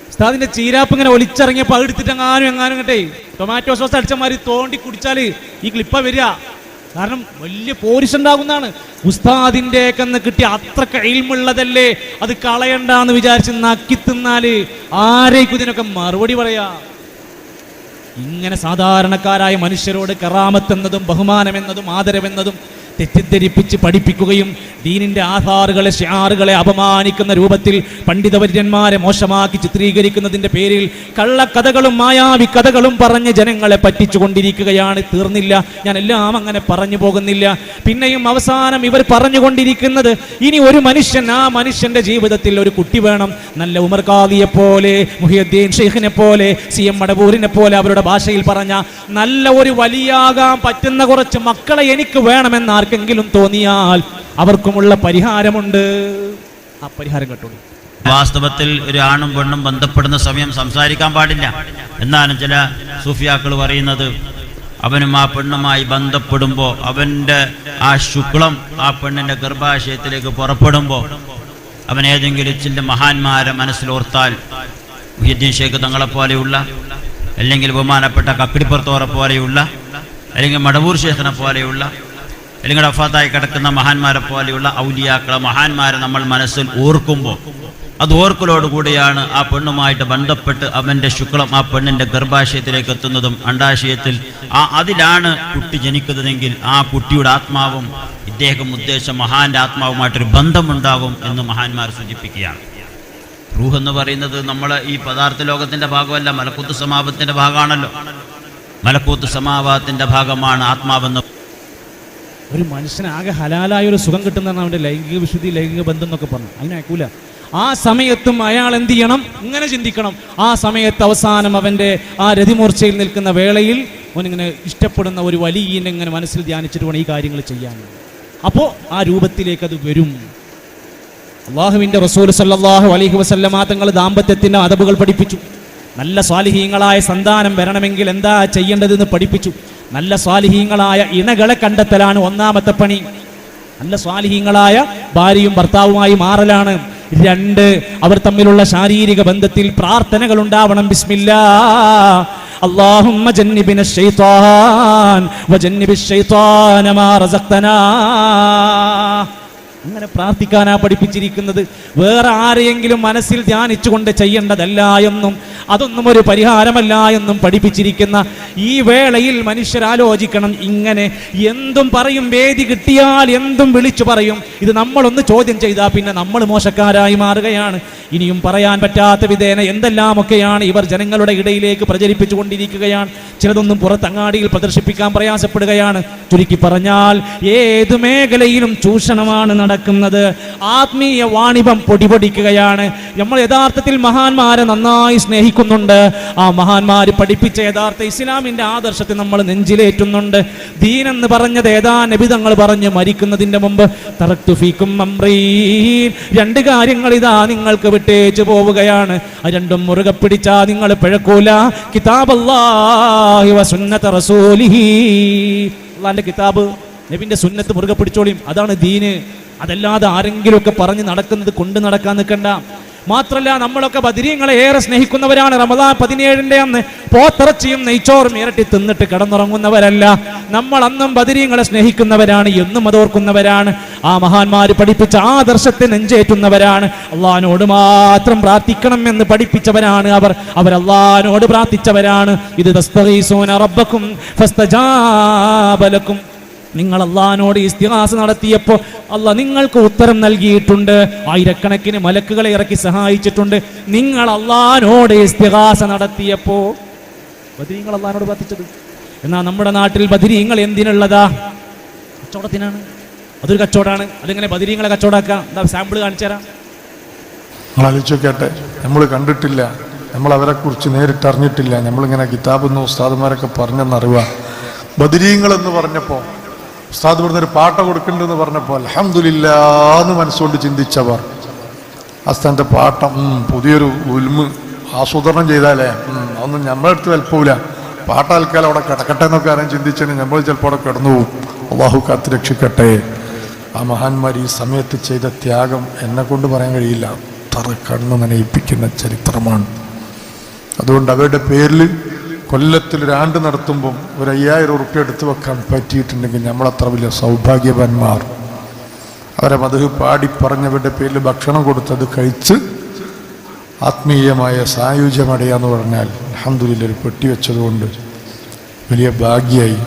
A: ഉസ്താദിന്റെ ചീരാപ്പ് ഇങ്ങനെ ഒലിച്ചിറങ്ങിയപ്പോൾ അത് എടുത്തിട്ട് എങ്ങാനും കേട്ടേ ടൊമാറ്റോ സോസ് അടിച്ചമാതിരി തോണ്ടി കുടിച്ചാൽ ഈ ക്ലിപ്പ വരിക. കാരണം വലിയ പോരിശുണ്ടാകുന്നതാണ്. ഉസ്താദിന്റെ കന്ന് കിട്ടിയ അത്രക്ക് ഇൽമുള്ളതല്ലേ, അത് കളയണ്ടെന്ന് വിചാരിച്ച് നക്കി തിന്നാല് ആരേക്കും ഇതിനൊക്കെ മറുപടി പറയാ? ഇങ്ങനെ സാധാരണക്കാരായ മനുഷ്യരോട് കറാമത്തെന്നതും ബഹുമാനമെന്നതും ആദരവെന്നതും തെറ്റിദ്ധരിപ്പിച്ച് പഠിപ്പിക്കുകയും ദീനിന്റെ ആധാറുകളെ ഷിആറുകളെ അപമാനിക്കുന്ന രൂപത്തിൽ പണ്ഡിതവര്യന്മാരെ മോശമാക്കി ചിത്രീകരിക്കുന്നതിന്റെ പേരിൽ കള്ളക്കഥകളും മായാവി കഥകളും പറഞ്ഞ് ജനങ്ങളെ പറ്റിച്ചുകൊണ്ടിരിക്കുകയാണ്. തീർന്നില്ല, ഞാൻ എല്ലാം അങ്ങനെ പറഞ്ഞു പോകുന്നില്ല. പിന്നെയും അവസാനം ഇവർ പറഞ്ഞുകൊണ്ടിരിക്കുന്നത്, ഇനി ഒരു മനുഷ്യൻ, ആ മനുഷ്യന്റെ ജീവിതത്തിൽ ഒരു കുട്ടി വേണം. നല്ല ഉമർ ഖാദിയെ പോലെ, മുഹിയുദ്ദീൻ ഷെയ്ഖിനെ പോലെ, CM മടവൂരിനെ പോലെ അവരുടെ ഭാഷയിൽ പറഞ്ഞ നല്ല ഒരു വലിയാകാൻ പറ്റുന്ന കുറച്ച് മക്കളെ എനിക്ക് വേണമെന്ന് ആർക്കെങ്കിലും തോന്നിയാൽ അവർക്കുമുള്ള പരിഹാരമുണ്ട്. ആ പരിഹാരം കേട്ടോളൂ.
J: വാസ്തവത്തിൽ ഒരു ആണും പെണ്ണും ബന്ധപ്പെടുന്ന സമയം സംസാരിക്കാൻ പാടില്ല എന്നാണ് ചില സൂഫിയാക്കൾ പറയുന്നത്. അവനും ആ പെണ്ണുമായി ബന്ധപ്പെടുമ്പോൾ അവൻ്റെ ആ ശുക്ലം ആ പെണ്ണിൻ്റെ ഗർഭാശയത്തിലേക്ക് പുറപ്പെടുമ്പോൾ അവൻ ഏതെങ്കിലും ചില മഹാന്മാരെ മനസ്സിലോർത്താൽ, മുഹ്യിദ്ദീൻ ഷേഖ് തങ്ങളെപ്പോലെയുള്ള, അല്ലെങ്കിൽ ബഹുമാനപ്പെട്ട കക്കിടിപ്പുറത്തോറെ പോലെയുള്ള, അല്ലെങ്കിൽ മടവൂർ ഷേഖിനെ പോലെയുള്ള, അല്ലെങ്കിൽ വഫാത്തായി കിടക്കുന്ന മഹാന്മാരെ പോലെയുള്ള ഔലിയാക്കളെ, മഹാന്മാരെ നമ്മൾ മനസ്സിൽ ഓർക്കുമ്പോൾ അത് ഓർക്കലോടുകൂടിയാണ് ആ പെണ്ണുമായിട്ട് ബന്ധപ്പെട്ട് അവൻ്റെ ശുക്ലം ആ പെണ്ണിൻ്റെ ഗർഭാശയത്തിലേക്ക് എത്തുന്നതും അണ്ടാശയത്തിൽ അതിലാണ് കുട്ടി ജനിക്കുന്നതെങ്കിൽ ആ കുട്ടിയുടെ ആത്മാവും ഇദ്ദേഹം ഉദ്ദേശിച്ച മഹാന്റെ ആത്മാവുമായിട്ടൊരു ബന്ധമുണ്ടാകും എന്ന് മഹാന്മാർ സൂചിപ്പിക്കുകയാണ്. റൂഹ് എന്ന് പറയുന്നത് നമ്മളെ ഈ പദാർത്ഥ ലോകത്തിൻ്റെ ഭാഗമല്ല, മലക്കൂത്ത് സമാവത്തിൻ്റെ ഭാഗമാണല്ലോ. മലക്കൂത്ത് സമാവാത്തിൻ്റെ ഭാഗമാണ് ആത്മാവെന്ന്.
A: ഒരു മനുഷ്യനാകെ ഹലാലായ ഒരു സുഖം കിട്ടുന്നതാണ് അവൻ്റെ ലൈംഗിക വിശുദ്ധി, ലൈംഗിക ബന്ധം എന്നൊക്കെ പറഞ്ഞു. അതിനയക്കൂല. ആ സമയത്തും അയാൾ എന്ത് ചെയ്യണം? ഇങ്ങനെ ചിന്തിക്കണം. ആ സമയത്ത് അവസാനം അവൻ്റെ ആ രതിമൂർച്ചയിൽ നിൽക്കുന്ന വേളയിൽ അവനിങ്ങനെ ഇഷ്ടപ്പെടുന്ന ഒരു വലിയ ഇങ്ങനെ മനസ്സിൽ ധ്യാനിച്ചിട്ട് വേണം ഈ കാര്യങ്ങൾ ചെയ്യാൻ. അപ്പോൾ ആ രൂപത്തിലേക്ക് അത് വരും. അള്ളാഹുവിൻ്റെ റസൂൽ സല്ലല്ലാഹു അലൈഹി വസല്ലമ തങ്ങൾ ദാമ്പത്യത്തിൻ്റെ അദബുകൾ പഠിപ്പിച്ചു. നല്ല സ്വാലിഹീങ്ങളായ സന്താനം വരണമെങ്കിൽ എന്താ ചെയ്യേണ്ടതെന്ന് പഠിപ്പിച്ചു. നല്ല സ്വാലിഹീങ്ങളായ ഇണകളെ കണ്ടെത്തലാണ് ഒന്നാമത്തെ പണി. നല്ല സ്വാലിഹീങ്ങളായ ഭാര്യയും ഭർത്താവുമായി മാറലാണ്. 2, അവർ തമ്മിലുള്ള ശാരീരിക ബന്ധത്തിൽ പ്രാർത്ഥനകൾ ഉണ്ടാവണം. ബിസ്മില്ലാ അല്ലാഹുമ്മ ജന്നിബിന ശൈത്താൻ വജന്നിബിശ് ശൈത്താന മാ റസഖ്തനാ. അങ്ങനെ പ്രാർത്ഥിക്കാനാ പഠിപ്പിച്ചിരിക്കുന്നത്. വേറെ ആരെയെങ്കിലും മനസ്സിൽ ധ്യാനിച്ചുകൊണ്ട് ചെയ്യേണ്ടതല്ല എന്നും അതൊന്നും ഒരു പരിഹാരമല്ല എന്നും പഠിപ്പിച്ചിരിക്കുന്ന ഈ വേളയിൽ മനുഷ്യരാലോചിക്കണം. ഇങ്ങനെ എന്തും പറയും, വേദി കിട്ടിയാൽ എന്തും വിളിച്ചു പറയും. ഇത് നമ്മളൊന്ന് ചോദ്യം ചെയ്താൽ പിന്നെ നമ്മൾ മോശക്കാരായി മാറുകയാണ്. ഇനിയും പറയാൻ പറ്റാത്ത വിധേന എന്തെല്ലാമൊക്കെയാണ് ഇവർ ജനങ്ങളുടെ ഇടയിലേക്ക് പ്രചരിപ്പിച്ചു കൊണ്ടിരിക്കുകയാണ്. ചിലതൊന്നും പുറത്തങ്ങാടിയിൽ പ്രദർശിപ്പിക്കാൻ പ്രയാസപ്പെടുകയാണ്. ചുരുക്കി പറഞ്ഞാൽ ഏത് മേഖലയിലും ചൂഷണമാണ് നടക്കുന്നത്. ആത്മീയ വാണിഭം പൊടിപൊടിക്കുകയാണ്. നമ്മൾ യഥാർത്ഥത്തിൽ മഹാന്മാരെ നന്നായി സ്നേഹിക്കുന്നുണ്ട്. ആ മഹാന്മാർ പഠിപ്പിച്ച യഥാർത്ഥ ഇസ്ലാമിന്റെ ആദർശത്തെ നമ്മൾ നെഞ്ചിലേറ്റുന്നുണ്ട്. ദീൻ എന്ന് പറഞ്ഞത് ഏതാ നബി തങ്ങൾ പറഞ്ഞു മരിക്കുന്നതിന്റെ മുമ്പ്, തറക്തു ഫീക്കും അംറീൻ, 2 കാര്യങ്ങൾ ഇതാ നിങ്ങൾക്ക് വിട്ടേച്ച് പോവുകയാണ്. അത് രണ്ടും മുറുകെ പിടിച്ചാ നിങ്ങൾ പിഴക്കൂല. കിതാബല്ലാഹി വ സുന്നത റസൂലിഹി, അല്ലാഹുവിന്റെ കിതാബ് നബിന്റെ സുന്നത്ത് മുറുകെ പിടിച്ചോളിയും. അതാണ് ദീന്. അതല്ലാതെ ആരെങ്കിലും ഒക്കെ പറഞ്ഞ് നടക്കുന്നത് കൊണ്ട് നടക്കാൻ നിൽക്കണ്ട. മാത്രല്ല, നമ്മളൊക്കെ ബദരീങ്ങളെ ഏറെ സ്നേഹിക്കുന്നവരാണ്. റമദാൻ 17 അന്ന് പോത്തിറച്ചിയും നെയ്ച്ചോറും ഇരട്ടി തിന്നിട്ട് കിടന്നുറങ്ങുന്നവരല്ല. നമ്മൾ അന്നും ബദരീങ്ങളെ സ്നേഹിക്കുന്നവരാണ്, എന്നും അതോർക്കുന്നവരാണ്. ആ മഹാന്മാര് പഠിപ്പിച്ച ആദർശത്തെ നെഞ്ചേറ്റുന്നവരാണ്. അള്ളാഹിനോട് മാത്രം പ്രാർത്ഥിക്കണം എന്ന് പഠിപ്പിച്ചവരാണ് അവർ അള്ളാഹിനോട് പ്രാർത്ഥിച്ചവരാണ്. ഇത് തസ്തഗീസൂന റബ്ബക്കും ഫസ്തജാബ ലക്കും. നിങ്ങൾ അള്ളാഹിനോട് ഇസ്തിഗാസ നടത്തിയപ്പോൾ അള്ളാഹ് നിങ്ങൾക്ക് ഉത്തരം നൽകിയിട്ടുണ്ട്. ആയിരക്കണക്കിന് മലക്കുകളെ ഇറക്കി സഹായിച്ചിട്ടുണ്ട്. നിങ്ങൾ അള്ളാഹിനോട് ഇസ്തിഗാസ നടത്തിയപ്പോ ബദരീങ്ങൾ അള്ളാഹിനോട് പ്രാർത്ഥിച്ചത്. എന്നാൽ നമ്മുടെ നാട്ടിൽ ബദരീങ്ങൾ എന്തിനുള്ളതാ? കച്ചവടത്തിനാണ്. അതൊരു കച്ചവടമാണ്. അതിങ്ങനെ ബദരീങ്ങളെ കച്ചവടാക്കാം. എന്താ സാമ്പിൾ കാണിച്ചു തരാം.
K: നമ്മൾ ആലോചിച്ചോട്ടെ, നമ്മൾ കണ്ടിട്ടില്ല, നമ്മൾ അവരെ കുറിച്ച് നേരിട്ട് അറിഞ്ഞിട്ടില്ല. നമ്മളിങ്ങനെ കിതാബെന്ന് ഉസ്താദുമാരൊക്കെ പറഞ്ഞെന്നറിവാ. ബദരീങ്ങൾ എന്ന് പറഞ്ഞപ്പോൾ ഉസ്താദ് ഇവിടുന്ന് ഒരു പാട്ട കൊടുക്കുന്നുണ്ടെന്ന് പറഞ്ഞപ്പോൾ അൽഹംദുലില്ലാന്ന് മനസ്സുകൊണ്ട് ചിന്തിച്ചവർ ആ സ്ഥാനത്തെ പാട്ടം പുതിയൊരു ഉൽമ് ആസൂത്രണം ചെയ്താലേ അതൊന്നും നമ്മളെടുത്ത് വലപ്പോവില്ല. പാട്ട ആൽക്കാലം അവിടെ കിടക്കട്ടെ എന്നൊക്കെ ആരും ചിന്തിച്ചതിന് നമ്മൾ ചിലപ്പോൾ അവിടെ കിടന്നു പോകും. അള്ളാഹു കാത്ത് രക്ഷിക്കട്ടെ. ആ മഹാന്മാർ ഈ സമയത്ത് ചെയ്ത ത്യാഗം എന്നെ കൊണ്ട് പറയാൻ കഴിയില്ല. അത്ര കണ്ണ് നനയിപ്പിക്കുന്ന ചരിത്രമാണ്. അതുകൊണ്ട് അവരുടെ പേരിൽ കൊല്ലത്തിൽ ഒരു ആണ്ട് നടത്തുമ്പം ഒരു 5000 ഉറുപ്പ്യ എടുത്തു വെക്കാൻ പറ്റിയിട്ടുണ്ടെങ്കിൽ നമ്മളത്ര വലിയ സൗഭാഗ്യവാന്മാർ. അവരെ മദ്ഹ് പാടി പറഞ്ഞവരുടെ പേരിൽ ഭക്ഷണം കൊടുത്തത് കഴിച്ച് ആത്മീയമായ സായുജ്യമടയാന്ന് പറഞ്ഞാൽ അൽഹംദുലില്ലാഹ് ഒരു പെട്ടി വെച്ചതുകൊണ്ട് വലിയ ഭാഗ്യമായി.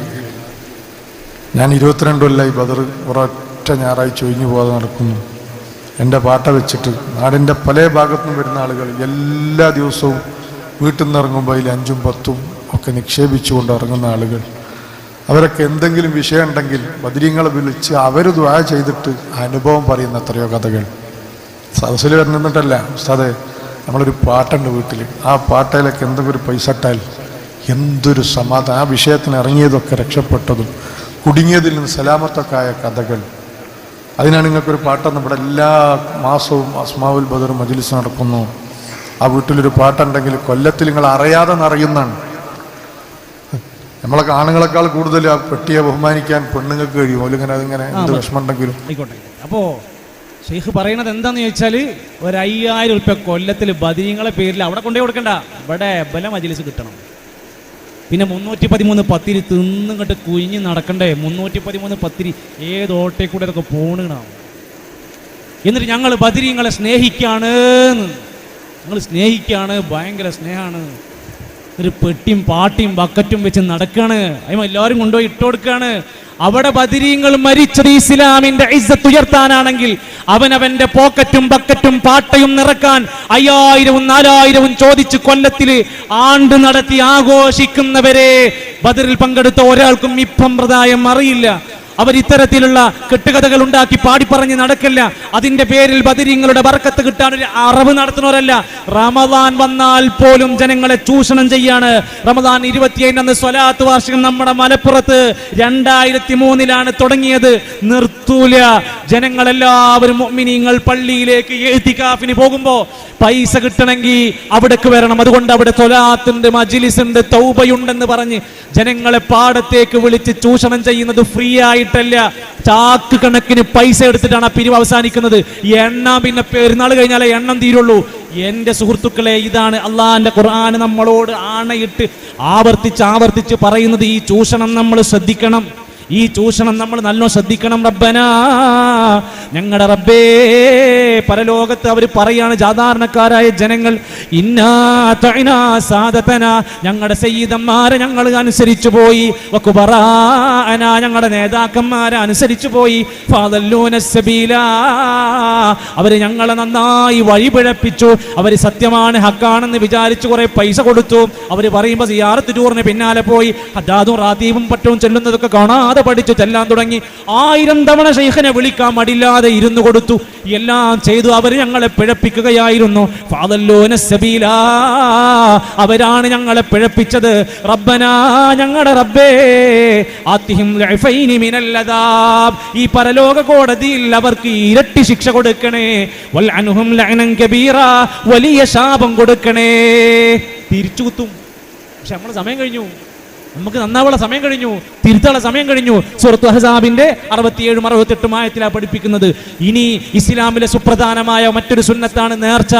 K: ഞാൻ 22 കൊല്ലമായി ബദർ ഒരൊറ്റ ഞായറാഴ്ച ഒഴിഞ്ഞു പോകാതെ നടക്കുന്നു. എൻ്റെ പാട്ട വെച്ചിട്ട് നാടിൻ്റെ പല ഭാഗത്തുനിന്നും വരുന്ന ആളുകൾ എല്ലാ ദിവസവും വീട്ടിൽ നിന്ന് ഇറങ്ങുമ്പോൾ അതിൽ 5ഉം 10ഉം ഒക്കെ നിക്ഷേപിച്ചുകൊണ്ട് ഇറങ്ങുന്ന ആളുകൾ, അവരൊക്കെ എന്തെങ്കിലും വിഷയം ഉണ്ടെങ്കിൽ ബദരീങ്ങളെ വിളിച്ച് അവർ ദുആ ചെയ്തിട്ട് അനുഭവം പറയുന്ന എത്രയോ കഥകൾ. സദസ്സിൽ വരുന്നിട്ടല്ല ഉസ്താദേ, നമ്മളൊരു പാട്ടുണ്ട് വീട്ടിൽ, ആ പാട്ടയിലൊക്കെ എന്തെങ്കിലും ഒരു പൈസ ഇട്ടാൽ എന്തൊരു സമാധാനം. ആ വിഷയത്തിന് ഇറങ്ങിയതൊക്കെ രക്ഷപ്പെട്ടതും കുടുങ്ങിയതിൽ നിന്ന് സലാമത്തൊക്കെ ആയ കഥകൾ. അതിനാണ് നിങ്ങൾക്കൊരു പാട്ടെന്ന് ഇവിടെ എല്ലാ മാസവും അസ്മാവുൽ ബദർ മജ്ലിസ് നടക്കുന്നു. ആ വീട്ടിലൊരു പാട്ടുണ്ടെങ്കിൽ കൊല്ലത്തിൽ നിങ്ങൾ അറിയാതെ നിറയുന്നതാണ്. നമ്മളൊക്കെ ആണുങ്ങളെക്കാൾ കൂടുതൽ ആ പെട്ടിയെ ബഹുമാനിക്കാൻ പെണ്ണുങ്ങൾക്ക് കഴിയും. അതിങ്ങനെ അതിങ്ങനെ എന്ത് വിഷമമുണ്ടെങ്കിലും
A: ആയിക്കോട്ടെ. അപ്പോ ഷെയ്ഖ് പറയണത് എന്താന്ന് ചോദിച്ചാൽ, ഒരു 5000 ഉറുപ്പ്യ കൊല്ലത്തിൽ ബദരീങ്ങളെ പേരിൽ അവിടെ കൊണ്ടേ കൊടുക്കണ്ട, ഇവിടെ ബല മജ്ലിസ് കിട്ടണം. പിന്നെ 313 പത്തിരി തിന്നിങ്ങോട്ട് കുഞ്ഞ് നടക്കണ്ടേ? 313 പത്തിരി ഏതോട്ടെ കൂടെ അതൊക്കെ പോണാവും. എന്നിട്ട് ഞങ്ങൾ ബദരീങ്ങളെ സ്നേഹിക്കാണ്, ഞങ്ങൾ സ്നേഹിക്കാണ്, ഭയങ്കര സ്നേഹമാണ്. ഒരു പെട്ടിയും പാട്ടിയും ബക്കറ്റും വെച്ച് നടക്കാണ്. അതിന് എല്ലാവരും കൊണ്ടുപോയി ഇട്ട് കൊടുക്കാണ്. അവിടെ ബദരീങ്ങൾ മരിച്ചത് ഇസ്ലാമിന്റെ ഇസ്സത്ത് ഉയർത്താനാണെങ്കിൽ അവനവന്റെ പോക്കറ്റും ബക്കറ്റും പാട്ടയും നിറക്കാൻ 5000ഉം 4000ഉം ചോദിച്ച് കൊല്ലത്തില് ആണ്ട് നടത്തി ആഘോഷിക്കുന്നവരെ ബദറിൽ പങ്കെടുത്ത ഒരാൾക്കും ഇപ്പം പ്രദായം അറിയില്ല. അവരിത്തരത്തിലുള്ള കെട്ടുകഥകൾ ഉണ്ടാക്കി പാടിപ്പറഞ്ഞ് നടക്കില്ല. അതിന്റെ പേരിൽ ബദരീങ്ങളുടെ ബർക്കത്ത് കിട്ടാൻ ഒരു അറവ് നടത്തുന്നവരല്ല. റമദാൻ വന്നാൽ പോലും ജനങ്ങളെ ചൂഷണം ചെയ്യാണ്. റമദാൻ 25 അന്ന് സ്വലാത്ത് വാർഷികം നമ്മുടെ മലപ്പുറത്ത് 2003 തുടങ്ങിയത്. നിർത്തൂല. ജനങ്ങളെല്ലാവരും മുഅ്മിനീങ്ങൾ പള്ളിയിലേക്ക് ഇഅ്തികാഫിന് പോകുമ്പോ പൈസ കിട്ടണമെങ്കിൽ അവിടേക്ക് വരണം. അതുകൊണ്ട് അവിടെ സ്വലാത്തുണ്ട്, മജ്ലിസ് ഉണ്ട്, തൗബയുണ്ടെന്ന് പറഞ്ഞ് ജനങ്ങളെ പാടത്തേക്ക് വിളിച്ച് ചൂഷണം ചെയ്യുന്നത് ഫ്രീ ആയിട്ടല്ല, ചാക്ക് കണക്കിന് പൈസ എടുത്തിട്ടാണ് ആ പിരിവ് അവസാനിക്കുന്നത്. എണ്ണം പിന്നെ പെരുന്നാൾ കഴിഞ്ഞാലേ എണ്ണം തീരുള്ളൂ. എന്റെ സുഹൃത്തുക്കളെ, ഇതാണ് അള്ളാഹിന്റെ ഖുർആൻ നമ്മളോട് ആണയിട്ട് ആവർത്തിച്ച് പറയുന്നത്. ഈ ചൂഷണം നമ്മൾ ശ്രദ്ധിക്കണം. ഈ ചൂഷണം നമ്മൾ നല്ലോണം ശ്രദ്ധിക്കണം. റബ്ബനാ, ഞങ്ങളുടെ റബ്ബേ, പരലോകത്ത് അവർ പറയാണ്, സാധാരണക്കാരായ ജനങ്ങൾ, ഇന്നാ തഅനാ സാദതനാ, ഞങ്ങളുടെ സയ്യിദന്മാരെ ഞങ്ങൾ അനുസരിച്ചു പോയി, വകുബറാഅനാ, ഞങ്ങളുടെ നേതാക്കന്മാരെ അനുസരിച്ചു പോയി, ഫദല്ലൂന സബീലാ, അവർ ഞങ്ങളെ നന്നായി വഴിപിഴപ്പിച്ചു. അവർ സത്യമാണ്, ഹക്കാണെന്ന് വിചാരിച്ചു കുറെ പൈസ കൊടുത്തു. അവർ പറയുമ്പോൾ സിയാറത്ത് ടൂറിന് പിന്നാലെ പോയി ഹദ്ദാദും റാത്തീബും പട്ടവും ചെല്ലുന്നതൊക്കെ കാണാതെ കാണാതെ പഠിച്ചു ചെല്ലാൻ തുടങ്ങി. 1000 തവണ ശൈഖിനെ വിളിക്കാൻ മടില്ലാതെ ഇരുന്നു കൊടുത്തു. എല്ലാം ചെയ്തു. അവർ ഞങ്ങളെ പിഴപ്പിക്കുകയായിരുന്നു. ഫഅദല്ലൂന സബീല, അവരാണ് ഞങ്ങളെ പിഴപ്പിച്ചത്. റബ്ബനാ, ഞങ്ങളുടെ റബ്ബേ, ആതിഹിം ലഅഫൈനി മിനൽ അദാബ്, ഈ പരലോക കോടതിയിൽ അവർക്ക് ഇരട്ടി ശിക്ഷ കൊടുക്കണേ. വൽഅൻഹും ലഅനൻ കബീറ, വലിയ ശാപം കൊടുക്കണേ. തിരിച്ചു കുത്തും. പക്ഷെ നമ്മളെ സമയം കഴിഞ്ഞു, നമുക്ക് നന്നാവുള്ള സമയം കഴിഞ്ഞു, തിരുത്താനുള്ള സമയം കഴിഞ്ഞു. സൂറത്തുൽ അഹ്സാബിന്റെ 67, 68 ആയത്തിലാണ് പഠിപ്പിക്കുന്നത്. ഇനി ഇസ്ലാമിലെ സുപ്രധാനമായ മറ്റൊരു സുന്നത്താണ് നേർച്ച.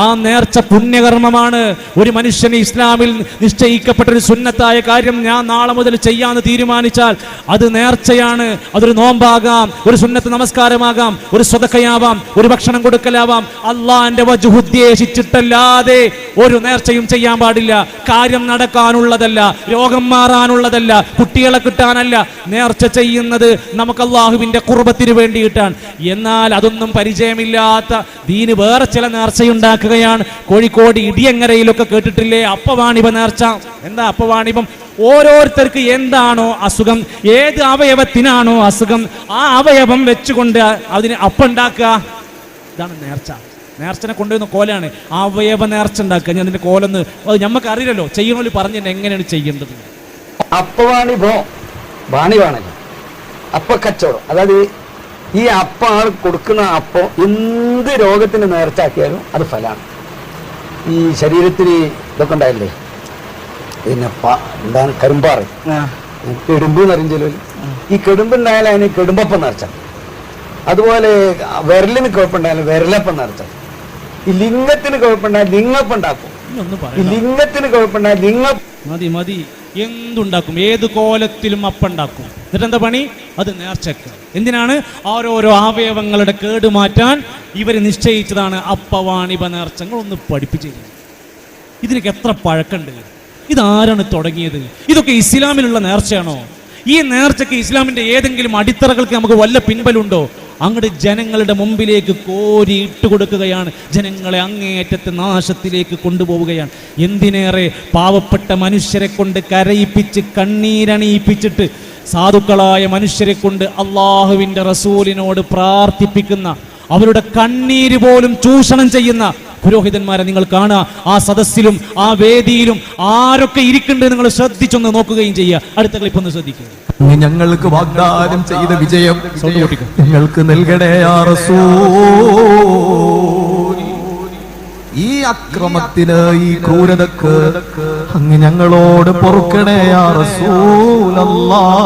A: ആ നേർച്ച പുണ്യകർമ്മമാണ്. ഒരു മനുഷ്യന് ഇസ്ലാമിൽ നിശ്ചയിക്കപ്പെട്ടൊരു സുന്നത്തായ കാര്യം ഞാൻ നാളെ മുതൽ ചെയ്യാമെന്ന് തീരുമാനിച്ചാൽ അത് നേർച്ചയാണ്. അതൊരു നോമ്പാകാം, ഒരു സുന്നത്ത് നമസ്കാരമാകാം, ഒരു സ്വതക്കയാവാം, ഒരു ഭക്ഷണം കൊടുക്കലാവാം. അള്ളാന്റെ വജ്ഹ് ഉദ്ദേശിച്ചിട്ടല്ലാതെ ഒരു നേർച്ചയും ചെയ്യാൻ പാടില്ല. കാര്യം നടക്കാനുള്ളതല്ല, രോഗം മാറാനുള്ളതല്ല, കുട്ടികളെ കിട്ടാനല്ല. നേർച്ച ചെയ്യുന്നത് നമുക്ക് അള്ളാഹുവിന്റെ ഖുർബത്തിന് വേണ്ടിയിട്ടാണ്. എന്നാൽ അതൊന്നും പരിചയമില്ലാത്ത ദീന് വേറെ ചില നേർച്ചയുണ്ടാക്കുകയാണ്. കോഴിക്കോട് ഇടിയങ്ങരയിലൊക്കെ കേട്ടിട്ടില്ലേ അപ്പവാണിഭ നേർച്ച? എന്താ അപ്പവാണിഭം? ഓരോരുത്തർക്ക് എന്താണോ അസുഖം, ഏത് അവയവത്തിനാണോ അസുഖം, ആ അവയവം വെച്ചുകൊണ്ട് അതിന് അപ്പുണ്ടാക്കുക. ഇതാണ് നേർച്ച. നേർച്ചനെ കൊണ്ടുവന്ന കോലാണ് അവയവ നേർച്ച ഉണ്ടാക്കുക. ഞാൻ അതിന്റെ കോലൊന്ന് അത് നമുക്ക് അറിയില്ലല്ലോ, ചെയ്യണോല് പറഞ്ഞു എങ്ങനെയാണ് ചെയ്യേണ്ടത്.
L: അപ്പവാണിഭോ വാണിവാണല്ലോ, അപ്പക്കച്ചവടം. അതായത് ഈ അപ്പ ആൾ കൊടുക്കുന്ന അപ്പം എന്ത് രോഗത്തിന് നേർച്ചാക്കിയാലും അത് ഫലമാണ്. ഈ ശരീരത്തിന് ഇതൊക്കെ ഉണ്ടായില്ലേ, പിന്നെ എന്താണ് കരുമ്പാറ്, കെടുമ്പ് എന്നറിയില്ലോ. ഈ കെടുമ്പുണ്ടായാലും അതിന് കെടുമ്പപ്പം നേർച്ച. അതുപോലെ വിരലിന് കുഴപ്പമുണ്ടായാലും വിരലപ്പം നേർച്ച. ഈ ലിംഗത്തിന് കുഴപ്പമുണ്ടായാൽ ലിംഗപ്പം ഉണ്ടാക്കും. ഈ ലിംഗത്തിന് കുഴപ്പമുണ്ടായാൽ
A: മതി മതി എന്തുണ്ടാക്കും, ഏത് കോലത്തിലും അപ്പുണ്ടാക്കും. എന്നിട്ട് എന്താ പണി? അത് നേർച്ചക്ക്. എന്തിനാണ്? ഓരോരോ അവയവങ്ങളുടെ കേടുമാറ്റാൻ ഇവർ നിശ്ചയിച്ചതാണ് അപ്പവാണിഭ നേർച്ചകൾ. ഒന്ന് പഠിപ്പിച്ചില്ല. ഇതിനൊക്കെ എത്ര പഴക്കമുണ്ട്? ഇതാരാണ് തുടങ്ങിയത്? ഇതൊക്കെ ഇസ്ലാമിലുള്ള നേർച്ചയാണോ? ഈ നേർച്ചയ്ക്ക് ഇസ്ലാമിന്റെ ഏതെങ്കിലും അടിത്തറകൾക്ക് നമുക്ക് വല്ല പിൻബലുണ്ടോ? അങ്ങോട്ട് ജനങ്ങളുടെ മുമ്പിലേക്ക് കോരി ഇട്ട് കൊടുക്കുകയാണ്. ജനങ്ങളെ അങ്ങേയറ്റത്തെ നാശത്തിലേക്ക് കൊണ്ടുപോവുകയാണ്. എന്തിനേറെ പാവപ്പെട്ട മനുഷ്യരെ കൊണ്ട് കരയിപ്പിച്ച് കണ്ണീരണിയിപ്പിച്ചിട്ട് സാധുക്കളായ മനുഷ്യരെ കൊണ്ട് അള്ളാഹുവിൻ്റെ റസൂലിനോട് പ്രാർത്ഥിപ്പിക്കുന്ന, അവരുടെ കണ്ണീര് പോലും ചൂഷണം ചെയ്യുന്ന പുരോഹിതന്മാരെ നിങ്ങൾ കാണുക. ആ സദസ്സിലും ആ വേദിയിലും ആരൊക്കെ ഇരിക്കുന്നുണ്ട് നിങ്ങൾ ശ്രദ്ധിച്ചൊന്ന് നോക്കുകയും ചെയ്യുക. അടുത്ത ക്ലിപ്പ് ഒന്ന് ശ്രദ്ധിക്കുക.
H: ഞങ്ങൾക്ക് വാഗ്ദാനം ചെയ്ത വിജയം ഞങ്ങൾക്ക് നൽകണേ യാ റസൂൽ. ഈ അക്രമത്തിന്, ഈ ക്രൂരതക്ക് അങ്ങ് ഞങ്ങളോട് പൊറുക്കണേ യാ റസൂലല്ലാഹ്.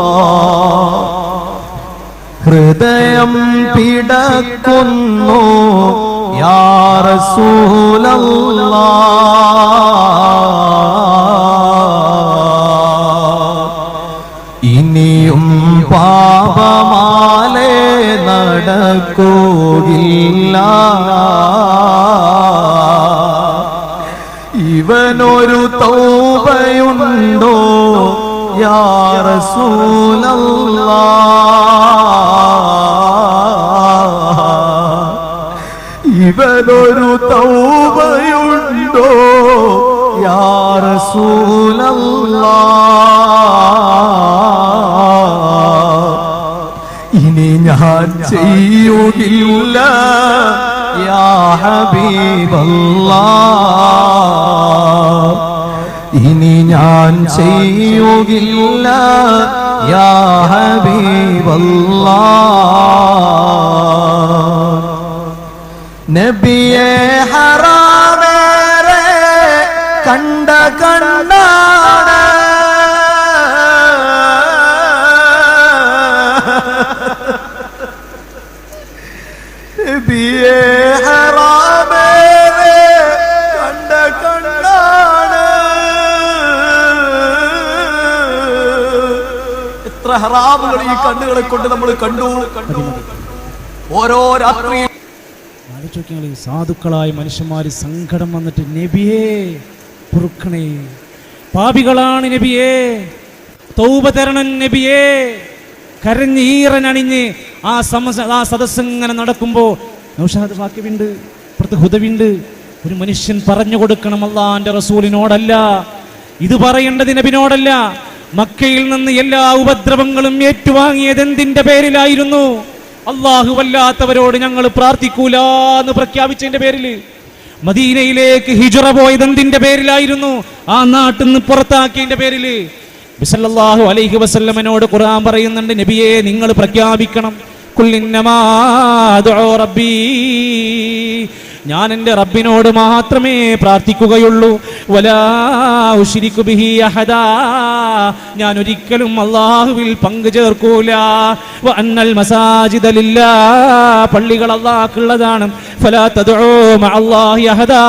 H: ഹൃദയം പിടക്കുന്നു യാ റസൂലല്ലാഹ്. ഇനിയും പാപമാലേ നടക്കുകയില്ല. ഇവനൊരു തൗബയുണ്ടോ യാ റസൂലല്ലാഹ്. ഇവനൊരു തൗബയുണ്ടോ യാ റസൂലല്ലാഹ്. ഇനി ഞാൻ ചെയ്യുകയില്ല യാ ഹബീബല്ലാഹ്. ഇനി ഞാൻ ചെയ്യുകയില്ല യാ ഹബീബല്ലാഹ്. നബിയെ ഹറാമേറെ കണ്ട കണ്ണാണ് നബിയെ ഹറാമേറെ കണ്ട കണ്ണാണ്. എത്ര ഹറാമുകൾ ഈ കണ്ണുകളെ കൊണ്ട് നമ്മൾ കണ്ടു. ഓരോ രാത്രിയും
A: സാധുക്കളായ മനുഷ്യന്മാര് സങ്കടം വന്നിട്ട് നബിയേ പൊറുക്കണേ, പാപികളാണ് നബിയേ, തൗബ തരണം നബിയേ, കരഞ്ഞ് ഈറനണിഞ്ഞ് ആ സദസ്സ് ഇങ്ങനെ നടക്കുമ്പോ നൗഷാദ് വാക്യമുണ്ട്, പുറത്ത് ഹുദവിണ്ട്. ഒരു മനുഷ്യൻ പറഞ്ഞു കൊടുക്കണം അല്ലാഹുവിന്റെ റസൂലിനോടല്ല, ഇത് പറയേണ്ടത് നബിനോടല്ല. മക്കയിൽ നിന്ന് എല്ലാ ഉപദ്രവങ്ങളും ഏറ്റുവാങ്ങിയത് എന്തിന്റെ പേരിലായിരുന്നു? അള്ളാഹു വല്ലാത്തവരോട് ഞങ്ങൾ പ്രാർത്ഥിക്കൂല എന്ന് പ്രഖ്യാപിച്ചതിന്റെ പേരിൽ. മദീനയിലേക്ക് ഹിജ്റ പോയത് എന്തിന്റെ പേരിലായിരുന്നു? ആ നാട്ടിൽ നിന്ന് പുറത്താക്കിയതിന്റെ പേരിൽ. നബി സല്ലല്ലാഹു അലൈഹി വസല്ലമയോട് ഖുർആൻ പറയുന്നുണ്ട്, നബിയെ നിങ്ങൾ പ്രഖ്യാപിക്കണം, കുല്ലിന്നമാ അദ്ഉ റബ്ബി, ഞാൻ എൻ്റെ റബ്ബിനോട് മാത്രമേ പ്രാർത്ഥിക്കുകയുള്ളൂ, വലാ ഉശ്രികു ബിഹി അഹദാ, ഞാൻ ഒരിക്കലും അല്ലാഹുവിൽ പങ്കു ചേർക്കൂല, വ അന്നൽ മസാജിദ ലില്ലാഹ്, പള്ളികൾ അല്ലാഹുക്കുള്ളതാണ്, ഫലാ തദ്ഉ മഅല്ലാഹി അഹദാ,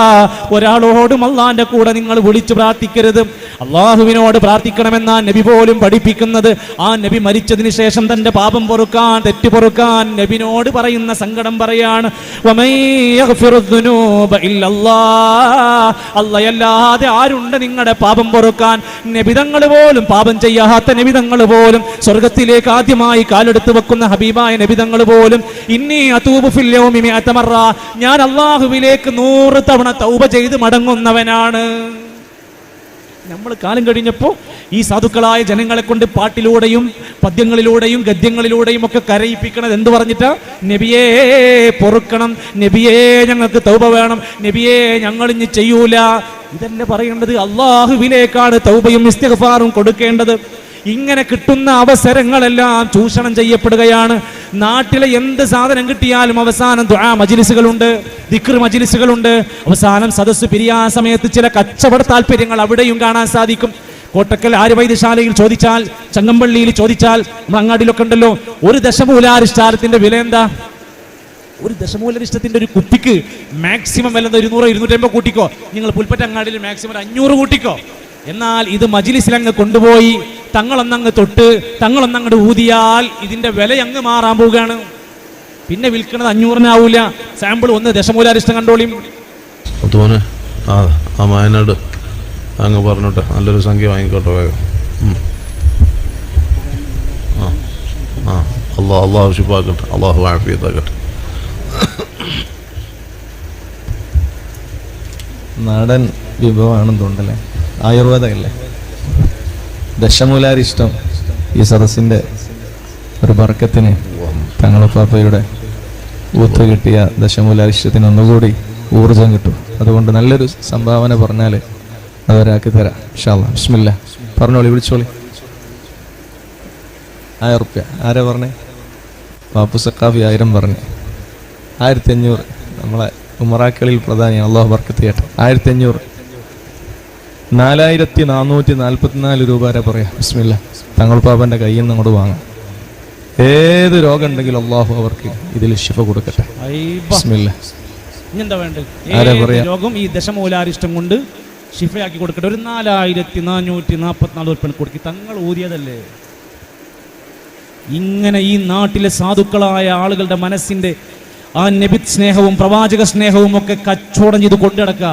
A: ഒരാളോടും അല്ലാഹുവിന്റെ കൂടെ നിങ്ങൾ വിളിച്ചു പ്രാർത്ഥിക്കരുത്. അല്ലാഹുവിനോട് പ്രാർത്ഥിക്കണമെന്നാ നബി പോലും പഠിപ്പിക്കുന്നത്. ആ നബി മരിച്ചതിന് ശേഷം തന്റെ പാപം പൊറുക്കാൻ, തെറ്റ് പൊറുക്കാൻ നബിനോട് പറയുന്ന സങ്കടം പറയാണ്, വമൻ യഗ്ഫിറു ദുനൂബ ഇല്ലല്ലാഹ്, അല്ലാഹുവല്ലാതെ ആരുണ്ട് നിങ്ങളുടെ പാപം പൊറുക്കാൻ? നബിതങ്ങൾ പോലും, പാപം ചെയ്യാത്ത നബിതങ്ങൾ പോലും, സ്വർഗത്തിലേക്ക് ആദ്യമായി കാലെടുത്ത് വെക്കുന്ന ഹബീബായ നബിതങ്ങൾ പോലും, ഇന്നി അതൂബു ഫിൽ യൗമി മിഅത മറ, ഞാൻ അല്ലാഹുവിലേക്ക് 100 തവണ തൗബ ചെയ്ത് മടങ്ങുന്നവനാണ്. നമ്മൾ കാലം കഴിഞ്ഞപ്പോൾ ഈ സാധുക്കളായ ജനങ്ങളെ കൊണ്ട് പാട്ടിലൂടെയും പദ്യങ്ങളിലൂടെയും ഗദ്യങ്ങളിലൂടെയും ഒക്കെ കരയിപ്പിക്കണത് എന്ത് പറഞ്ഞിട്ടാ? നബിയേ പൊറുക്കണം, നബിയേ ഞങ്ങൾക്ക് തൗബ വേണം, നബിയേ ഞങ്ങൾ ഇനി ചെയ്യൂല. ഇതല്ല പറയേണ്ടത്, അള്ളാഹുവിലേക്കാണ് തൗബയും ഇസ്തിഗ്ഫാറും കൊടുക്കേണ്ടത്. ഇങ്ങനെ കിട്ടുന്ന അവസരങ്ങളെല്ലാം ചൂഷണം ചെയ്യപ്പെടുകയാണ്. നാട്ടിലെ എന്ത് സാധനം കിട്ടിയാലും അവസാനം ദുആ മജ്ലിസുകളുണ്ട്, ദിക്ർ മജ്ലിസുകളുണ്ട്, അവസാനം സദസ്സ് പിരിയാൻ സമയത്ത് ചില കച്ചവട താല്പര്യങ്ങൾ അവിടെയും കാണാൻ സാധിക്കും. കോട്ടക്കൽ ആര്യവൈദ്യശാലയിൽ ചോദിച്ചാൽ, ചങ്ങമ്പള്ളിയിൽ ചോദിച്ചാൽ, നമ്മൾ അങ്ങാടിയിലൊക്കെ ഉണ്ടല്ലോ, ഒരു ദശമൂലാരിഷ്ടാരത്തിന്റെ വില എന്താ? ഒരു ദശമൂലരിഷ്ടത്തിന്റെ ഒരു കുപ്പിക്ക് മാക്സിമം വില 200-250 കൂട്ടിക്കോ. നിങ്ങൾ പുൽപ്പറ്റ അങ്ങാടിയിൽ മാക്സിമം 500 കൂട്ടിക്കോ. എന്നാൽ ഇത് മജ്ലിസിൽ അങ്ങ് കൊണ്ടുപോയി തങ്ങളൊന്നങ്ങ് തൊട്ട് തങ്ങളൊന്നങ്ങോട്ട് ഊതിയാൽ ഇതിന്റെ വില അങ്ങ് മാറാൻ പോവുകയാണ്. പിന്നെ വിൽക്കുന്നത് 500-നാവൂല. സാമ്പിൾ 1 ദശമൂലാരിഷ്ടം കണ്ടോളിയും.
M: ആ വയനാട് അങ്ങ് പറഞ്ഞോട്ടെ, നല്ലൊരു സംഖ്യ വാങ്ങിക്കോട്ടെ വേഗം. അള്ളാഹു ശുഭാക്കട്ടെ, അള്ളാഹു ആഫിയത്താക്കട്ടെ.
N: നാടൻ വിഭവമാണെന്ന് തോന്നല്ലേ, ആയുർവേദമല്ലേ? ദശമൂലാരിഷ്ടം ഈ സദസ്സിൻ്റെ ഒരു ബർക്കത്തിന് തങ്ങളുപ്പാപ്പയുടെ ഊത്ത് കിട്ടിയ ദശമൂലാരിഷ്ടത്തിന് ഒന്നുകൂടി ഊർജം കിട്ടും. അതുകൊണ്ട് നല്ലൊരു സംഭാവന പറഞ്ഞാൽ അതൊരാക്കി തരാം ഇൻഷാ അല്ലാഹ്. ബിസ്മില്ലാ, പറഞ്ഞോളി, വിളിച്ചോളി. 1000 റുപ്യ ആരാ പറഞ്ഞേ? പാപ്പു സക്കാഫി 1000 പറഞ്ഞു. 1500 നമ്മളെ ഉമറാക്കളിൽ പ്രധാനിയാണ്, അള്ളാഹു ബർക്കത്ത് ചെയ്യട്ടെ. 1500, 4444 രൂപ വരെ പറയാം. ബിസ്മില്ലാ, തങ്ങൾ പാപ്പൻ്റെ കയ്യിൽ നിന്ന് അങ്ങോട്ട് വാങ്ങാം. ഏത് രോഗം ഉണ്ടെങ്കിലും അള്ളാഹു അവർക്ക് ഇതിൽ ശിഫ കൊടുക്കട്ടെ. ബിസ്മില്ലാ.
A: എന്താ വേണ്ടത്? ഏത് രോഗം ഈ ദശമൂലാരിഷ്ടം കൊണ്ട് ശിഫയാക്കി കൊടുക്കട്ടെ. ഒരു 4444 ഉറുപ്പിക കൊടുക്കി. തങ്ങൾ ഊതിയതല്ലേ? ഇങ്ങനെ ഈ നാട്ടിലെ സാധുക്കളായ ആളുകളുടെ മനസ്സിന്റെ ആ നബി സ്നേഹവും പ്രവാചക സ്നേഹവും ഒക്കെ കച്ചവടം ചെയ്ത് കൊണ്ടുനടക്കുക.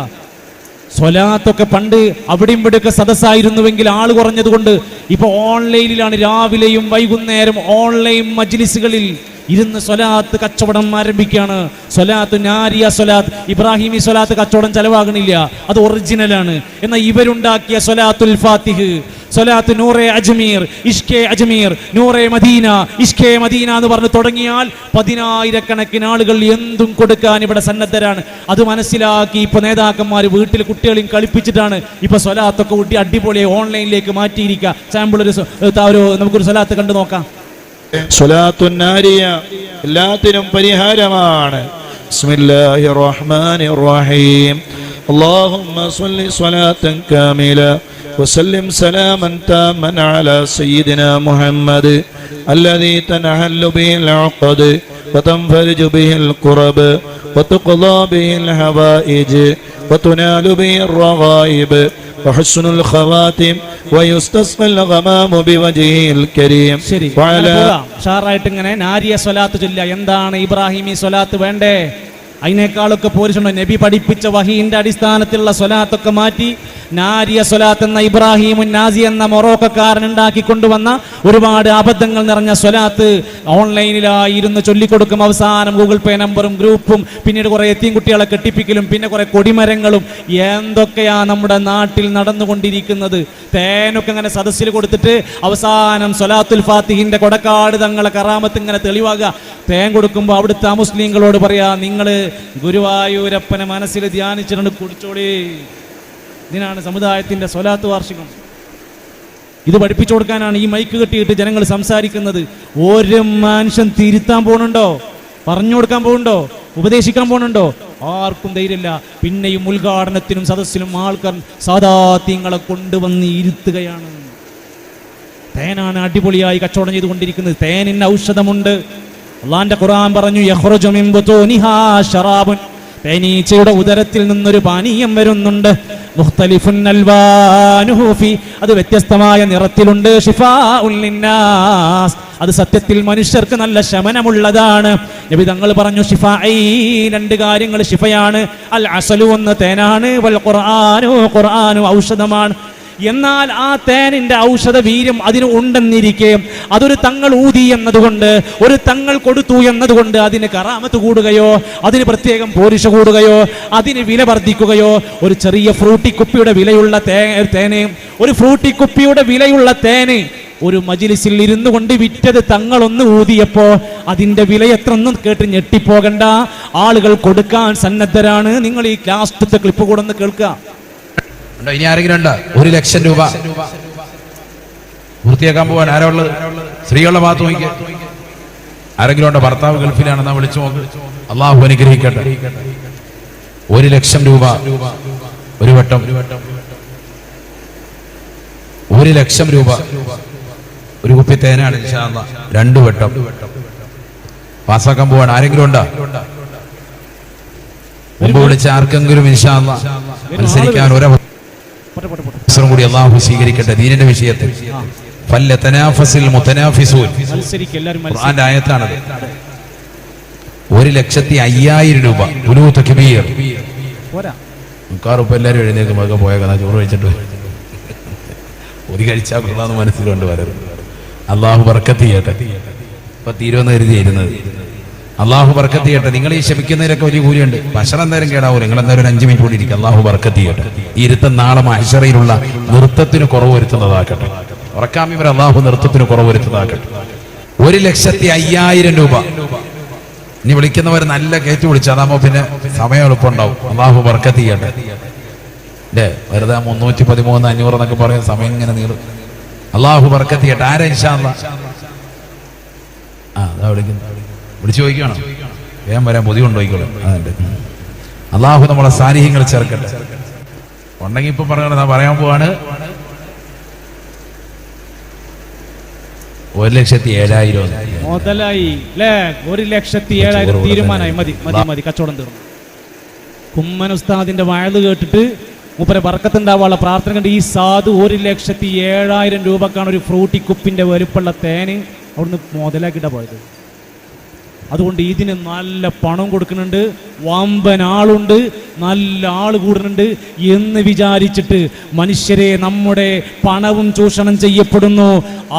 A: സ്വലാത്തൊക്കെ പണ്ട് അവിടെയും ഇവിടെയൊക്കെ സദസ്സായിരുന്നുവെങ്കിൽ ആള് കുറഞ്ഞതുകൊണ്ട് ഇപ്പൊ ഓൺലൈനിലാണ്. രാവിലെയും വൈകുന്നേരം ഓൺലൈൻ മജ്ലിസുകളിൽ ഇരുന്ന് സ്വലാത്ത് കച്ചവടം ആരംഭിക്കുകയാണ്. സ്വലാത്ത് നാരിയ സ്വലാത്ത്, ഇബ്രാഹിമി സ്വലാത്ത് കച്ചവടം ചെലവാകണില്ല, അത് ഒറിജിനലാണ്. എന്നാൽ ഇവരുണ്ടാക്കിയ സ്വലാത്തുൽ ഫാത്തിഹ്, സ്വലാത്ത് നൂറെ അജ്മീർ, ഇഷ്കെ അജ്മീർ, നൂറെ മദീന, ഇഷ്കെ മദീന എന്ന് പറഞ്ഞ് തുടങ്ങിയാൽ 10,000-കണക്കിന് ആളുകൾ എന്തും കൊടുക്കാൻ ഇവിടെ സന്നദ്ധരാണ്. അത് മനസ്സിലാക്കി ഇപ്പൊ നേതാക്കന്മാർ വീട്ടിൽ കുട്ടികളെയും കളിപ്പിച്ചിട്ടാണ് ഇപ്പൊ സ്വലാത്തൊക്കെ കൂട്ടി അടിപൊളിയെ ഓൺലൈനിലേക്ക് മാറ്റിയിരിക്കുക. സാമ്പിൾ നമുക്കൊരു സ്വലാത്ത് കണ്ടു നോക്കാം.
O: സ്വലാത്തുൻ നാരിയ എല്ലാത്തിനും പരിഹാരമാണ്. ബിസ്മില്ലാഹിർ റഹ്മാനിർ റഹീം. അല്ലാഹുമ്മ സ്വല്ലി സ്വലാത്തൻ കാമില വസല്ലിം സലാമൻ താമൻ അലാ സയ്യിദിനാ മുഹമ്മദ് الذي تنحل به العقد وتنفرج به الكرب وتقضى به الحوائج وتنال به الرغائب وحسن الخواتم ويستسقى الغمام بوجهه الكريم.
A: ഷാറായിട്ട് ഇങ്ങനെ നാരിയ സ്വലാത്ത് ചൊല്ല. എന്താണ് ഇബ്രാഹിമി സ്വലാത്ത് വേണ്ടേ? അതിനേക്കാളൊക്കെ പോരിച്ചുണ്ട്. നബി പഠിപ്പിച്ച വഹീന്റെ അടിസ്ഥാനത്തിലുള്ള സ്വലാത്തൊക്കെ മാറ്റി നാരിയ സ്വലാത്ത് എന്ന ഇബ്രാഹിമുൻ നാസി എന്ന മൊറോക്കക്കാരൻ ഉണ്ടാക്കി കൊണ്ടുവന്ന ഒരുപാട് അബദ്ധങ്ങൾ നിറഞ്ഞ സ്വലാത്ത് ഓൺലൈനിലായി ഇരുന്ന് ചൊല്ലിക്കൊടുക്കും. അവസാനം ഗൂഗിൾ പേ നമ്പറും ഗ്രൂപ്പും, പിന്നീട് കുറെ എത്തിയും കുട്ടികളെ കെട്ടിപ്പിക്കലും, പിന്നെ കുറെ കൊടിമരങ്ങളും, എന്തൊക്കെയാ നമ്മുടെ നാട്ടിൽ നടന്നുകൊണ്ടിരിക്കുന്നത്. തേനൊക്കെ ഇങ്ങനെ സദസ്സിൽ കൊടുത്തിട്ട് അവസാനം സ്വലാത്തുൽ ഫാത്തിഹിന്റെ കൊടക്കാട് തങ്ങളെ കറാമത്ത് ഇങ്ങനെ തെളിവാകുക. തേൻ കൊടുക്കുമ്പോൾ അവിടുത്തെ മുസ്ലിങ്ങളോട് പറയാ, നിങ്ങൾ ഗുരുവായൂരപ്പനെ മനസ്സിൽ ധ്യാനിച്ചിട്ടുണ്ട്, കുടിച്ചോളി. ഇതിനാണ് സമുദായത്തിന്റെ സ്വലാത്ത് വാർഷികം. ഇത് പഠിപ്പിച്ചു കൊടുക്കാനാണ് ഈ മൈക്ക് കെട്ടിയിട്ട് ജനങ്ങൾ സംസാരിക്കുന്നത്. ഒരു മനുഷ്യൻ തിരുത്താൻ പോകുന്നുണ്ടോ? പറഞ്ഞു കൊടുക്കാൻ പോകുന്നുണ്ടോ? ഉപദേശിക്കാൻ പോകുന്നുണ്ടോ? ആർക്കും ധൈര്യമില്ല. പിന്നെയും ഉദ്ഘാടനത്തിനും സദസ്സിലും ആൾക്കാർ സാദാത്യങ്ങളെ കൊണ്ടുവന്ന് ഇരുത്തുകയാണ്. തേനാണ് അടിപൊളിയായി കച്ചവടം ചെയ്തുകൊണ്ടിരിക്കുന്നത്. തേനിന് ഔഷധമുണ്ട്. അള്ളാന്റെ ഖുർആൻ പറഞ്ഞു, യഖ്റുജു മിൻ ബുതൂനിഹാ ശറാബുൻ, തേനീച്ചയുടെ ഉദരത്തിൽ നിന്നൊരു പാനീയം വരുന്നുണ്ട്. മുഖ്തലിഫുൻ അൽവാനുഹു ഫീ, അത് വ്യത്യസ്തമായ നിറത്തിലുണ്ട്. ശിഫാഉൻ ലിന്നാസ്, അത് സത്യത്തിൽ മനുഷ്യർക്ക് നല്ല ശമനമുള്ളതാണ്. നബി തങ്ങൾ പറഞ്ഞു, ശിഫാഇ, രണ്ട് കാര്യങ്ങൾ ശിഫയാണ്. അൽ അസലു ഒന്ന് തേനാണ്, വൽ ഖുർആനു ഔഷധമാണ്. എന്നാൽ ആ തേനിന്റെ ഔഷധ വീര്യം അതിന് ഉണ്ടെന്നിരിക്കെ അതൊരു തങ്ങൾ ഊതി എന്നതുകൊണ്ട്, ഒരു തങ്ങൾ കൊടുത്തു എന്നതുകൊണ്ട് അതിന് കറാമത്ത് കൂടുകയോ അതിന് പ്രത്യേകം പോരിഷ കൂടുകയോ അതിന് വില വർദ്ധിക്കുകയോ, ഒരു ചെറിയ ഫ്രൂട്ടിക്കുപ്പിയുടെ വിലയുള്ള തേന്, ഒരു ഫ്രൂട്ടിക്കുപ്പിയുടെ വിലയുള്ള തേന് ഒരു മജ്ലിസിൽ ഇരുന്നു കൊണ്ട് വിറ്റത് തങ്ങളൊന്ന് ഊതിയപ്പോ അതിന്റെ വില എത്രയൊന്നും കേട്ട് ഞെട്ടിപ്പോകണ്ട. ആളുകൾ കൊടുക്കാൻ സന്നദ്ധരാണ്. നിങ്ങൾ ഈ ലാസ്റ്റത്തെ ക്ലിപ്പ് കൂടെ ഒന്ന് കേൾക്കുക.
P: ഇനി ആരെങ്കിലും ഉണ്ട്? 1 ലക്ഷം രൂപ പൂർത്തിയാക്കാൻ പോവാൻ ആരാ ഉള്ളത്? സ്ത്രീകളുടെ ഭാഗത്ത് നോക്കി ആരെങ്കിലും ഉണ്ടോ? ഭർത്താവ് ഗൾഫിലാണെന്നാ വിളിച്ചു നോക്ക്. അള്ളാഹു അനുഗ്രഹിക്കട്ടെ. 1 ലക്ഷം രൂപ ഒരു വട്ടം, 1 ലക്ഷം രൂപ ഒരു കുപ്പി തേനാണ്. ഇൻഷാ അല്ലാഹ് 2 വട്ടം പാസ്സാക്കാൻ പോവാൻ ആരെങ്കിലും ഉണ്ടോ? മുമ്പ് വിളിച്ച ആർക്കെങ്കിലും ഇൻഷാ അല്ലാഹ് മത്സരിക്കാൻ ഒരവസരം കൂടി അള്ളാഹു സ്വീകരിക്കട്ടെ. ദീനിന്റെ വിഷയത്തിൽ ഖുർആന്റെ ആയത്താണത്. 1,05,000 രൂപ. മുക്കാറുപ്പ് എല്ലാവരും എഴുന്നേക്കും. അതൊക്കെ പോയേക്കാ, ചോറ് കഴിച്ചിട്ട് ഒരു കഴിച്ചാൽ കൊള്ളാന്ന് മനസ്സിലുണ്ട് വരരുത്. അള്ളാഹു ബർക്കത്ത് ചെയ്യട്ടെ. ഇപ്പൊ തീരുമെന്ന് കരുതിയിരുന്നത്. അള്ളാഹു ബർക്കത്ത് ചെയ്യട്ടെ. നിങ്ങൾ ഈ ക്ഷമിക്കുന്നതിലൊക്കെ വലിയ കൂലിയുണ്ട്. ഭക്ഷണം എന്തായാലും കേടാവൂല. നിങ്ങൾ എന്തായാലും 5 മിനിറ്റ് കൂടി ഇരിക്കുക. അള്ളാഹു ബർക്കത്ത് ചെയ്യട്ടെ. ഈ ഇരുത്തം നാളെ മഹ്ശറയിലുള്ള നൃത്തത്തിന് കുറവ് വരുത്തുന്നതാക്കട്ടെ. ഉറക്കാമി വരെ അള്ളാഹു നൃത്തത്തിന് കുറവ് വരുത്തുന്നതാക്കട്ടെ. 1,05,000 രൂപ. ഇനി വിളിക്കുന്നവർ നല്ല കയറ്റി വിളിച്ചു, അതാകുമ്പോ പിന്നെ സമയം എളുപ്പമുണ്ടാവും. അള്ളാഹു ബർക്കത്ത് ചെയ്യട്ടെ. അല്ലേ, വെറുതെ 313 500 എന്നൊക്കെ പറയും, സമയം ഇങ്ങനെ നീളും. അള്ളാഹു ബർക്കത്ത് ചെയ്യട്ടെ. ആരാ ഇൻഷാ അല്ലാഹ്? അതാ വിളിക്കുന്നു. വിളിച്ചു ചോദിക്കണം, വേഗം വരാൻ ബുദ്ധി കൊണ്ടുപോയിക്കോളും. അതുണ്ട്. അള്ളാഹു നമ്മളെ സാന്നിധ്യങ്ങൾ ചേർക്കട്ടെ. ഉണ്ടെങ്കിൽ ഇപ്പൊ പറയണത് പറയാൻ പോവാണ്. 1,07,000
A: മുതലായി അല്ലേ? 1,07,000 തീരുമാനമായി. മതി മതി മതി, കച്ചവടം തീർന്നു. കുമ്മൻ ഉസ്താദിന്റെ വയത് കേട്ടിട്ട് മൂപ്പരെ ബർക്കത്തുണ്ടാവാനുള്ള പ്രാർത്ഥന കണ്ട് ഈ സാധു 1,07,000 രൂപക്കാണ് ഒരു ഫ്രൂട്ടിക്കുപ്പിന്റെ വലുപ്പുള്ള തേന് അവിടുന്ന് മുതലാക്കിയിട്ടാ പോയത്. അതുകൊണ്ട് ഇതിന് നല്ല പണം കൊടുക്കുന്നുണ്ട്, വമ്പൻ ആളുണ്ട്, നല്ല ആൾ കൂടുന്നുണ്ട് എന്ന് വിചാരിച്ചിട്ട് മനുഷ്യരെ നമ്മുടെ പണവും ചൂഷണം ചെയ്യപ്പെടുന്നു,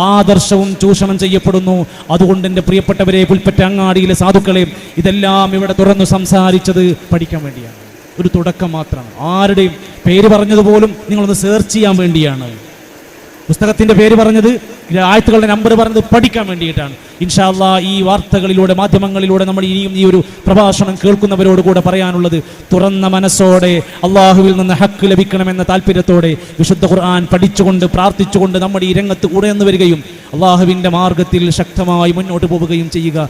A: ആദർശവും ചൂഷണം ചെയ്യപ്പെടുന്നു. അതുകൊണ്ട് എൻ്റെ പ്രിയപ്പെട്ടവരെ, പുൽപ്പറ്റ അങ്ങാടിയിലെ സാധുക്കളെ, ഇതെല്ലാം ഇവിടെ തുറന്നു സംസാരിച്ചത് പഠിക്കാൻ വേണ്ടിയാണ്. ഒരു തുടക്കം മാത്രമാണ്. ആരുടെയും പേര് പറഞ്ഞതുപോലും നിങ്ങളൊന്ന് സെർച്ച് ചെയ്യാൻ വേണ്ടിയാണ്. പുസ്തകത്തിന്റെ പേര് പറഞ്ഞത്, ആയത്തുകളുടെ നമ്പർ പറഞ്ഞത് പഠിക്കാൻ വേണ്ടിയിട്ടാണ്. ഇൻഷാ അല്ലാഹ് ഈ വാർത്തകളിലൂടെ, മാധ്യമങ്ങളിലൂടെ നമ്മൾ ഇനിയും ഈ ഒരു പ്രഭാഷണം കേൾക്കുന്നവരോട് കൂടെ പറയാനുള്ളത്, തുറന്ന മനസ്സോടെ അള്ളാഹുവിൽ നിന്ന് ഹക്ക് ലഭിക്കണമെന്ന താല്പര്യത്തോടെ വിശുദ്ധ ഖുർആൻ പഠിച്ചുകൊണ്ട് പ്രാർത്ഥിച്ചുകൊണ്ട് നമ്മുടെ ഈ രംഗത്ത് കൂടെ നിന്ന് വരികയും അള്ളാഹുവിന്റെ മാർഗത്തിൽ ശക്തമായി മുന്നോട്ട് പോവുകയും ചെയ്യുക.